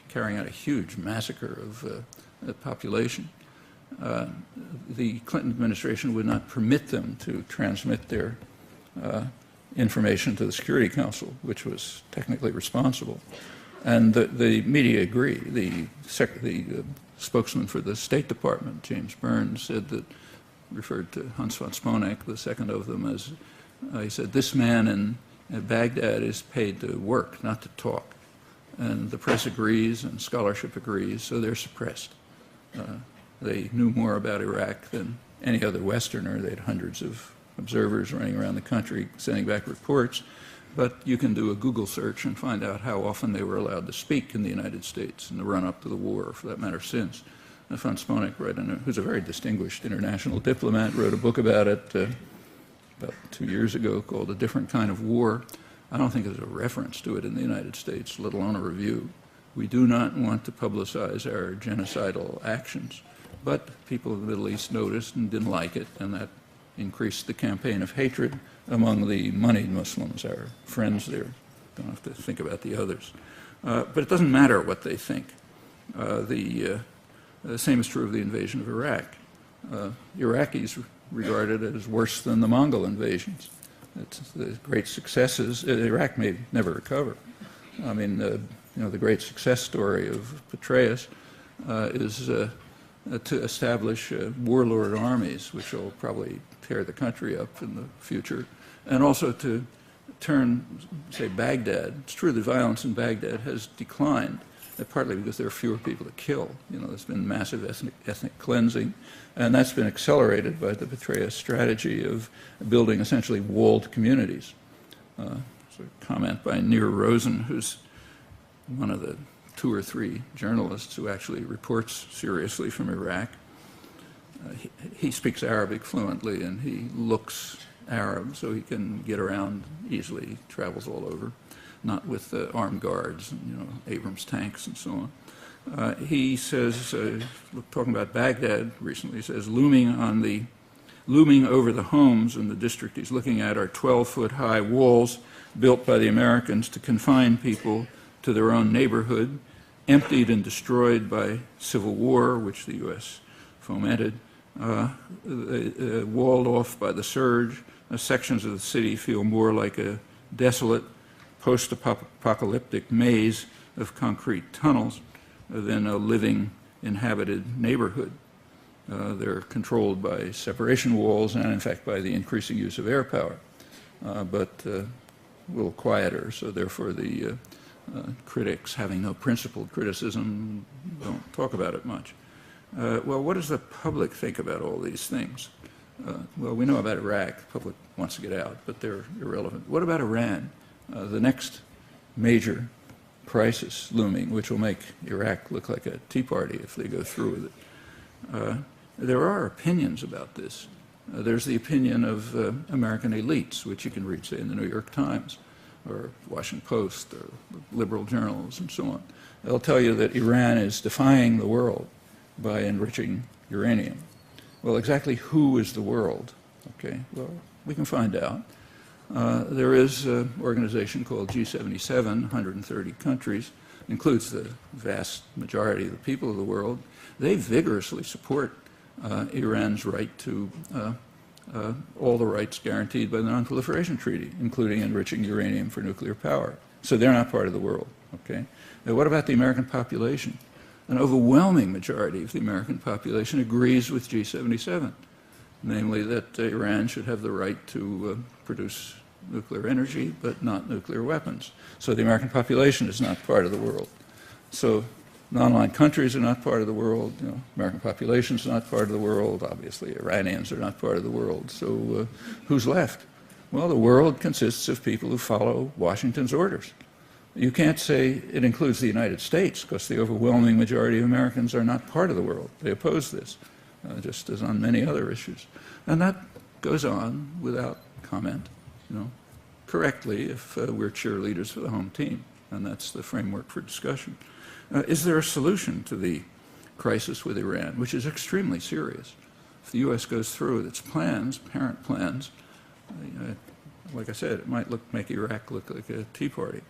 carrying out a huge massacre of the population. The Clinton administration would not permit them to transmit their information to the Security Council, which was technically responsible. And the media agree. The spokesman for the State Department, James Burns, said that, referred to Hans von Sponeck, the second of them, as, he said, this man in Baghdad is paid to work, not to talk. And the press agrees and scholarship agrees, so they're suppressed. They knew more about Iraq than any other Westerner. They had hundreds of observers running around the country sending back reports. But you can do a Google search and find out how often they were allowed to speak in the United States in the run-up to the war, or for that matter since. Von Sponeck, who's a very distinguished international diplomat, wrote a book about it about 2 years ago called A Different Kind of War. I don't think there's a reference to it in the United States, let alone a review. We do not want to publicize our genocidal actions. But people in the Middle East noticed and didn't like it, and that increased the campaign of hatred among the moneyed Muslims, our friends there. Don't have to think about the others. But it doesn't matter what they think. The same is true of the invasion of Iraq. Iraqis regard it as worse than the Mongol invasions. It's the great successes. Iraq may never recover. I mean, the great success story of Petraeus is to establish warlord armies, which will probably tear the country up in the future, and also to turn, say, Baghdad. It's true that violence in Baghdad has declined, partly because there are fewer people to kill. There's been massive ethnic cleansing, and that's been accelerated by the Petraeus strategy of building essentially walled communities. There's a comment by Nir Rosen, who's one of the 2 or 3 journalists who actually reports seriously from Iraq. He speaks Arabic fluently, and he looks Arab, so he can get around easily. He travels all over. not with armed guards, and, Abrams tanks and so on. He says, talking about Baghdad recently, he says, looming over the homes in the district he's looking at are 12-foot high walls built by the Americans to confine people to their own neighborhood, emptied and destroyed by civil war, which the U.S. fomented, walled off by the surge. Sections of the city feel more like a desolate post-apocalyptic maze of concrete tunnels than a living, inhabited neighborhood. They're controlled by separation walls and, in fact, by the increasing use of air power, but a little quieter, so therefore the critics, having no principled criticism, don't talk about it much. Well, what does the public think about all these things? Well, we know about Iraq. The public wants to get out, but they're irrelevant. What about Iran? The next major crisis looming, which will make Iraq look like a tea party if they go through with it. There are opinions about this. There's the opinion of American elites, which you can read, say, in the New York Times or Washington Post or liberal journals and so on. They'll tell you that Iran is defying the world by enriching uranium. Well, exactly who is the world? Okay, well, we can find out. There is an organization called G77, 130 countries, includes the vast majority of the people of the world. They vigorously support Iran's right to all the rights guaranteed by the Non-Proliferation Treaty, including enriching uranium for nuclear power. So they're not part of the world, okay? Now, what about the American population? An overwhelming majority of the American population agrees with G77, namely that Iran should have the right to produce nuclear energy, but not nuclear weapons. So the American population is not part of the world. So non-aligned countries are not part of the world. American population is not part of the world. Obviously, Iranians are not part of the world. So who's left? Well, the world consists of people who follow Washington's orders. You can't say it includes the United States, because the overwhelming majority of Americans are not part of the world. They oppose this, just as on many other issues. And that goes on without comment, correctly if we're cheerleaders for the home team. And that's the framework for discussion. Is there a solution to the crisis with Iran, which is extremely serious? If the U.S. goes through with its plans, apparent plans, like I said, it might make Iraq look like a tea party.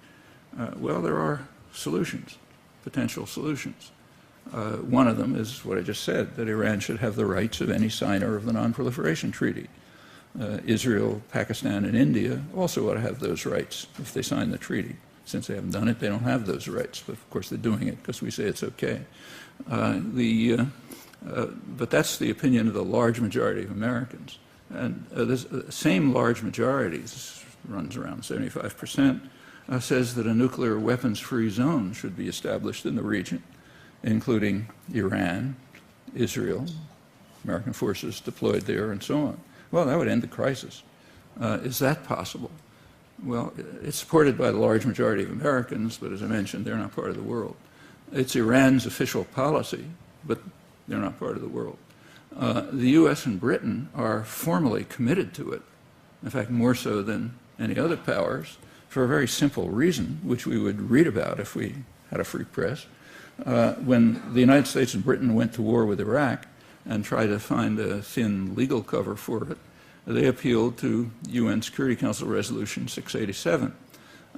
Well, there are solutions, potential solutions. One of them is what I just said, that Iran should have the rights of any signer of the Non-Proliferation Treaty. Israel, Pakistan, and India also ought to have those rights if they sign the treaty. Since they haven't done it, they don't have those rights. But of course, they're doing it because we say it's okay. But that's the opinion of the large majority of Americans. And this same large majority, this runs around 75%, says that a nuclear weapons-free zone should be established in the region, including Iran, Israel, American forces deployed there, and so on. Well, that would end the crisis. Is that possible? Well, it's supported by the large majority of Americans, but as I mentioned, they're not part of the world. It's Iran's official policy, but they're not part of the world. The U.S. and Britain are formally committed to it, in fact, more so than any other powers, for a very simple reason, which we would read about if we had a free press. When the United States and Britain went to war with Iraq and tried to find a thin legal cover for it, they appealed to UN Security Council Resolution 687,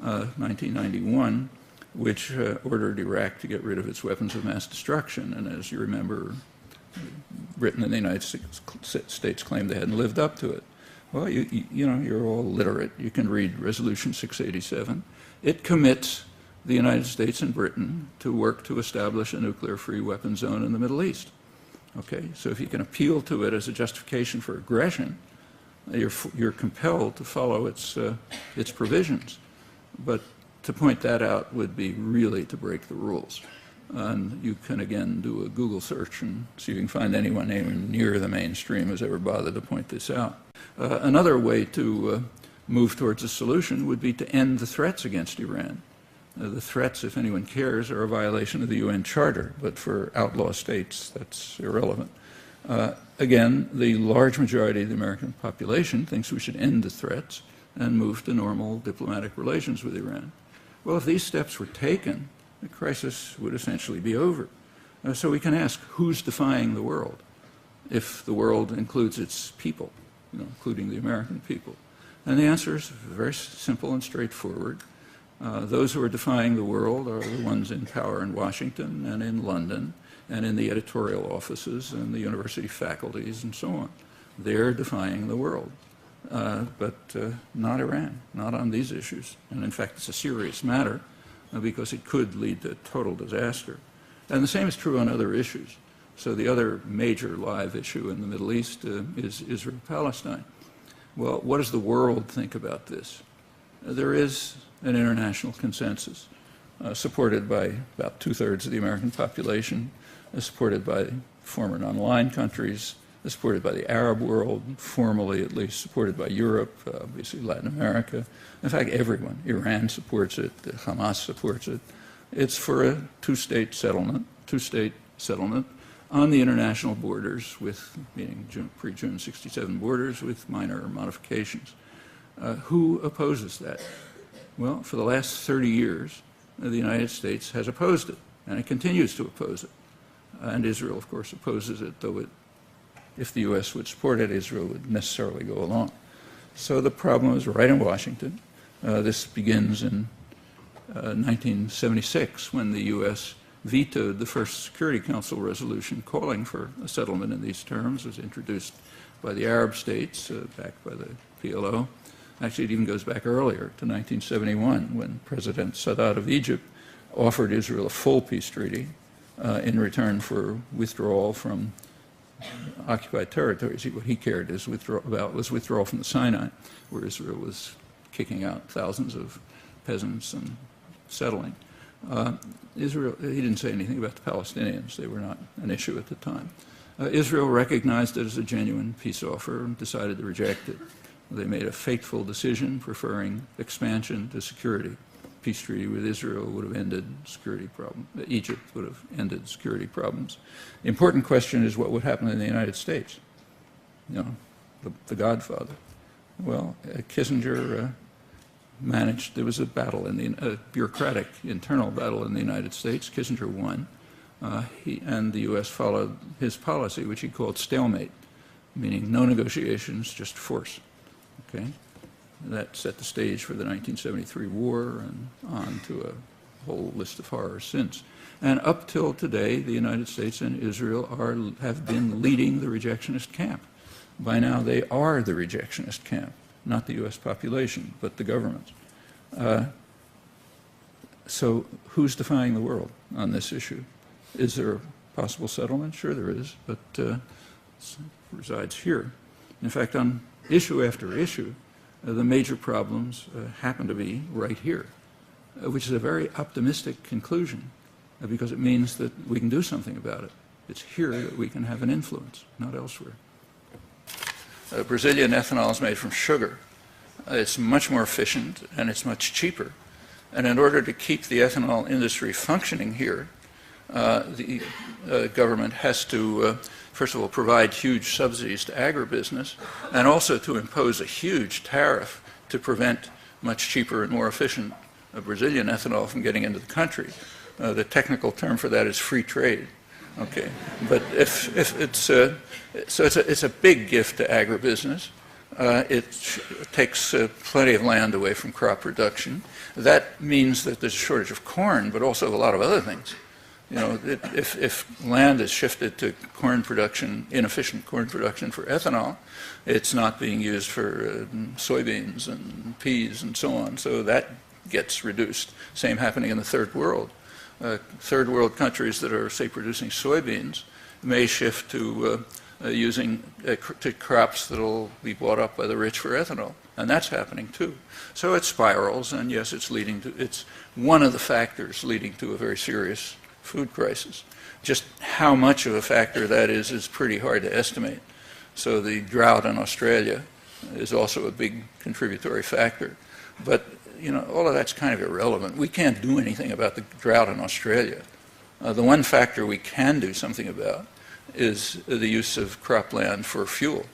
1991, which ordered Iraq to get rid of its weapons of mass destruction. And as you remember, Britain and the United States claimed they hadn't lived up to it. Well, you're all literate. You can read Resolution 687. It commits the United States and Britain to work to establish a nuclear-free weapon zone in the Middle East. Okay, so if you can appeal to it as a justification for aggression, you're compelled to follow its provisions. But to point that out would be really to break the rules. And you can, again, do a Google search and see if you can find anyone even near the mainstream who's ever bothered to point this out. Another way to move towards a solution would be to end the threats against Iran. The threats, if anyone cares, are a violation of the UN Charter, but for outlaw states, that's irrelevant. Again, the large majority of the American population thinks we should end the threats and move to normal diplomatic relations with Iran. Well, if these steps were taken, the crisis would essentially be over. So we can ask, who's defying the world? If the world includes its people, including the American people. And the answer is very simple and straightforward. Those who are defying the world are the ones in power in Washington and in London and in the editorial offices and the university faculties and so on. They're defying the world, but not Iran, not on these issues. And in fact, it's a serious matter because it could lead to total disaster. And the same is true on other issues. So the other major live issue in the Middle East is Israel-Palestine. Well, what does the world think about this? There is an international consensus supported by about 2/3 of the American population, supported by former non-aligned countries, supported by the Arab world, formally at least supported by Europe, obviously Latin America. In fact, everyone. Iran supports it, Hamas supports it. It's for a two-state settlement on the international borders with, meaning pre-June 67 borders with minor modifications. Who opposes that? Well, for the last 30 years, the United States has opposed it, and it continues to oppose it. And Israel, of course, opposes it, though if the U.S. would support it, Israel would necessarily go along. So the problem is right in Washington. This begins in 1976, when the U.S. vetoed the first Security Council resolution calling for a settlement in these terms. It was introduced by the Arab states, backed by the PLO. Actually, it even goes back earlier to 1971, when President Sadat of Egypt offered Israel a full peace treaty in return for withdrawal from occupied territories. What he cared about was withdrawal from the Sinai, where Israel was kicking out thousands of peasants and settling. Israel, he didn't say anything about the Palestinians. They were not an issue at the time. Israel recognized it as a genuine peace offer and decided to reject it. They made a fateful decision, preferring expansion to security. Peace treaty with Israel would have ended security problems. Egypt would have ended security problems. The important question is what would happen in the United States. The Godfather. Well, Kissinger managed, there was a battle, a bureaucratic internal battle in the United States. Kissinger won, and the U.S. followed his policy, which he called stalemate, meaning no negotiations, just force. Okay? That set the stage for the 1973 war and on to a whole list of horrors since. And up till today, the United States and Israel have been leading the rejectionist camp. By now, they are the rejectionist camp, not the U.S. population, but the governments. So who's defying the world on this issue? Is there a possible settlement? Sure there is, but it resides here. In fact, on issue after issue, the major problems happen to be right here, which is a very optimistic conclusion because it means that we can do something about it. It's here that we can have an influence, not elsewhere. Brazilian ethanol is made from sugar. It's much more efficient and it's much cheaper. And in order to keep the ethanol industry functioning here, the government has to first of all, provide huge subsidies to agribusiness, and also to impose a huge tariff to prevent much cheaper and more efficient Brazilian ethanol from getting into the country. The technical term for that is free trade. Okay, but if it's so it's a big gift to agribusiness. It takes plenty of land away from crop production. That means that there's a shortage of corn, but also a lot of other things. If land is shifted to corn production, inefficient corn production for ethanol, it's not being used for soybeans and peas and so on. So that gets reduced. Same happening in the third world. Third world countries that are, say, producing soybeans may shift to using to crops that will be bought up by the rich for ethanol. And that's happening too. So it spirals, and yes, it's one of the factors leading to a very serious food crisis. Just how much of a factor that is pretty hard to estimate. So the drought in Australia is also a big contributory factor. But all of that's kind of irrelevant. We can't do anything about the drought in Australia. The one factor we can do something about is the use of cropland for fuel.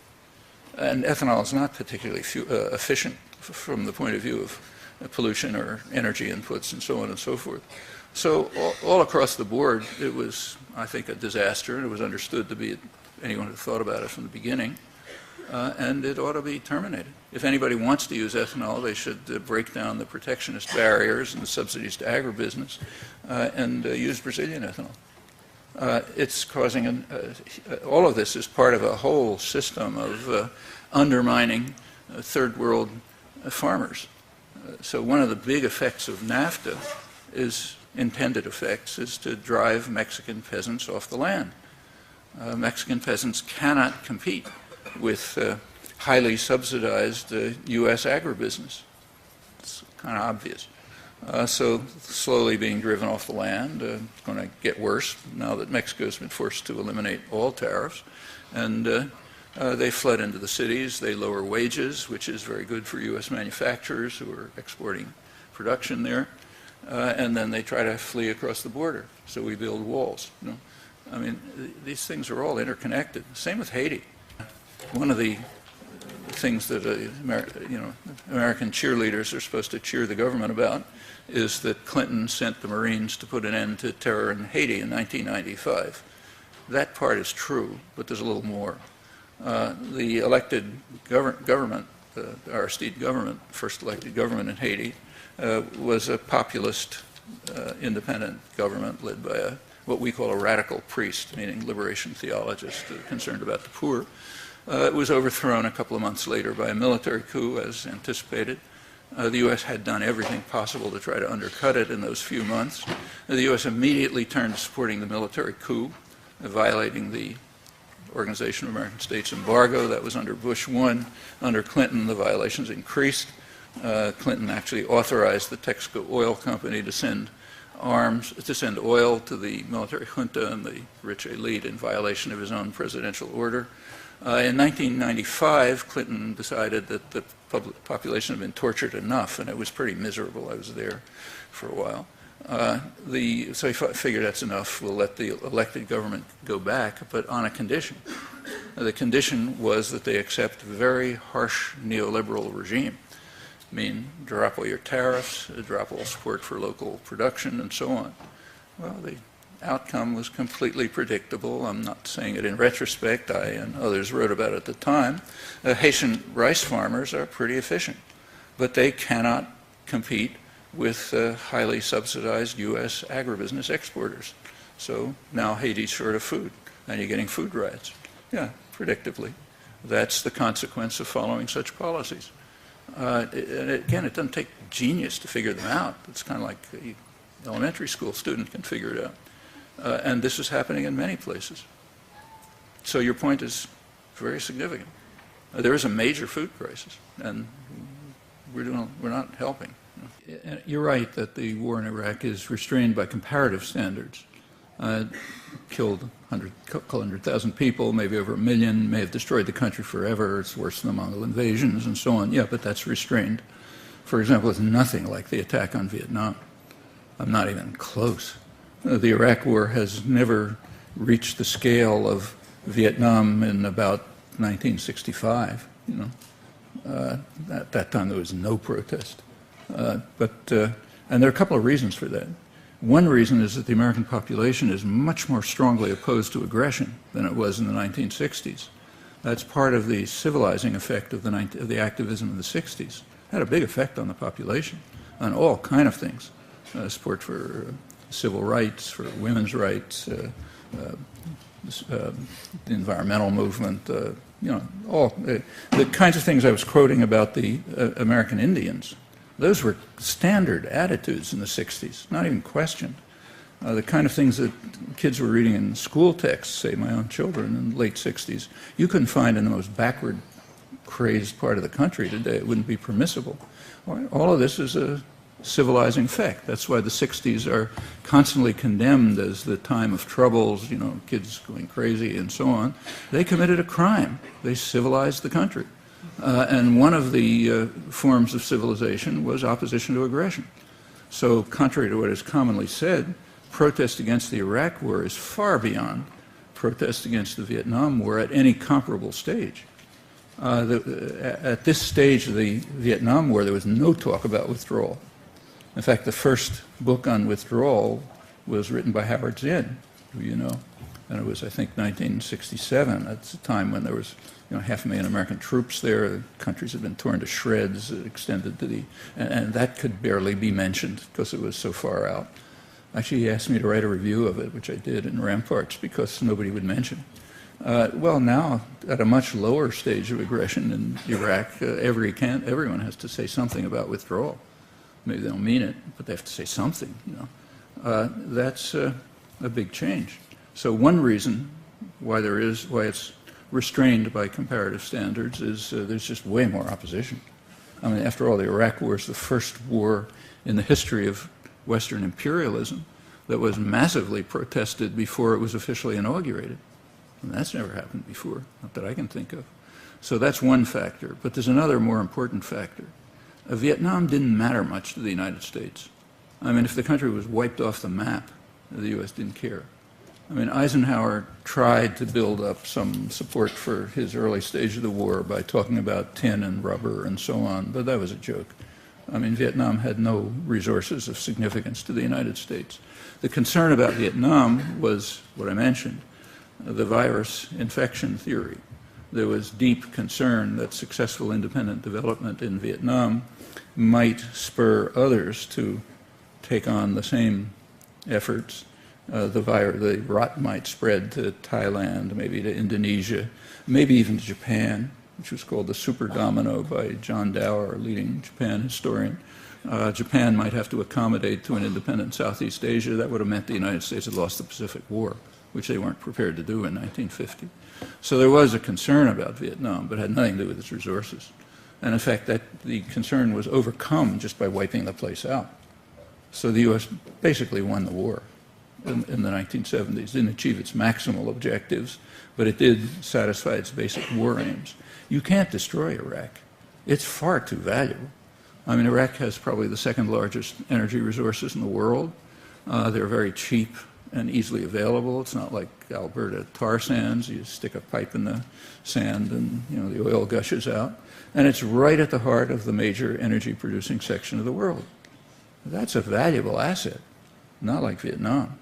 And ethanol is not particularly efficient from the point of view of pollution or energy inputs and so on and so forth. So all across the board, it was, I think, a disaster, and it was understood to be, anyone who thought about it from the beginning, and it ought to be terminated. If anybody wants to use ethanol, they should break down the protectionist barriers and the subsidies to agribusiness and use Brazilian ethanol. It's causing, all of this is part of a whole system of undermining third world farmers. So one of the big effects of NAFTA is, intended effects, is to drive Mexican peasants off the land. Mexican peasants cannot compete with highly subsidized U.S. agribusiness. It's kind of obvious. So slowly being driven off the land. It's going to get worse now that Mexico's been forced to eliminate all tariffs. And they flood into the cities. They lower wages, which is very good for U.S. manufacturers who are exporting production there. And then they try to flee across the border. So we build walls. You know? I mean, these things are all interconnected. Same with Haiti. One of the things that American cheerleaders are supposed to cheer the government about is that Clinton sent the Marines to put an end to terror in Haiti in 1995. That part is true, but there's a little more. The elected government, the Aristide government, first elected government in Haiti, was a populist, independent government led by what we call a radical priest, meaning liberation theologist concerned about the poor. It was overthrown a couple of months later by a military coup, as anticipated. The U.S. had done everything possible to try to undercut it in those few months. The U.S. immediately turned to supporting the military coup, violating the Organization of American States embargo. That was under Bush 1. Under Clinton, the violations increased. Clinton actually authorized the Texaco Oil Company to send oil to the military junta and the rich elite in violation of his own presidential order. In 1995, Clinton decided that the population had been tortured enough, and it was pretty miserable. I was there for a while. So he figured that's enough. We'll let the elected government go back, but on a condition. The condition was that they accept a very harsh neoliberal regime. I mean, drop all your tariffs, drop all support for local production, and so on. Well, the outcome was completely predictable. I'm not saying it in retrospect. I and others wrote about it at the time. Haitian rice farmers are pretty efficient, but they cannot compete with highly subsidized U.S. agribusiness exporters. So now Haiti's short of food, and you're getting food riots. Yeah, predictably. That's the consequence of following such policies. And again, it doesn't take genius to figure them out. It's kind of like an elementary school student can figure it out. And this is happening in many places. So your point is very significant. There is a major food crisis, and we're not helping. You're right that the war in Iraq is restrained by comparative standards. Killed 100,000 people, maybe over 1 million, may have destroyed the country forever. It's worse than the Mongol invasions and so on. Yeah, but that's restrained. For example, it's nothing like the attack on Vietnam. I'm not even close. The Iraq War has never reached the scale of Vietnam in about 1965. You know, at that time there was no protest. And there are a couple of reasons for that. One reason is that the American population is much more strongly opposed to aggression than it was in the 1960s. That's part of the civilizing effect of the activism of the 60s. It had a big effect on the population, on all kind of things. Support for civil rights, for women's rights, the environmental movement, you know, all the kinds of things I was quoting about the American Indians. Those were standard attitudes in the 60s, not even questioned. The kind of things that kids were reading in school texts, say my own children in the late 60s, you couldn't find in the most backward, crazed part of the country today. It wouldn't be permissible. All of this is a civilizing effect. That's why the 60s are constantly condemned as the time of troubles, you know, kids going crazy and so on. They committed a crime. They civilized the country. And one of the forms of civilization was opposition to aggression. So contrary to what is commonly said, protest against the Iraq War is far beyond protest against the Vietnam War at any comparable stage. At this stage of the Vietnam War, there was no talk about withdrawal. In fact, the first book on withdrawal was written by Howard Zinn, who you know, and it was, I think, 1967. That's a time when there was 500,000 American troops there. The countries had been torn to shreds, extended to the, and that could barely be mentioned because it was so far out. Actually, he asked me to write a review of it, which I did in Ramparts, because nobody would mention it. Well, now, at a much lower stage of aggression in Iraq, everyone has to say something about withdrawal. Maybe they don't mean it, but they have to say something. That's a big change. So one reason why it's restrained by comparative standards is there's just way more opposition. I mean, after all, the Iraq War is the first war in the history of Western imperialism that was massively protested before it was officially inaugurated. And that's never happened before, not that I can think of. So that's one factor. But there's another more important factor. Vietnam didn't matter much to the United States. I mean, if the country was wiped off the map, the U.S. didn't care. I mean, Eisenhower tried to build up some support for his early stage of the war by talking about tin and rubber and so on, but that was a joke. I mean, Vietnam had no resources of significance to the United States. The concern about Vietnam was what I mentioned, the virus infection theory. There was deep concern that successful independent development in Vietnam might spur others to take on the same efforts. The rot might spread to Thailand, maybe to Indonesia, maybe even to Japan, which was called the super domino by John Dower, a leading Japan historian. Japan might have to accommodate to an independent Southeast Asia. That would have meant the United States had lost the Pacific War, which they weren't prepared to do in 1950. So there was a concern about Vietnam, but it had nothing to do with its resources. And in fact, the concern was overcome just by wiping the place out. So the U.S. basically won the war in the 1970s. Didn't achieve its maximal objectives, but it did satisfy its basic war aims. You can't destroy Iraq. It's far too valuable. I mean, Iraq has probably the second largest energy resources in the world. They're very cheap and easily available. It's not like Alberta tar sands. You stick a pipe in the sand and the oil gushes out. And it's right at the heart of the major energy producing section of the world. That's a valuable asset, not like Vietnam.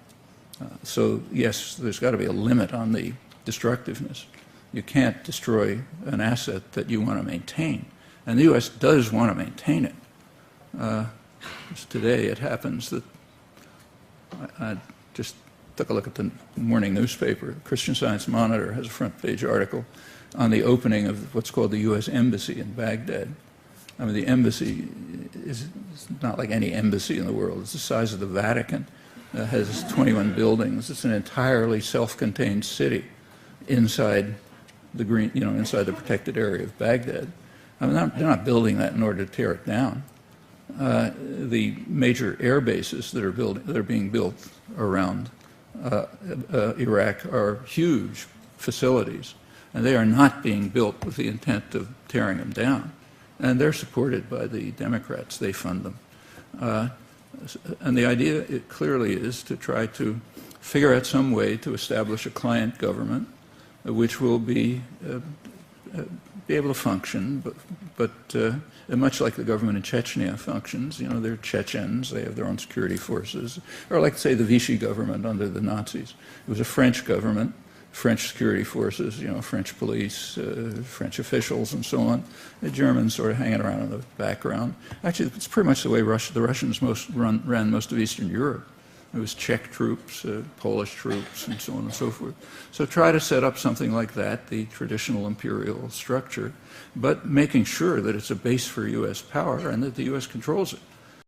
So yes, there's got to be a limit on the destructiveness. You can't destroy an asset that you want to maintain. And the U.S. does want to maintain it. Today it happens that I just took a look at the morning newspaper. Christian Science Monitor has a front page article on the opening of what's called the U.S. Embassy in Baghdad. I mean, the embassy is not like any embassy in the world. It's the size of the Vatican. It has 21 buildings. It's an entirely self-contained city inside the inside the protected area of Baghdad. I mean, they're not building that in order to tear it down. The major air bases that are being built around Iraq are huge facilities, and they are not being built with the intent of tearing them down. And they're supported by the Democrats. They fund them. And the idea, it clearly is to try to figure out some way to establish a client government which will be able to function, but much like the government in Chechnya functions. They're Chechens, they have their own security forces, or like, say, the Vichy government under the Nazis. It was a French government, French security forces, French police, French officials, and so on. The Germans sort of hanging around in the background. Actually, it's pretty much the way the Russians ran most of Eastern Europe. It was Czech troops, Polish troops, and so on and so forth. So try to set up something like that, the traditional imperial structure, but making sure that it's a base for U.S. power and that the U.S. controls it.